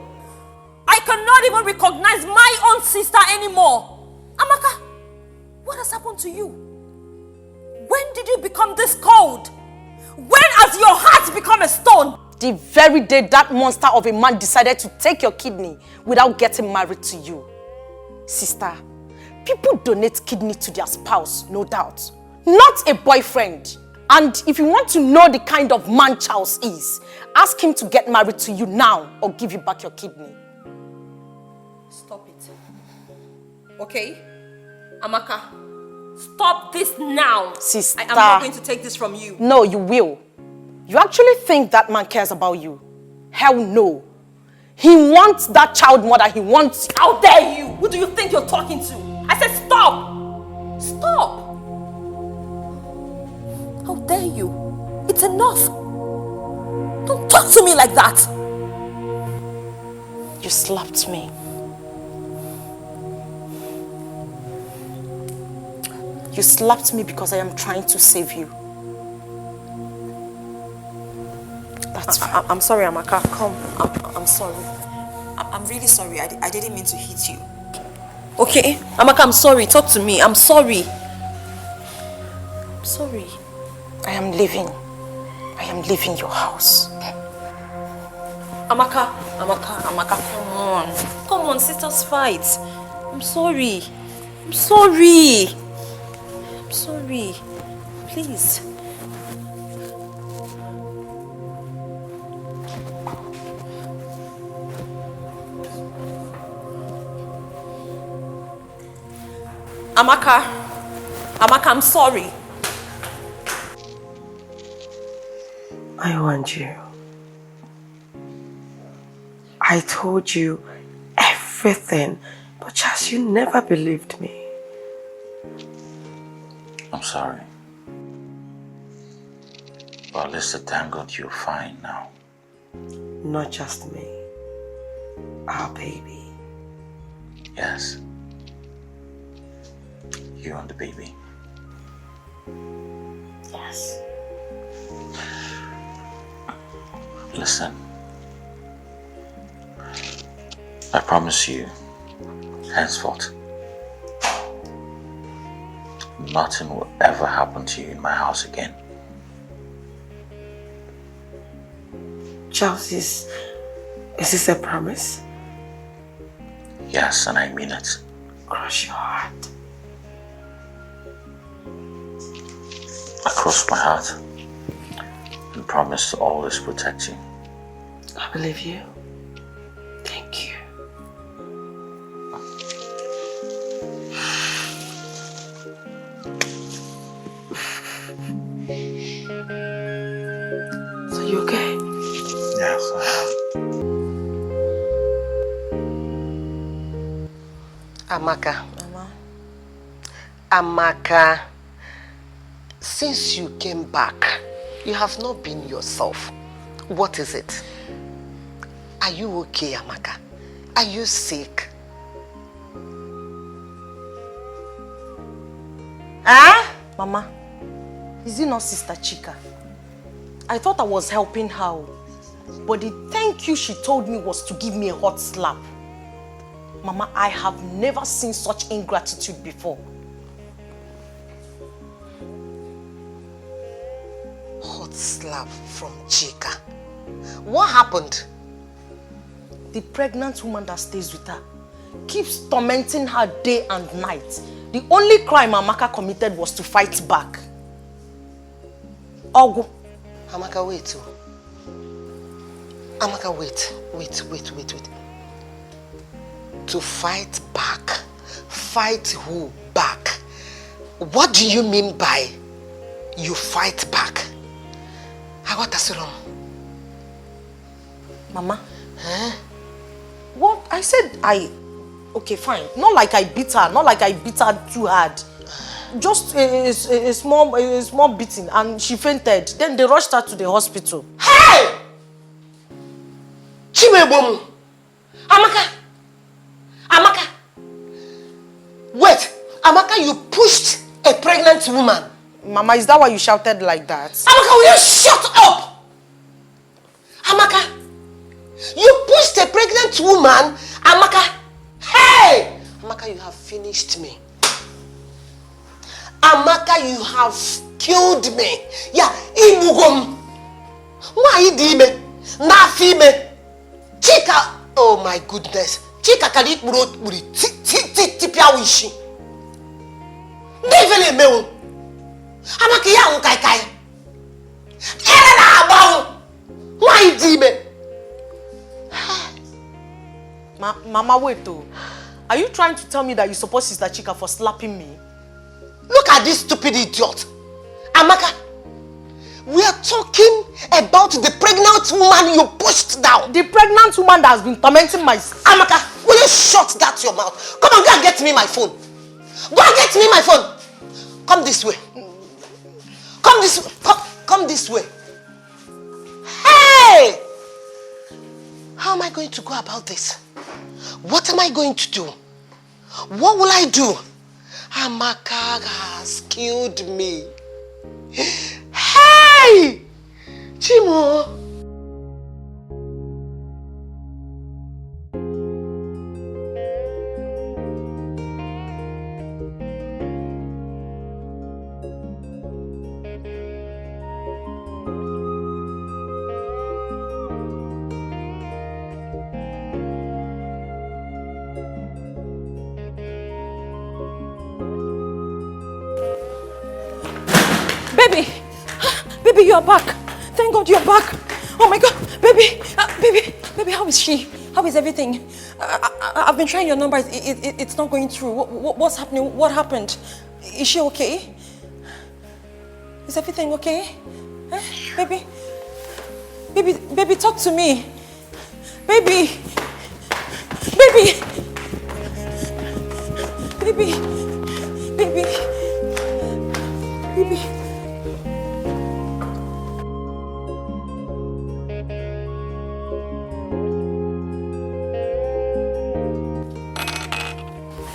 I cannot even recognize my own sister anymore. Amaka, what has happened to you? When did you become this cold? When has your heart become a stone? The very day that monster of a man decided to take your kidney without getting married to you. Sister, people donate kidney to their spouse, no doubt. Not a boyfriend. And if you want to know the kind of man Charles is, ask him to get married to you now or give you back your kidney. Stop it. Okay? Amaka, stop this now. Sister. I am not going to take this from you. No, you will. You actually think that man cares about you? Hell no. He wants that child more than he wants you. How dare you? Who do you think you're talking to? I said stop. Stop. How dare you? It's enough. Don't talk to me like that. You slapped me. You slapped me because I am trying to save you. That's fine. I'm sorry, Amaka. Come. I'm sorry. I'm really sorry. I didn't mean to hit you. Okay? Amaka, I'm sorry. Talk to me. I'm sorry. I'm sorry. I am leaving. I am leaving your house. Amaka, come on. Come on, sisters fight. I'm sorry. I'm sorry. I'm sorry. Please. Amaka, I'm sorry. I want you. I told you everything, but Charles, you never believed me. I'm sorry. But at least thank God you're fine now. Not just me. Our baby. Yes. You and the baby. Yes. Listen. I promise you, henceforth, nothing will ever happen to you in my house again. Charles, is this a promise? Yes, and I mean it. Cross your heart. I cross my heart and promise to always protect you. I believe you. Thank you. So you okay? Yes, I am. Amaka. Mama. Amaka, since you came back, you have not been yourself. What is it? Are you okay, Amaka? Are you sick? Ah? Mama, is it not Sister Chika? I thought I was helping her, but the thank you she told me was to give me a hot slap. Mama, I have never seen such ingratitude before. Hot slap from Chika. What happened? The pregnant woman that stays with her keeps tormenting her day and night. The only crime Amaka committed was to fight back. Ogu. Amaka, wait. Amaka, wait. To fight back? Fight who back? What do you mean by you fight back? What is wrong? Mama? Huh? What? I said okay, fine. Not like I beat her. Not like I beat her too hard. Just a small beating and she fainted. Then they rushed her to the hospital. Hey! Chimebom! Amaka! Wait! Amaka, you pushed a pregnant woman. Mama, is that why you shouted like that? Amaka, will you shut up? Amaka, you pushed a pregnant woman. Amaka, hey! Amaka, you have finished me. Amaka, you have killed me. Yeah, Imugom. Why dime? Nafime. Chika, oh my goodness. Chika can eat muri tipia wishi. Devele meu. Amaka ya unkai. Ere na abawu. Why dime? Mama, wait though. Are you trying to tell me that you support Sister Chika for slapping me? Look at this stupid idiot. Amaka, we are talking about the pregnant woman you pushed down. The pregnant woman that has been tormenting my... Amaka, will you shut that your mouth? Come on, go and get me my phone. Go and get me my phone. Come this way. Come this way. Hey! How am I going to go about this? What am I going to do? What will I do? Amaka has killed me. Hey! Chimo! Baby, you are back. Thank God you're back. Oh my God, baby, how is she? How is everything? I've been trying your number. It's not going through. What's happening? What happened? Is she okay? Is everything okay? Baby? Baby, talk to me. Baby. Baby. Baby. Baby. Baby.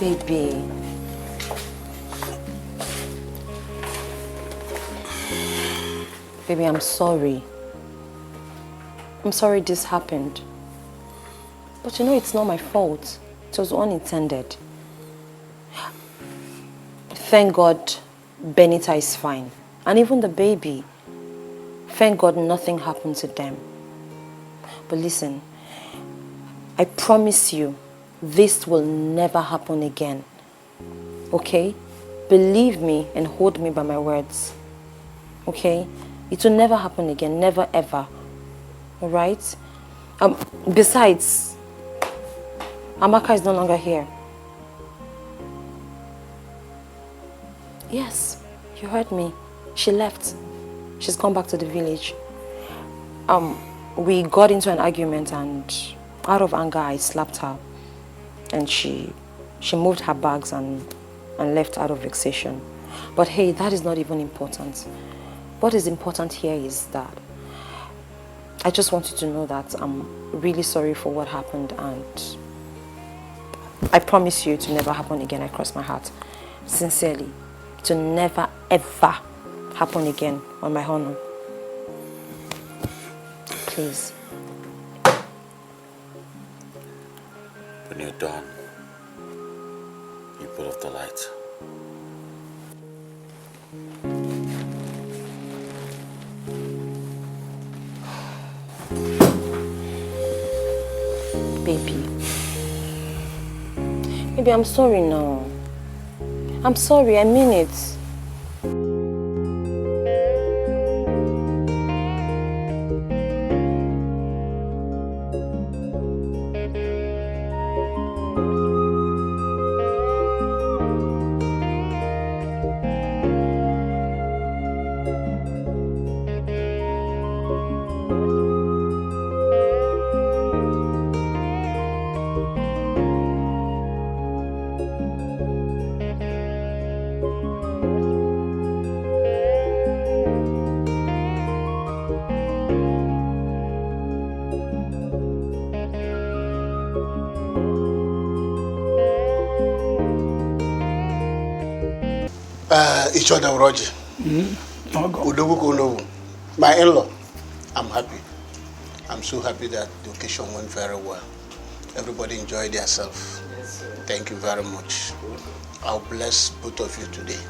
Baby. Baby, I'm sorry. I'm sorry this happened. But you know it's not my fault. It was unintended. Thank God Benita is fine. And even the baby. Thank God nothing happened to them. But listen, I promise you, this will never happen again. Okay? Believe me and hold me by my words. Okay? It will never happen again. Never ever. Alright? Besides, Amaka is no longer here. Yes, you heard me. She left. She's gone back to the village. We got into an argument and out of anger I slapped her. And she moved her bags and left out of vexation. But hey, that is not even important. What is important here is that I just want you to know that I'm really sorry for what happened and I promise you it will never happen again. I cross my heart. Sincerely. It will never ever happen again on my honor. Please. When you're done, you put off the light. Baby, I'm sorry now. I'm sorry, I mean it. Each other, Roger. My in-law, I'm happy. I'm so happy that the occasion went very well. Everybody enjoyed themselves. Yes, thank you very much. I'll bless both of you today.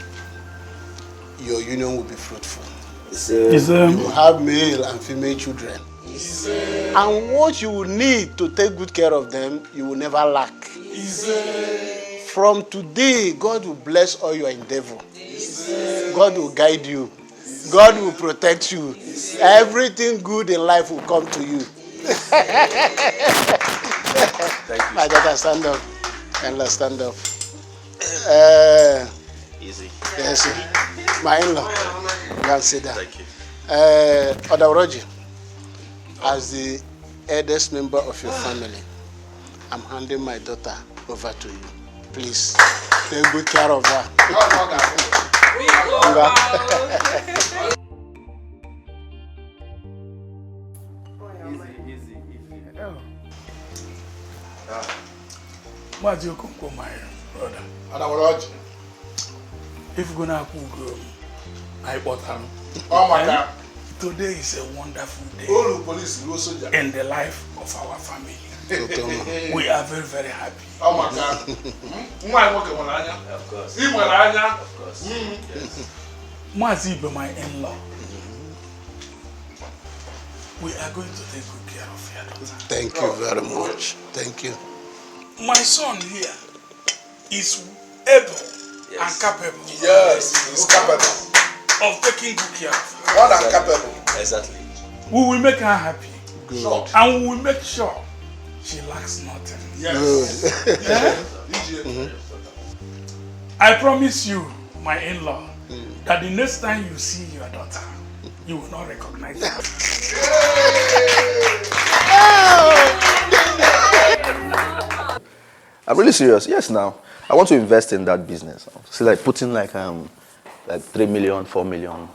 Your union will be fruitful. Yes, you will have male and female children. Yes, and what you will need to take good care of them, you will never lack. Yes, from today, God will bless all your endeavor. God will guide you. God will protect you. Everything good in life will come to you. Thank you. My daughter, stand up. And stand up. Easy. Yes. My in-law. Go and sit down. Thank you. Odawroji, as the eldest member of your family, I'm handing my daughter over to you. Please, take good care of her. Mazi Okonkwo, my brother. If you're gonna cook, I bought him. Oh my God! Today is a wonderful day in the life of our family. We are very, very happy. Oh my God! Of course. Of course. Yes. Mazi be my in-law. We are going to take good care of your daughter. Thank you very much. Thank you. My son here is able and capable. Yes, he's capable of taking good care of her. More than capable. Exactly. We will make her happy. Good. And we will make sure she lacks nothing. Yes. Good. Yeah? I promise you, my in-law, that the next time you see your daughter, you will not recognize it. I'm really serious. Yes, now I want to invest in that business. See, like putting like 3 million, 4 million,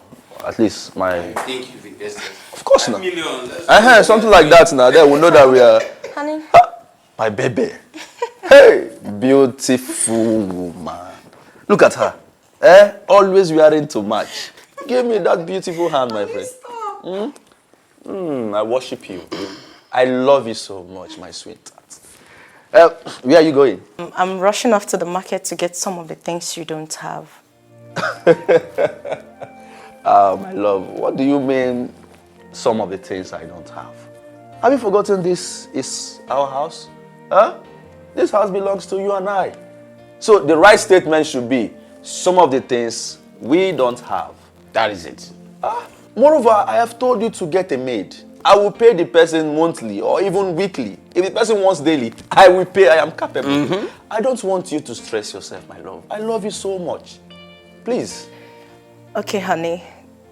at least my. I think you've invested. Of course not. 5 million. Something like that. Now then we know that we are. Honey. My baby. Hey, beautiful woman. Look at her. Always wearing to match. Give me that beautiful hand, my friend. I worship you. I love you so much, my sweetheart. Where are you going? I'm rushing off to the market to get some of the things you don't have. My love, what do you mean some of the things I don't have? Have you forgotten this is our house? Huh? This house belongs to you and I. So the right statement should be some of the things we don't have. That is it. Moreover, I have told you to get a maid. I will pay the person monthly or even weekly. If the person wants daily, I will pay. I am capable. I don't want you to stress yourself, my love. I love you so much. Please. Okay, honey.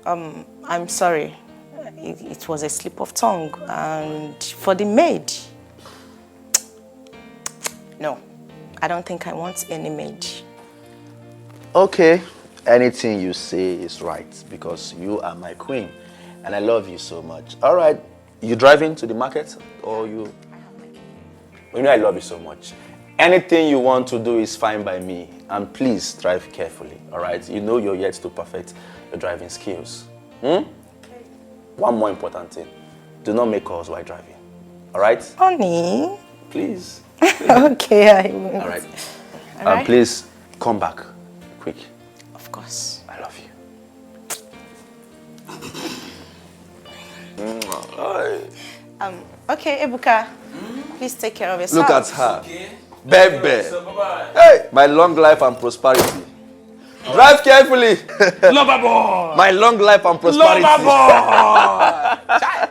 I'm sorry. It was a slip of tongue. And for the maid, no, I don't think I want any maid. Okay. Anything you say is right because you are my queen and I love you so much. All right. You driving to the market or you? You know I love you so much. Anything you want to do is fine by me. And please drive carefully, all right? You know you're yet to perfect your driving skills. One more important thing. Do not make calls while driving, all right? Honey. Please. Okay, I will. All right. All right. Please come back quick. Of course. I love you. Okay, Ebuka, please take care of yourself. Look at her. Baby. Hey, my long life and prosperity. Drive carefully. Lover boy. My long life and prosperity. Lover boy.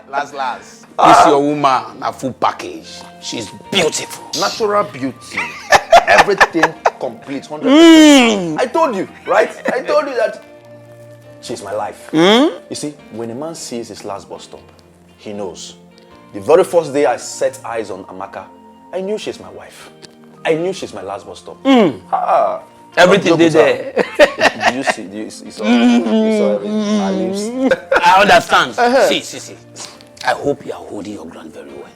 Last. This your woman, a full package. She's beautiful. Natural beauty. Everything complete. 100%. I told you, right? I told you that she's my life. You see, when a man sees his last bus stop, he knows. The very first day I set eyes on Amaka, I knew she's my wife. I knew she's my last bus stop. Everything they there. Do you see? You saw everything. Our lips. I understand. See. I hope you are holding your ground very well.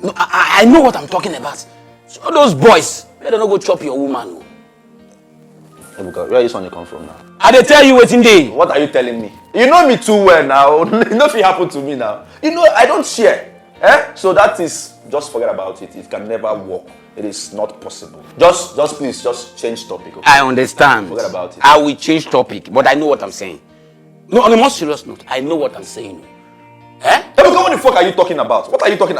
No, I know what I'm talking about. So those boys, they don't go chop your woman. Ebuka, where is one you come from now? I dey tell you what's in there. What are you telling me? You know me too well now. Nothing happened to me now. You know I don't share. So that is, just forget about it. It can never work. It is not possible. Just please, just change topic. Okay? I understand. Forget about it. I will change topic, but I know what I'm saying. No, on a more serious note, I know what I'm saying. Ebuka, what the fuck are you talking about? What are you talking?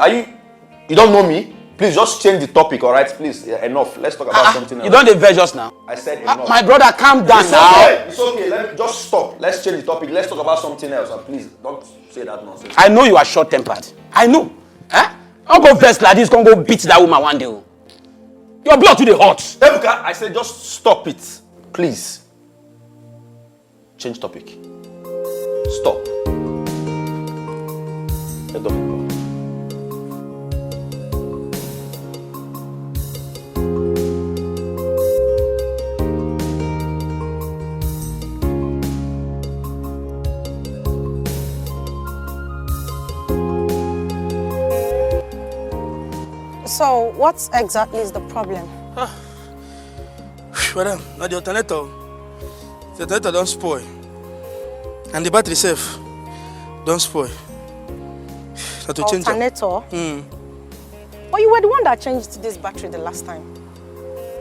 You don't know me? Please just change the topic, all right? Please, enough. Let's talk about something else. You don't diverge just now. I said enough. My brother, calm down now. It's okay. Just stop. Let's change the topic. Let's talk about something else. And please, don't say that nonsense. I know you are short-tempered. I know. Don't go vex like this. Don't go beat that woman one day. Your blood to the hot. Ebuka, I said just stop it. Please. Change topic. Stop. Let go. So, what exactly is the problem? Madam, not the alternator. The alternator don't spoil. And the battery safe don't spoil. So to change Alternator? But you were the one that changed this battery the last time.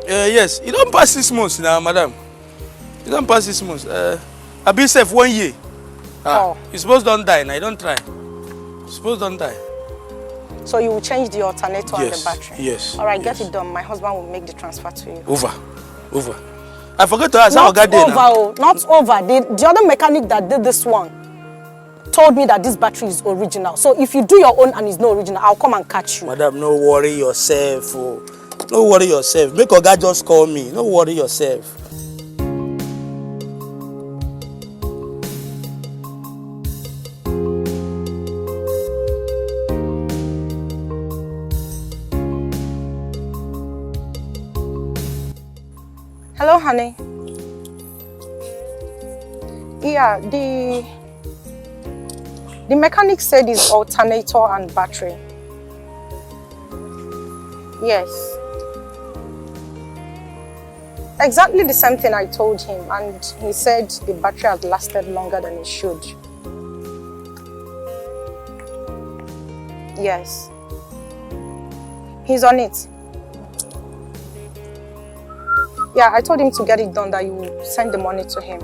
Yes, you don't pass 6 months now, madam. You don't pass 6 months. I've been safe 1 year. You supposed don't die now, you don't try. You supposed don't die. So you will change the alternator and the battery? Yes. All right, get it done. My husband will make the transfer to you. Over. I forgot to ask how I got there now. Not over. The other mechanic that did this one told me that this battery is original. So if you do your own and it's not original, I'll come and catch you. Madam, no worry yourself. No worry yourself. Make Oga just call me. No worry yourself. Hello, honey. Yeah, the mechanic said it's alternator and battery. Yes. Exactly the same thing I told him, and he said the battery has lasted longer than it should. Yes. He's on it. Yeah, I told him to get it done, that you will send the money to him.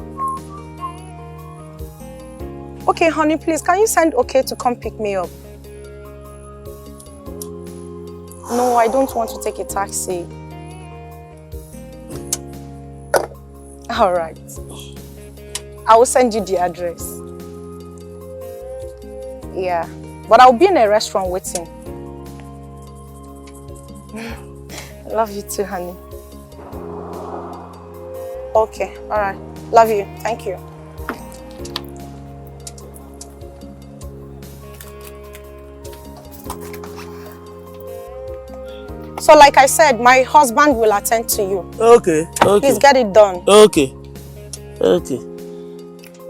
Okay, honey, please, can you send OK to come pick me up? No, I don't want to take a taxi. All right. I will send you the address. Yeah, but I'll be in a restaurant waiting. I love you too, honey. Okay, all right. Love you. Thank you. So like I said, my husband will attend to you. Okay, okay. Please get it done. Okay, okay.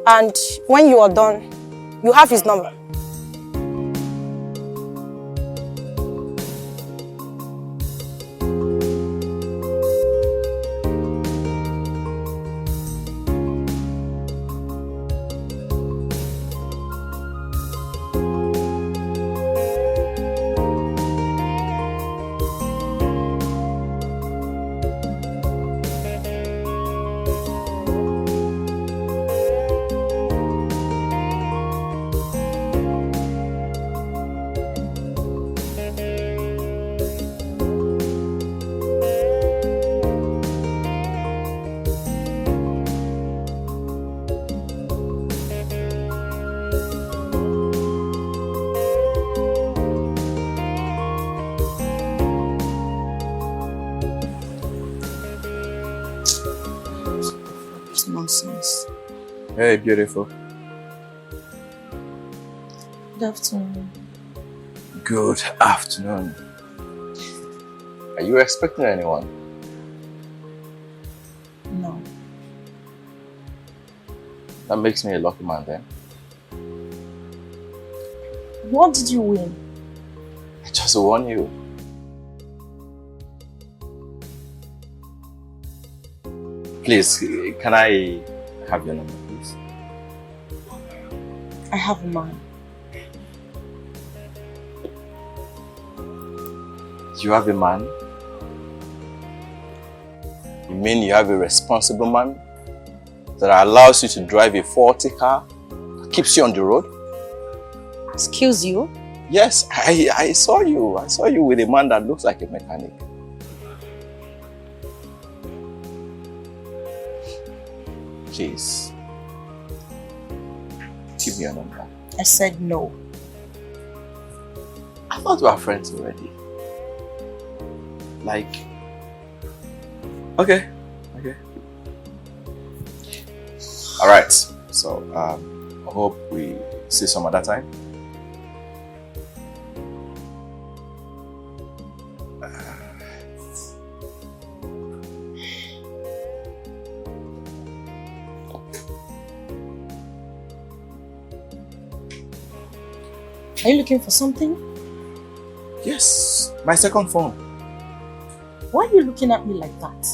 And when you are done, you have his number. Nonsense. Hey, beautiful. Good afternoon. Good afternoon. Are you expecting anyone? No. That makes me a lucky man then. What did you win? I just won you. Please, can I have your number, please? I have a man. You have a man? You mean you have a responsible man that allows you to drive a faulty car, that keeps you on the road? Excuse you? Yes, I saw you. I saw you with a man that looks like a mechanic. Please, give me your number. I said no. I thought we were friends already. Like, okay. All right. So, I hope we see some other time. Are you looking for something? Yes, my second phone. Why are you looking at me like that?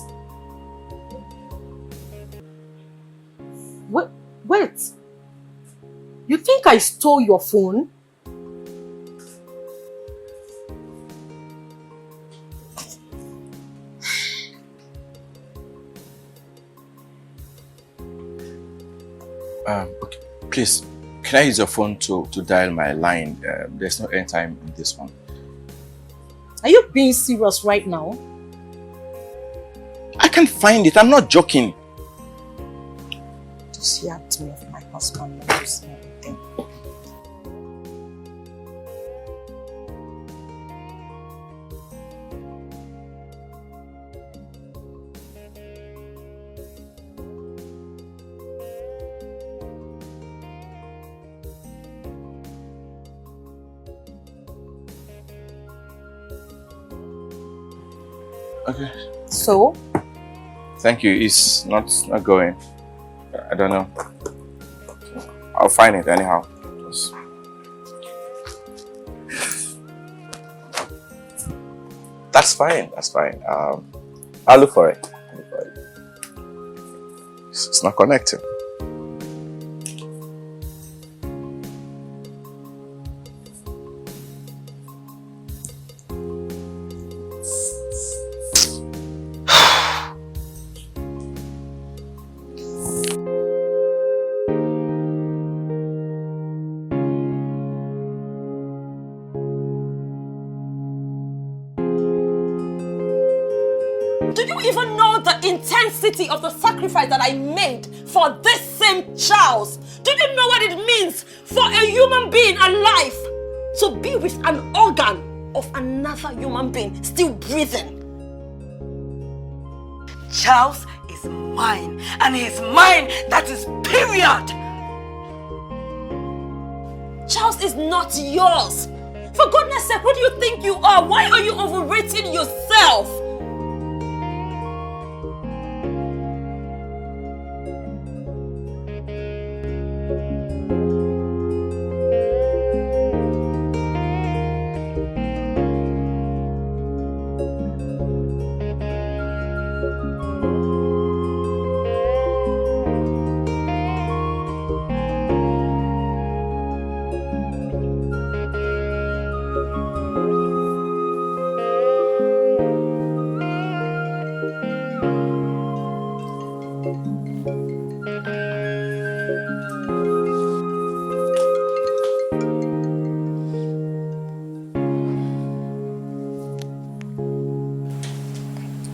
Wait. You think I stole your phone? Okay, please, can I use your phone to dial my line? There's no end time in this one. Are you being serious right now? I can't find it. I'm not joking. Just hear to me of my husband, not to say anything. Okay. So, Thank you. It's not going. I don't know. I'll find it anyhow. That's fine. That's fine. I'll look for it. It's not connecting. Do you even know the intensity of the sacrifice that I made for this same Charles? Do you know what it means for a human being alive to be with an organ of another human being still breathing? Charles is mine, and he's mine, that is period. Charles is not yours. For goodness sake, who do you think you are? Why are you overrating yourself?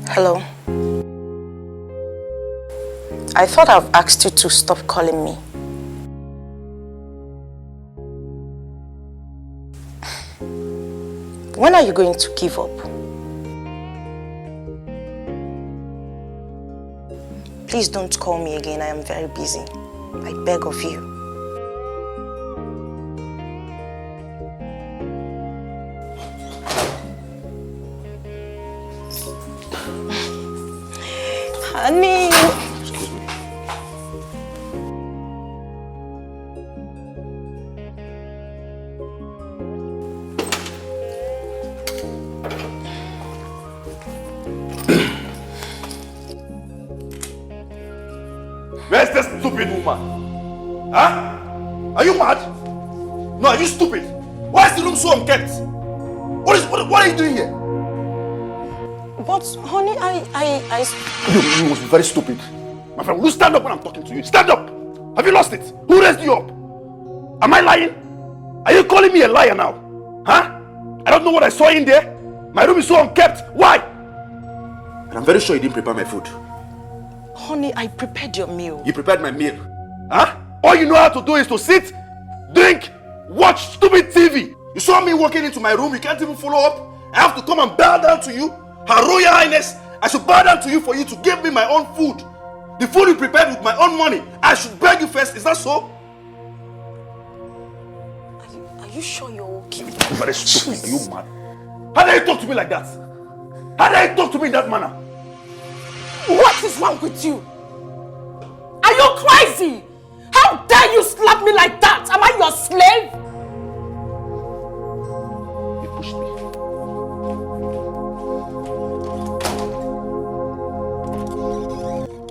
Hello. I thought I've asked you to stop calling me. When are you going to give up? Please don't call me again. I am very busy. I beg of you. Honey. Excuse me. Where's this stupid woman? Huh? Are you mad? No, are you stupid? Why is the room so unkempt? What are you doing here? But, honey, You must be very stupid. My friend, will you stand up when I'm talking to you? Stand up! Have you lost it? Who raised you up? Am I lying? Are you calling me a liar now? Huh? I don't know what I saw in there. My room is so unkept. Why? And I'm very sure you didn't prepare my food. honey, I prepared your meal. You prepared my meal. Huh? All you know how to do is to sit, drink, watch stupid TV. You saw me walking into my room, you can't even follow up. I have to come and bow down to you. Her Royal Highness, I should bow down to you for you to give me my own food. The food you prepared with my own money. I should beg you first. Is that so? Are you sure you're okay? You're very stupid. Are you mad? How dare you talk to me like that? How dare you talk to me in that manner? What is wrong with you? Are you crazy? How dare you slap me like that? Am I your slave? You pushed me.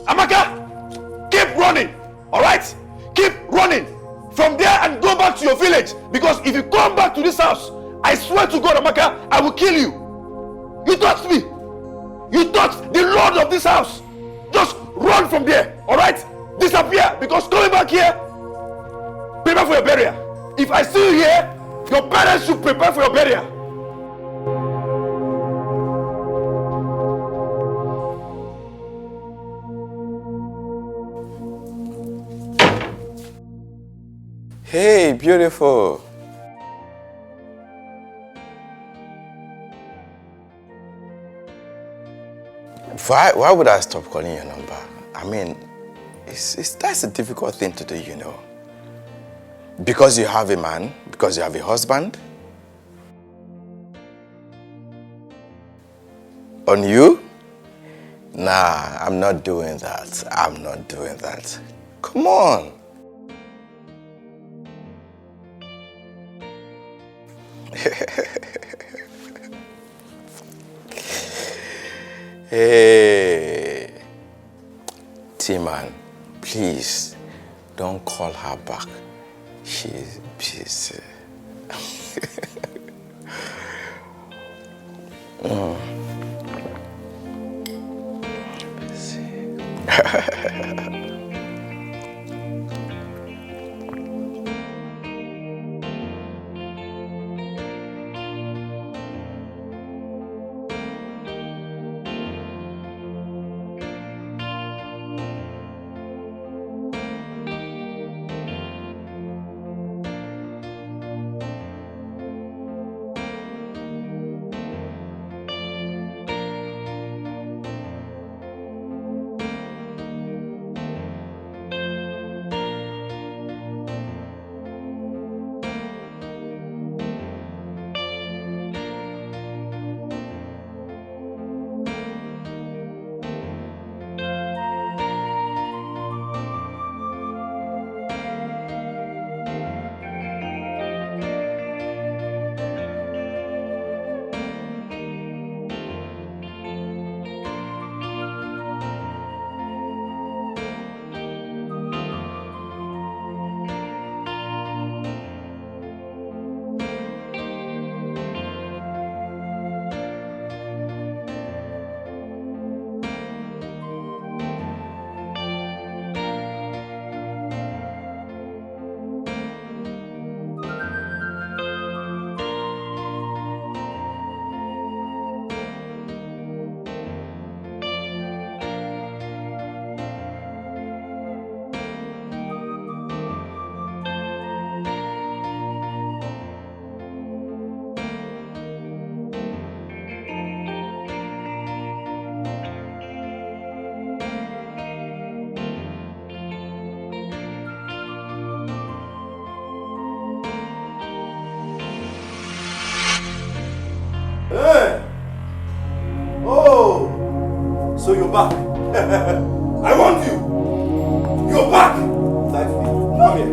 Amaka, keep running, all right? Keep running from there and go back to your village. Because if you come back to this house, I swear to God, Amaka, I will kill you. You touched me. You touched the Lord of this house. Just run from there, all right? Disappear, because coming back here, prepare for your burial. If I see you here, your parents should prepare for your burial. Hey, beautiful. Why would I stop calling your number? I mean, that's a difficult thing to do, you know. Because you have a man, because you have a husband. On you, Nah, I'm not doing that. I'm not doing that. Come on. Hey, T-Man, please don't call her back. She's busy. Hey! Oh! So you're back. I want you. You're back. Come here.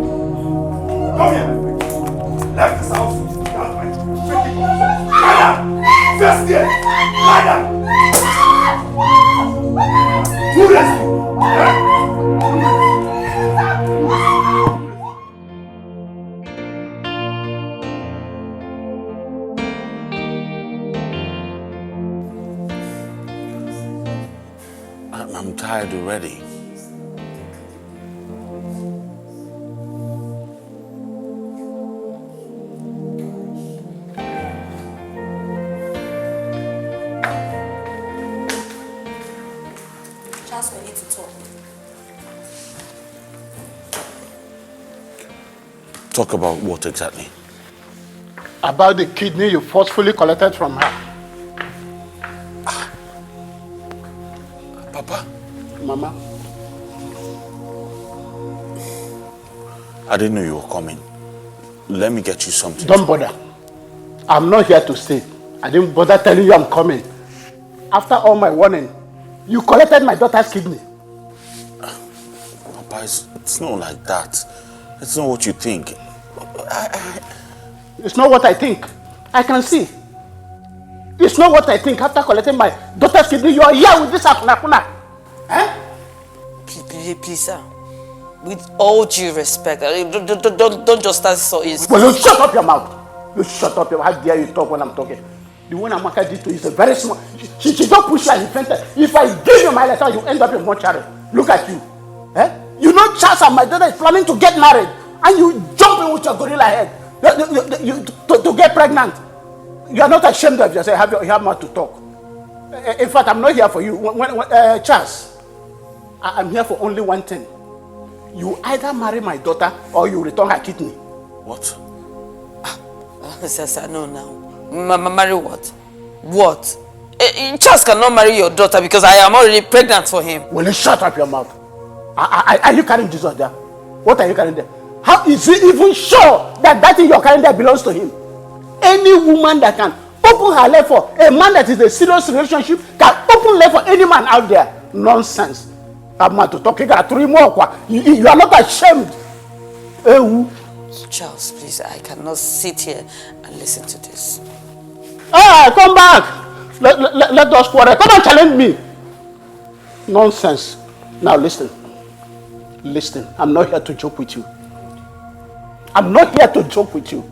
Come here. Left this house. That's my freaking. Lie down. First here. Lie down. Do this. I'm tired already. Charles, we need to talk. Talk about what exactly? About the kidney you forcefully collected from her. Papa? Mama? I didn't know you were coming. Let me get you something. Don't bother. I'm not here to stay. I didn't bother telling you I'm coming. After all my warning, you collected my daughter's kidney. Papa, it's not like that. It's not what you think. It's not what I think. I can see. It's not what I think. After collecting my daughter's kidney, you are here with this akunakuna. Eh? Please, sir. With all due respect, don't just start so easy. Well, you shut up your mouth. You shut up your mouth. How dare you talk when I'm talking? The one Amaka did to you is a very small. She don't push you and fainted. If I give you my letter, you end up in mortuary. Look at you. Eh? You know Charles and my daughter is planning to get married, and you jump in with your gorilla head to get pregnant. You are not ashamed of yourself. You have more to talk. In fact, I'm not here for you. Charles, I'm here for only one thing. You either marry my daughter or you return her kidney. What? Sir, no, now. Marry what? What? Charles cannot marry your daughter because I am already pregnant for him. Will you shut up your mouth? Are you carrying Jesus there? What are you carrying there? How is he even sure that that thing you're carrying there belongs to him? Any woman that can Open her leg for a man that is a serious relationship can open leg for any man out there. Nonsense. I'm not to talk about 3 more. You are not ashamed. Charles, please, I cannot sit here and listen to this. Come back. Let us quarrel. Come and challenge me. Nonsense. Now listen. Listen. I'm not here to joke with you. I'm not here to joke with you.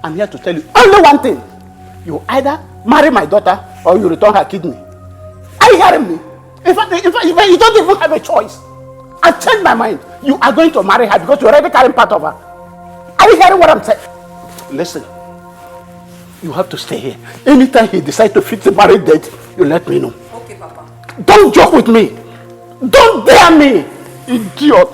I'm here to tell you only one thing. You either marry my daughter or you return her kidney. Are you hearing me? In fact, you don't even have a choice. I've changed my mind. You are going to marry her because you're already carrying part of her. Are you hearing what I'm saying? Listen. You have to stay here. Anytime he decides to fix the marriage date, you let me know. Okay, Papa. Don't joke with me. Don't dare me, idiot.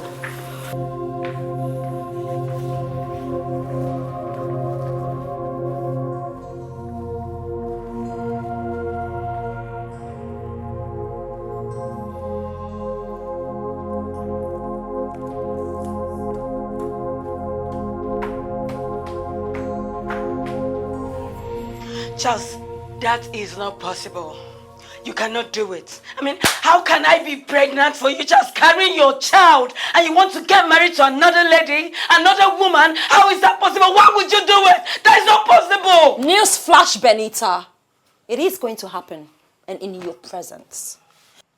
Charles, that is not possible. You cannot do it. I mean, how can I be pregnant for you just carrying your child and you want to get married to another lady, another woman? How is that possible? Why would you do it? That is not possible. News flash, Benita. It is going to happen, and in your presence.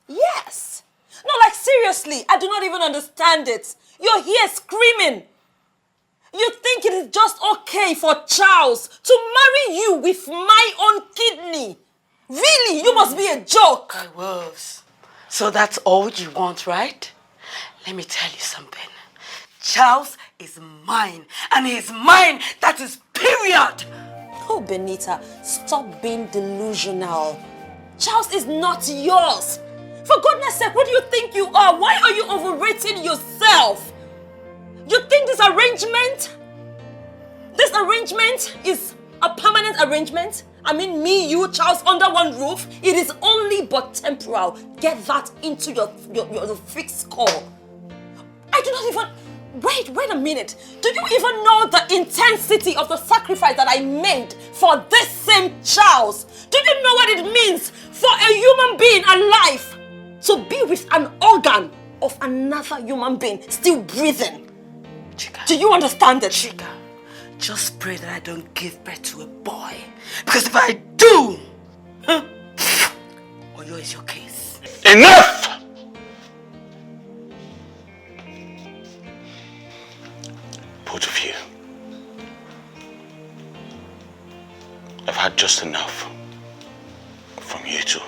Yes. No, like seriously, I do not even understand it. You're here screaming. You think it is just okay for Charles to marry you with my own kidney? Really? You must be a joke. I was. So that's all you want, right? Let me tell you something. Charles is mine, and he's mine. That is period. Oh, Benita, stop being delusional. Charles is not yours. For goodness sake, what do you think you are? Why are you overrating yourself? You think this arrangement is a permanent arrangement? I mean, me, you, Charles, under one roof? It is only but temporal. Get that into your fixed score. I do not even... Wait a minute. Do you even know the intensity of the sacrifice that I made for this same Charles? Do you know what it means for a human being alive to be with an organ of another human being still breathing? Chika, do you understand it? Chika, just pray that I don't give birth to a boy. Because if I do, Oyo is your case. Enough! Both of you. I've had just enough from you two.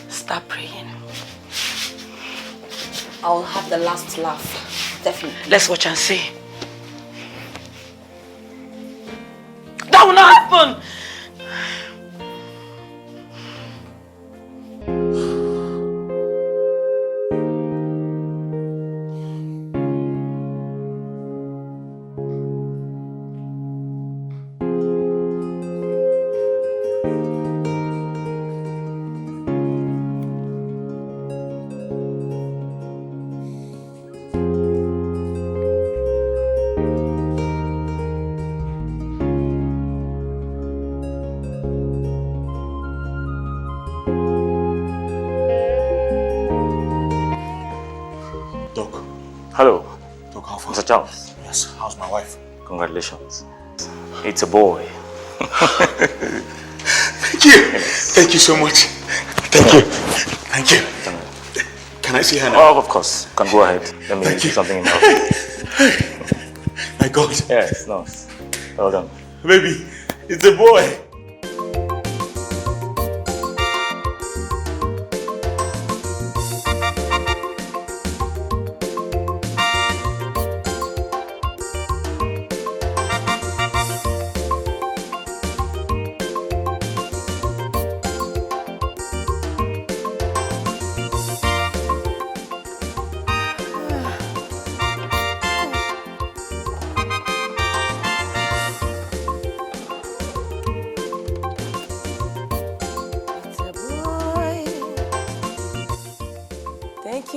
Start praying. I'll have the last laugh. Definitely. Let's watch and see. That will not happen! Hello. Doc, how far? Mr. Charles. Yes, how's my wife? Congratulations. It's a boy. Thank you. Yes. Thank you so much. Thank you. Thank you. Can I see her now? Oh, of course. You can go ahead. Let me do something in the house. My God. Yes, nice. Well done. Baby, it's a boy.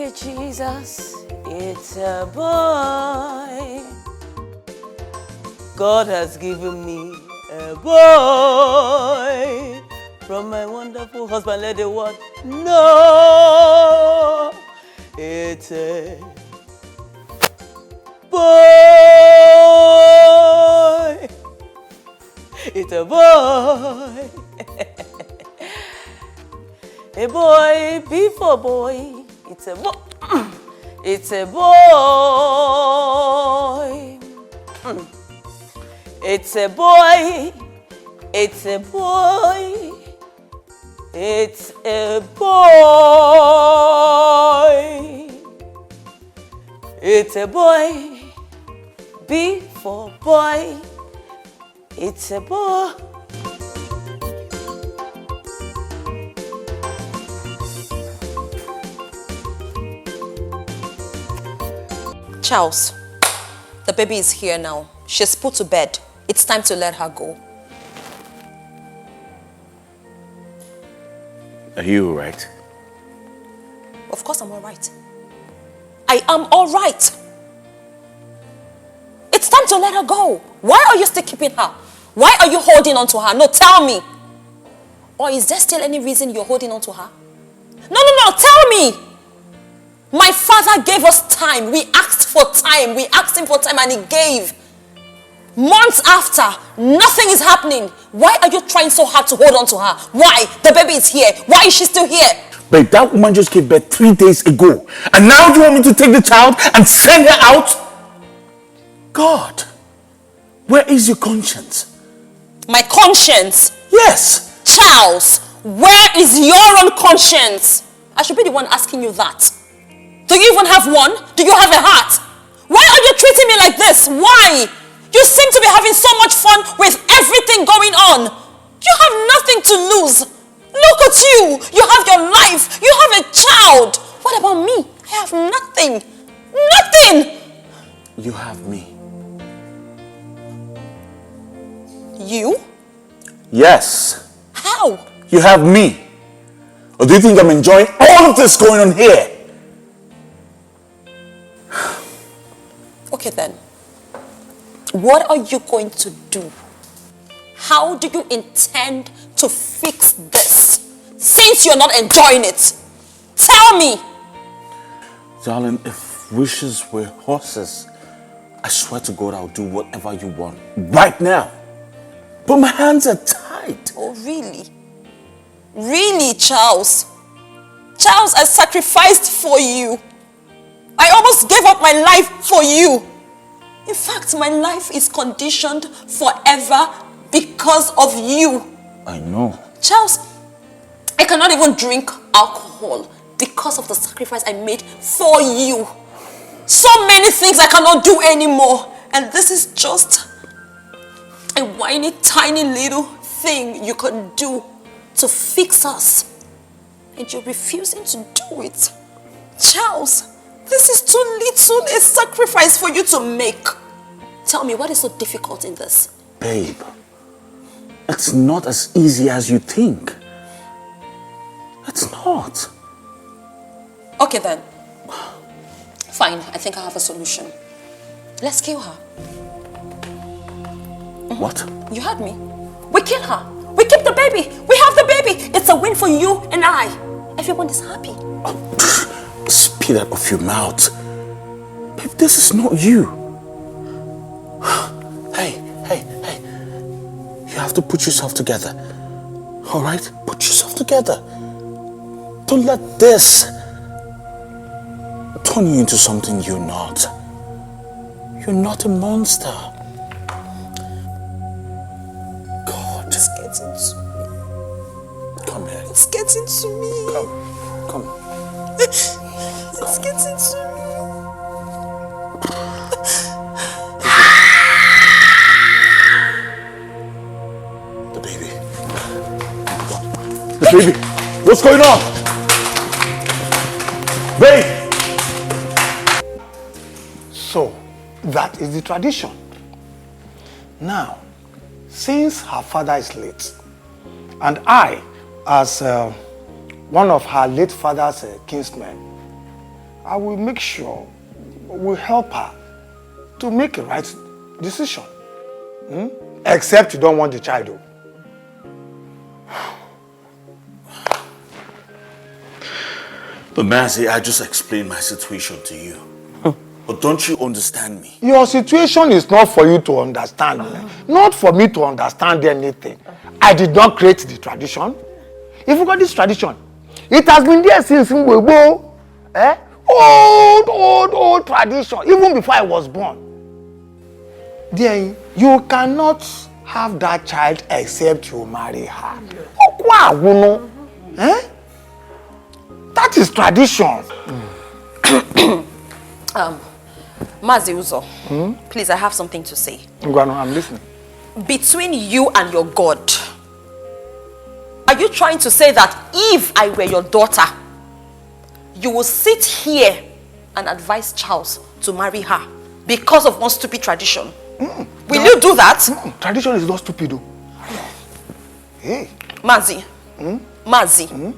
you, Jesus. It's a boy. God has given me a boy. From my wonderful husband, let the world know. It's a boy. It's a boy. A boy before boy. It's a boy. It's a boy. It's a boy. It's a boy. It's a boy. It's a boy. B for boy. It's a boy. Charles, the baby is here now. She's put to bed. It's time to let her go. Are you all right? Of course I'm all right. I am all right. It's time to let her go. Why are you still keeping her? Why are you holding on to her? No, tell me. Or is there still any reason you're holding on to her? No, tell me. My father gave us time. We asked for time. We asked him for time and he gave. Months after, nothing is happening. Why are you trying so hard to hold on to her? Why? The baby is here. Why is she still here? Babe, that woman just gave birth 3 days ago. And now you want me to take the child and send her out? God, where is your conscience? My conscience? Yes. Charles, where is your own conscience? I should be the one asking you that. Do you even have one? Do you have a heart? Why are you treating me like this? Why? You seem to be having so much fun with everything going on. You have nothing to lose. Look at you. You have your life. You have a child. What about me? I have nothing. Nothing. You have me. You? Yes. How? You have me. Or do you think I'm enjoying all of this going on here? Okay then. What are you going to do? How do you intend to fix this? Since you're not enjoying it. Tell me. Darling, if wishes were horses, I swear to God I'll do whatever you want. Right now. But my hands are tied. Oh, really? Really, Charles? Charles, I sacrificed for you. I almost gave up my life for you. In fact, my life is conditioned forever because of you. I know. Charles, I cannot even drink alcohol because of the sacrifice I made for you. So many things I cannot do anymore. And this is just a whiny, tiny little thing you can do to fix us. And you're refusing to do it. Charles, this is too little a sacrifice for you to make. Tell me, what is so difficult in this? Babe, it's not as easy as you think. It's not. Okay then. Fine, I think I have a solution. Let's kill her. What? You heard me. We kill her. We keep the baby. We have the baby. It's a win for you and I. Everyone is happy. Spit that off your mouth. Babe, this is not you. Hey. You have to put yourself together. All right? Put yourself together. Don't let this turn you into something you're not. You're not a monster. God. It's getting to me. Come here. It's getting to me. Come. It's getting to me. The baby. What's going on? Babe. So, that is the tradition. Now, since her father is late, and I, as one of her late father's kinsmen, I will make sure we'll help her to make a right decision. Except you don't want the child, though. But Mazi, I just explained my situation to you. But don't you understand me? Your situation is not for you to understand. Not for me to understand anything. I did not create the tradition. If you got this tradition, it has been there since Ngwebo. Old tradition, even before I was born. Then you cannot have that child except you marry her. That is tradition. Mazi Uzo, please, I have something to say. I'm listening. Between you and your God, are you trying to say that if I were your daughter, you will sit here and advise Charles to marry her because of one stupid tradition? Will you do that? Tradition is not stupid, though. Hey. Mazi, Mazi,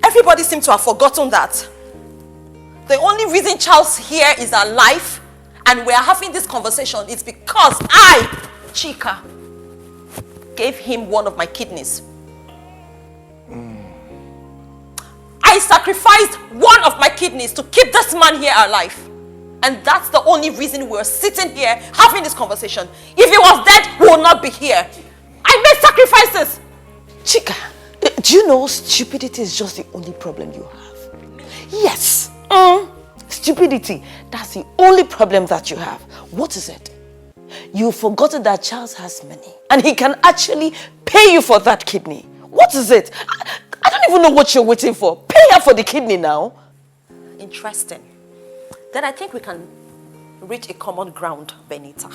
everybody seems to have forgotten that the only reason Charles here is alive and we are having this conversation is because I, Chika, gave him one of my kidneys. I sacrificed one of my kidneys to keep this man here alive. And that's the only reason we're sitting here having this conversation. If he was dead, we would not be here. I made sacrifices. Chika, do you know stupidity is just the only problem you have? Yes. Stupidity, that's the only problem that you have. What is it? You've forgotten that Charles has money and he can actually pay you for that kidney. What is it? I don't even know what you're waiting for. Pay her for the kidney now. Interesting. Then I think we can reach a common ground, Benita.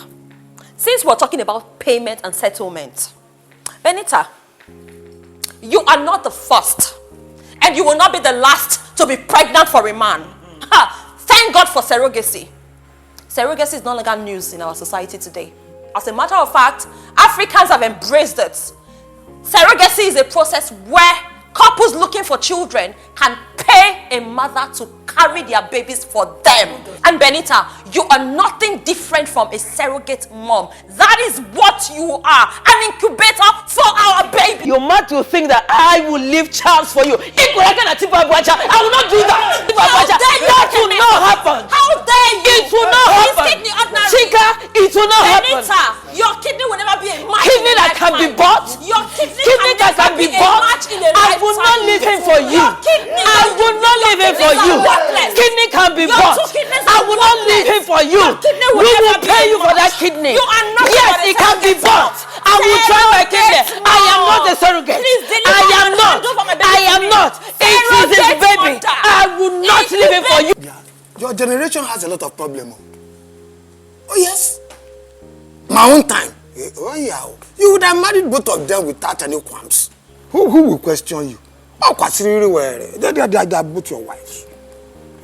Since we're talking about payment and settlement, Benita, you are not the first and you will not be the last to be pregnant for a man. Thank God for surrogacy. Surrogacy is no longer news in our society today. As a matter of fact, Africans have embraced it. Surrogacy is a process where couples looking for children can pay a mother to carry their babies for them. And Benita, you are nothing different from a surrogate mom. That is what you are, an incubator for our baby. You're mad to think that I will leave Charles for you. I will not do that. That will not happen. How dare you? It will not happen. Chika, it will not happen. Benita, your kidney will never be a match. Kidney that can be bought. Your kidney that can be bought. I will not leave him for you. I will not leave him for you. Kidney can be bought. I will not leave him for you. We will pay you for that kidney. Yes, it can be bought. I will try my kidney. I am not a surrogate. I am not. I am not. It is his baby. I will not leave him for you. Your generation has a lot of problems. Oh yes. My own time. Oh yeah. You would have married both of them without any qualms. Who will question you? Oh, they are both your wives. I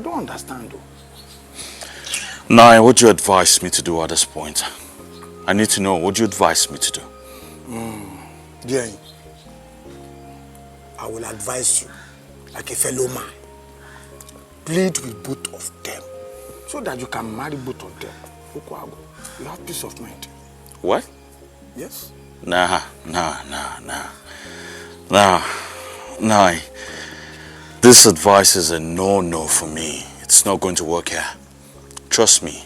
don't understand though. Nai, what do you advise me to do at this point? I need to know, what do you advise me to do? Dear, I will advise you, like a fellow man, plead with both of them, so that you can marry both of them. You have peace of mind. What? Yes. Nah. This advice is a no-no for me. It's not going to work here. Trust me.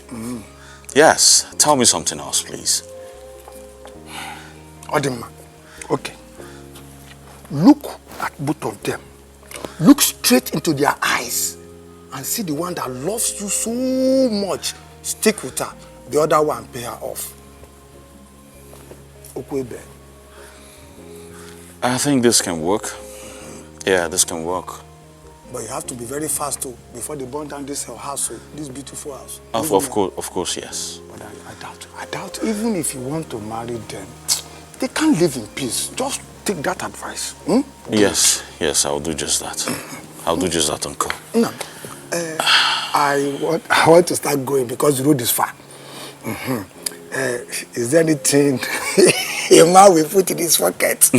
Yes. Tell me something else, please. Odima, okay. Look at both of them. Look straight into their eyes and see the one that loves you so much. Stick with her. The other one, pay her off. Okwebe. I think this can work. Yeah, this can work. But you have to be very fast too, before they burn down this house, this beautiful house. Of course, yes. But I doubt even if you want to marry them, they can't live in peace. Just take that advice. Yes, I will do just that. I'll do just that, Uncle. No, I want to start going because the road is far. Is there anything a man will put in his pocket.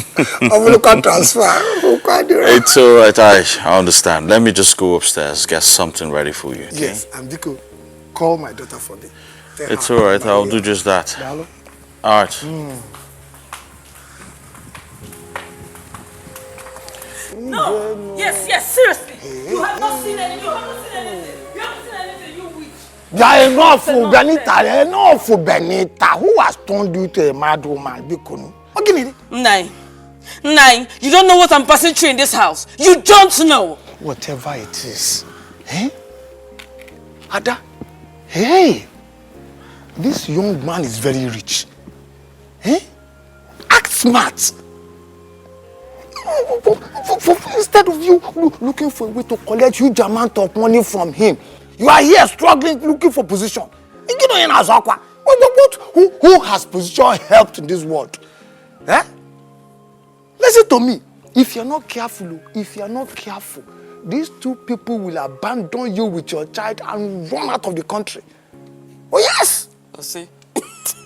Look at transfer. It's alright, I understand. Let me just go upstairs, get something ready for you. Okay? Yes, and Biko, call my daughter for me. It's alright, I'll do just that. Alright. No! Yes, seriously! You have not seen anything, you haven't seen anything, you witch! Yeah, enough for Benita, enough for Benita. Who has turned you to a mad woman, Biko? Nine, you don't know what I'm passing through in this house. You don't know! Whatever it is. Eh? Ada, hey! This young man is very rich. Eh? Act smart. Instead of you looking for a way to collect huge amount of money from him, you are here struggling, looking for position. You know, who has position helped in this world? Eh? Listen to me. If you're not careful, these two people will abandon you with your child and run out of the country. Oh yes! I see.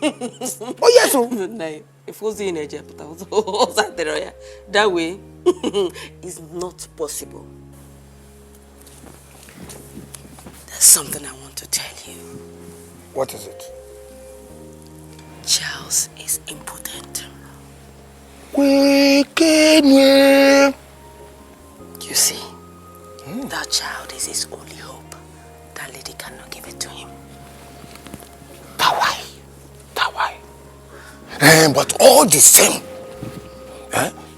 Oh yes, oh. If it was in Egypt, that way is not possible. There's something I want to tell you. What is it? Charles is impotent. You see, that child is his only hope. That lady cannot give it to him. That why? But all the same,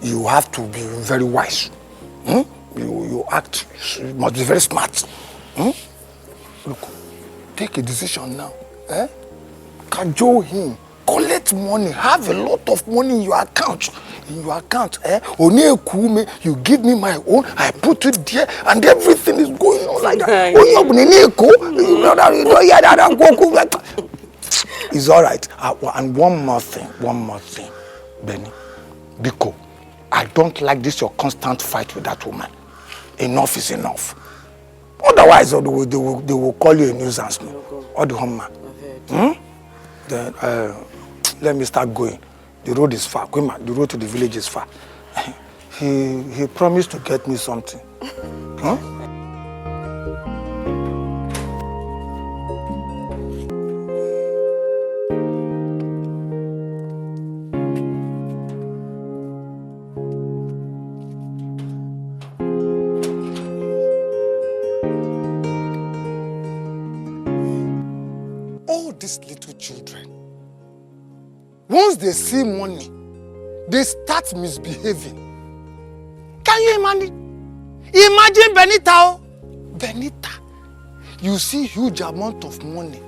you have to be very wise. You act, you must be very smart. Look, take a decision now. Cajole him, collect money, have a lot of money in your account. You give me my own, I put it there, and everything is going on like that. It's all right. And one more thing, Benny, Biko, I don't like this your constant fight with that woman. Enough is enough. Otherwise, they will call you a nuisance. Or the home man. Then let me start going. The road is far. The road to the village is far. He promised to get me something. Huh? These little children, once they see money, they start misbehaving. Can you imagine? Imagine Benita. Benita, you see huge amount of money.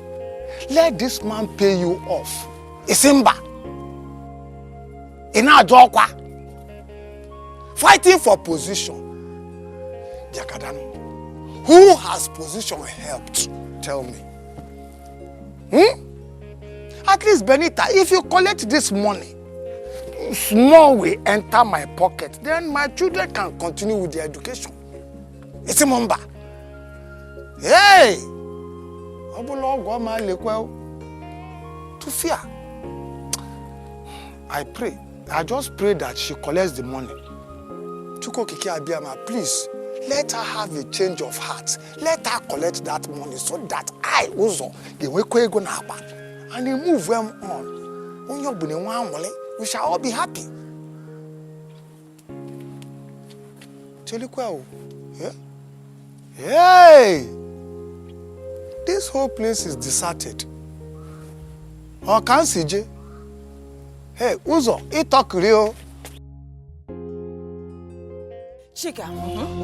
Let this man pay you off. Isimba. Inajokwa. Fighting for position. Jakadano. Who has position helped? Tell me. At least, Benita, if you collect this money, small will enter my pocket, then my children can continue with their education. It's a mamba. Hey! To fear. I pray. I just pray that she collects the money. Chuko Kiki Abiyama, please, let her have a change of heart. Let her collect that money so that I also and they move them on. We shall all be happy. Hey! This whole place is deserted. Oh, can't CJ? Hey, Uzo, it talk real. Chika,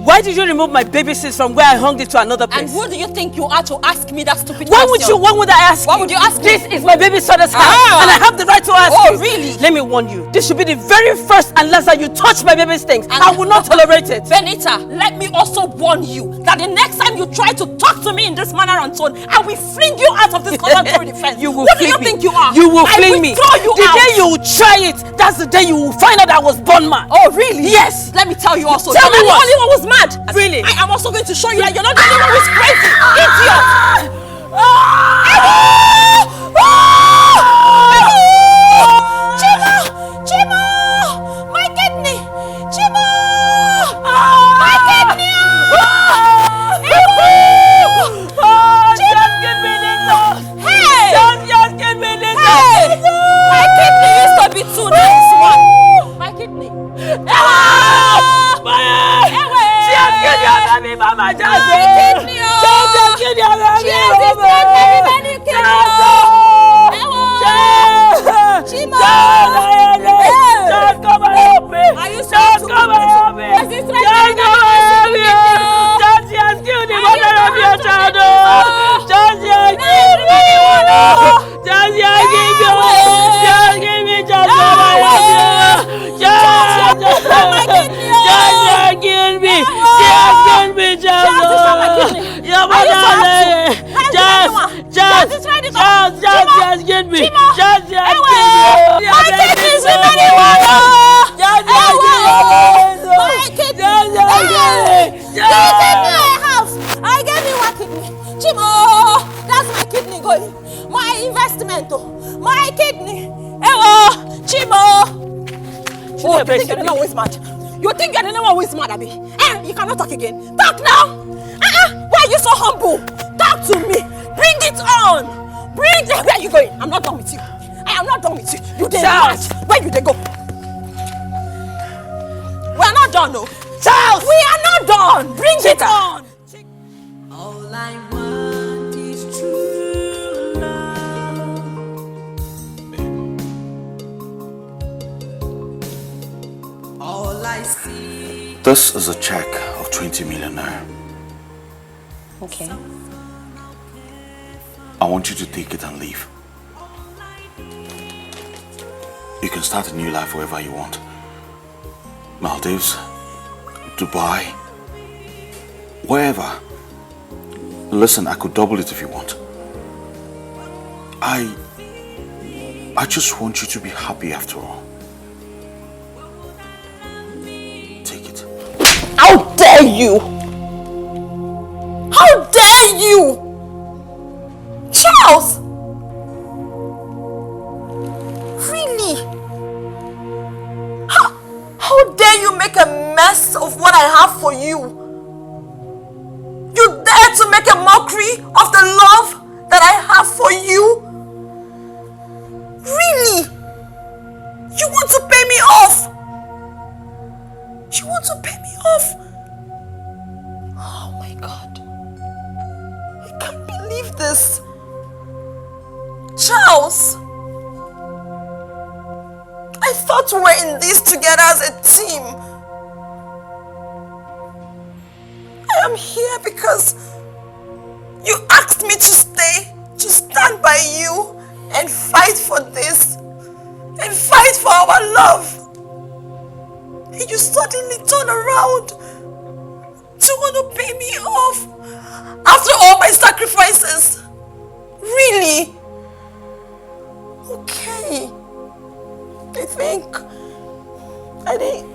why did you remove my baby seat from where I hung it to another place? And who do you think you are to ask me that stupid Why question? would I ask Why you? would you ask This me? is my baby's father's house, and I have the right to ask you. Oh, really? Let me warn you, this should be the very first and last time you touch my baby's things. And I will not tolerate it. Benita, let me also warn you that the next time you try to talk to me in this manner and tone, I will fling you out of this contemporary defense. You will What do fling you me. think you are? You will fling I me. will throw you the out. day you will try it, that's the day you will find out I was born mad. Oh, really? Yes. Let me tell you also. Tell me you're not what? the only one who's mad. Really? I am also going to show you that you're not the only one who's crazy. Idiot! Are you so happy? Just get me. Just get me. My kidneys remaining one. My kidneys. Just get me a house. I gave you one kidney. Chimo, that's my kidney going. My investment, my kidney. Chimo. Oh, you think you're the one who is mad? You think you're the one who is mad, Abby? You cannot talk again. Talk now. Why are you so humble? Talk to me. Bring it on. Bring it. Where are you going? I'm not done with you. I am not done with you. You did mad. Where you they go? We are not done, no. Charles! We are not done. Bring it on. All I want is true love. All I see. This is a check of 20 million naira. Okay. I want you to take it and leave. You can start a new life wherever you want. Maldives, Dubai, wherever. Listen, I could double it if you want. I just want you to be happy after all. Take it. How dare you? How dare you? Charles! Really? How dare you make a mess of what I have for you? You dare to make a mockery of the love that I have for you? Really? You want to pay me off? You want to pay me off? Oh my God. I can't believe this. Charles! I thought we were in this together as a team. I am here because you asked me to stay, to stand by you and fight for this and fight for our love. And you suddenly turn around to want to pay me off after all my sacrifices. Really? Okay. I think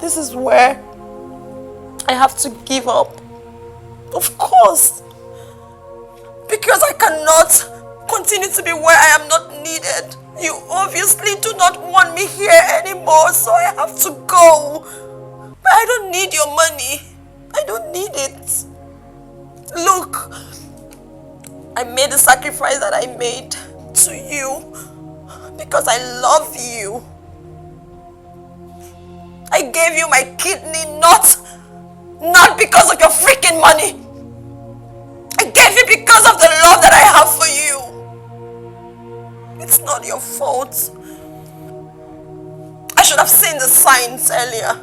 this is where I have to give up. Of course. Because I cannot continue to be where I am not needed. You obviously do not want me here anymore, so I have to go. But I don't need your money. I don't need it. Look, I made the sacrifice that I made to you because I love you. I gave you my kidney not because of your freaking money. I gave it because of the love that I have for you. It's not your fault. I should have seen the signs earlier.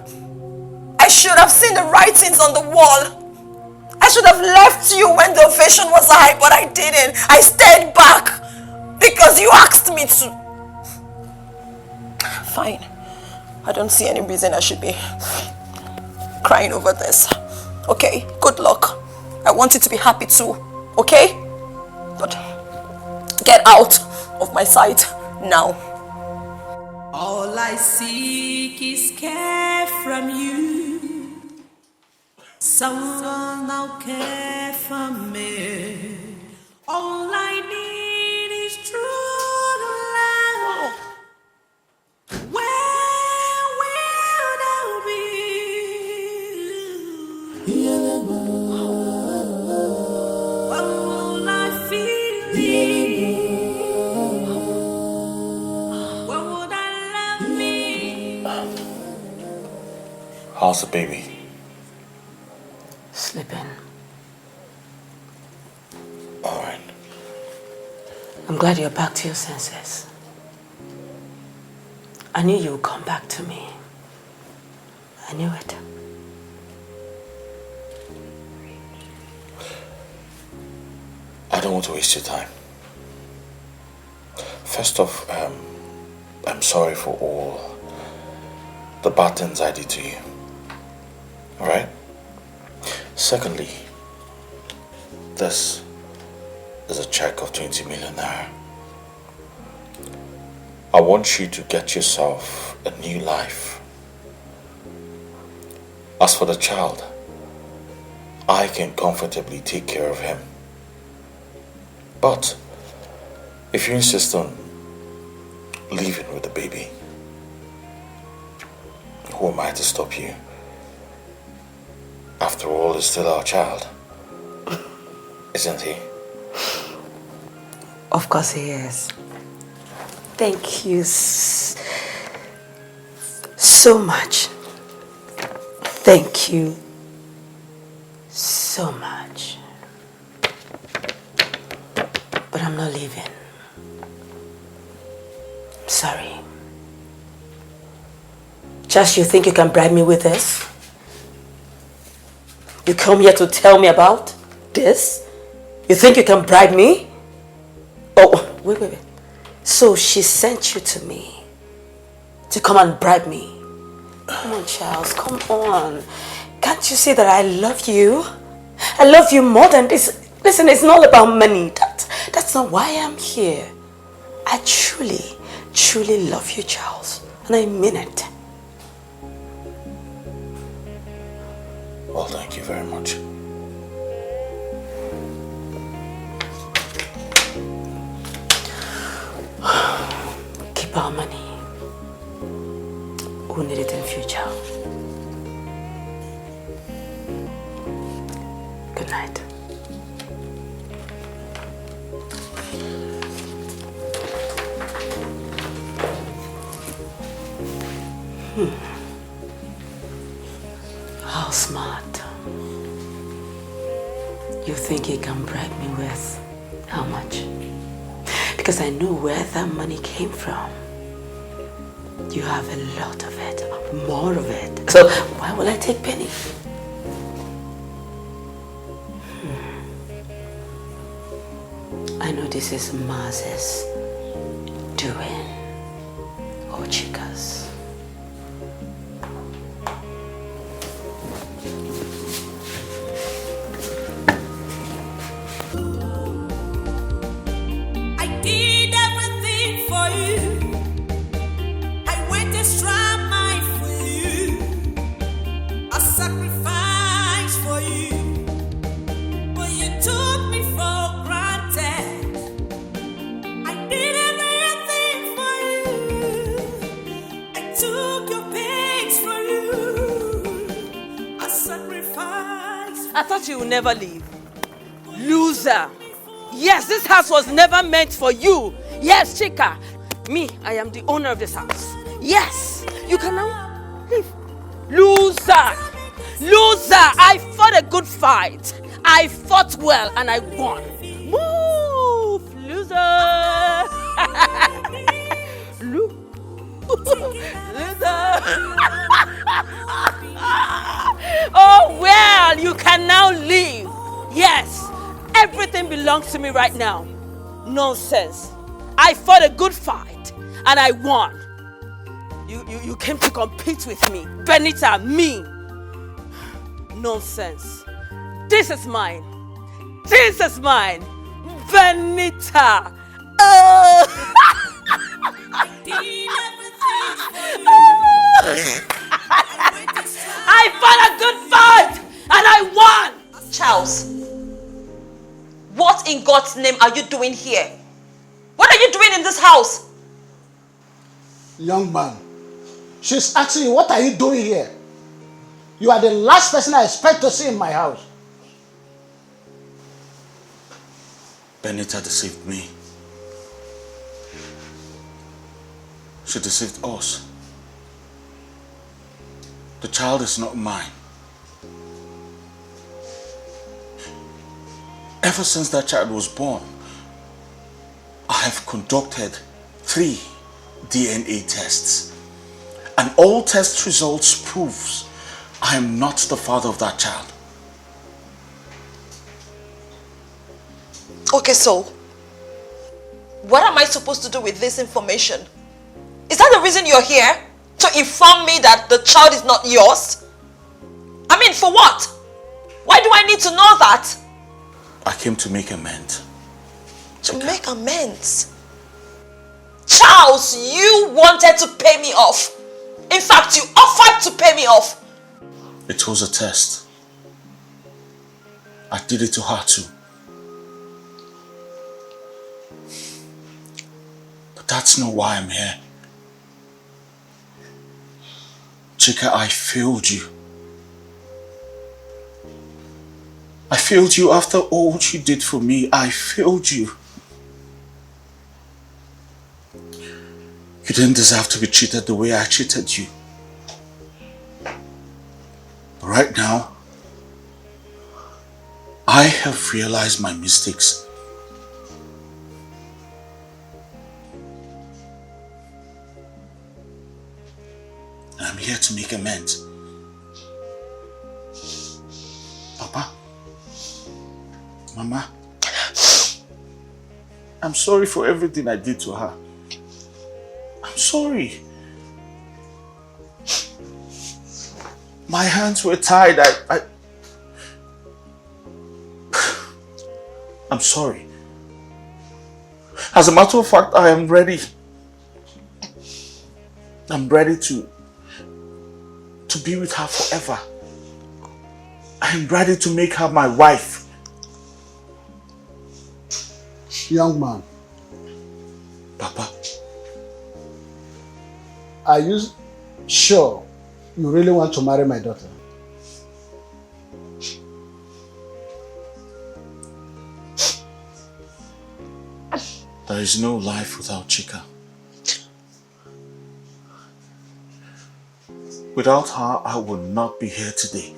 I should have seen the writings on the wall. I should have left you when the ovation was high, but I didn't. I stayed back because you asked me to. Fine. I don't see any reason I should be crying over this. Okay, good luck. I want you to be happy too, okay? But get out of my sight now. All I seek is care from you. Someone now care for me. All I need is true love. Where will thou be? When will I feel thee? When would I love me? How's the baby? Sleeping. All right. I'm glad you're back to your senses. I knew you would come back to me. I knew it. I don't want to waste your time. First off, I'm sorry for all the bad things I did to you. Alright? Secondly, This is a check of 20 million naira. I want you to get yourself a new life. As for the child, I can comfortably take care of him. But if you insist on leaving with the baby, who am I to stop you? After all, he's still our child, isn't he? Of course he is. Thank you so much. Thank you so much. But I'm not leaving. I'm sorry. Just you think you can bribe me with this? You come here to tell me about this? You think you can bribe me? Oh, wait. So she sent you to me to come and bribe me? Come on, Charles, come on. Can't you see that I love you? I love you more than this. Listen, it's not about money. That's not why I'm here. I truly, truly love you, Charles. And I mean it. Well, thank you very much. Keep our money. We'll need it in future. Good night. How smart. You think you can bribe me with how much? Because I know where that money came from. You have a lot of it, more of it. So why will I take penny? I know this is Maz's doing, or Chica's. I thought you would never leave. Loser. Yes, this house was never meant for you. Yes, Chika. Me, I am the owner of this house. Yes, you can now leave. Loser. Loser. I fought a good fight. I fought well and I won. Move, loser. Loser. Oh, well, you can now leave. Yes, everything belongs to me right now. Nonsense. I fought a good fight and I won. You came to compete with me. Benita, me. Nonsense. This is mine. This is mine. Benita. I fought a good fight and I won. Charles, what in God's name are you doing here? What are you doing in this house? Young man, she's asking you, what are you doing here? You are the last person I expect to see in my house. Benita deceived me. She deceived us. The child is not mine. Ever since that child was born, I have conducted 3 DNA tests. And all test results proves I am not the father of that child. Okay, so what am I supposed to do with this information? Is that the reason you're here? To inform me that the child is not yours? I mean, for what? Why do I need to know that? I came to make amends. To make amends? Charles, you wanted to pay me off. In fact, you offered to pay me off. It was a test. I did it to her too. But that's not why I'm here. Chika, I failed you. I failed you after all you did for me. I failed you. You didn't deserve to be treated the way I treated you. But right now, I have realized my mistakes. And I'm here to make amends. Papa, Mama, I'm sorry for everything I did to her. I'm sorry. My hands were tied. I'm sorry. As a matter of fact, I am ready. I'm ready to be with her forever. I am ready to make her my wife. Young man. Papa. Are you sure you really want to marry my daughter? There is no life without Chika. Without her, I would not be here today.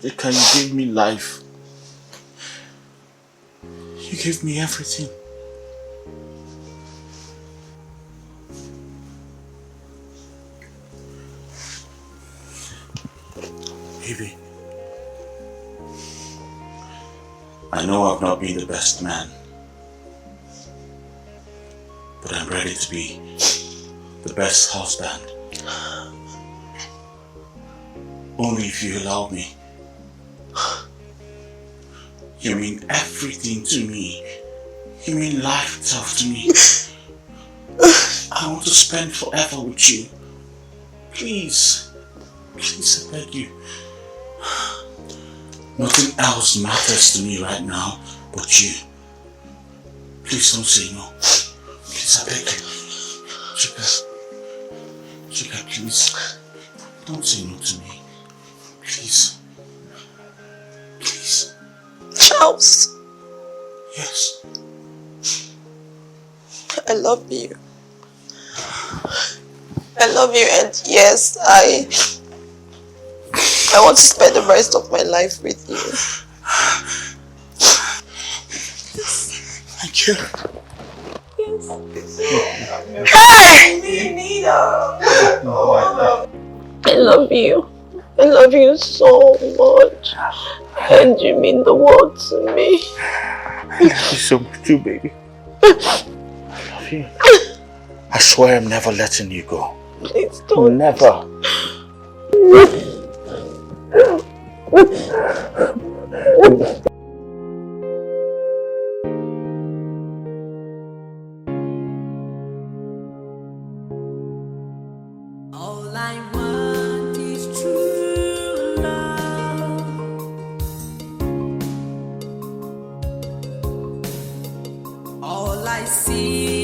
Chika, you gave me life. You gave me everything. Baby, I know I've not been the best man, but I'm ready to be the best husband. Only if you allow me. You mean everything to me. You mean life itself to me. I want to spend forever with you. Please, please, I beg you. Nothing else matters to me right now but you. Please don't say no. Please, I beg you. Chika, please. Don't say no to me. Please. Please. Charles. Yes. I love you. I love you, and yes, I want to spend the rest of my life with you. Thank you. Hey! I love you. I love you so much. And you mean the world to me. I love you so much too, baby. I love you. I swear I'm never letting you go. Please don't. Never. All I want is true love. All I see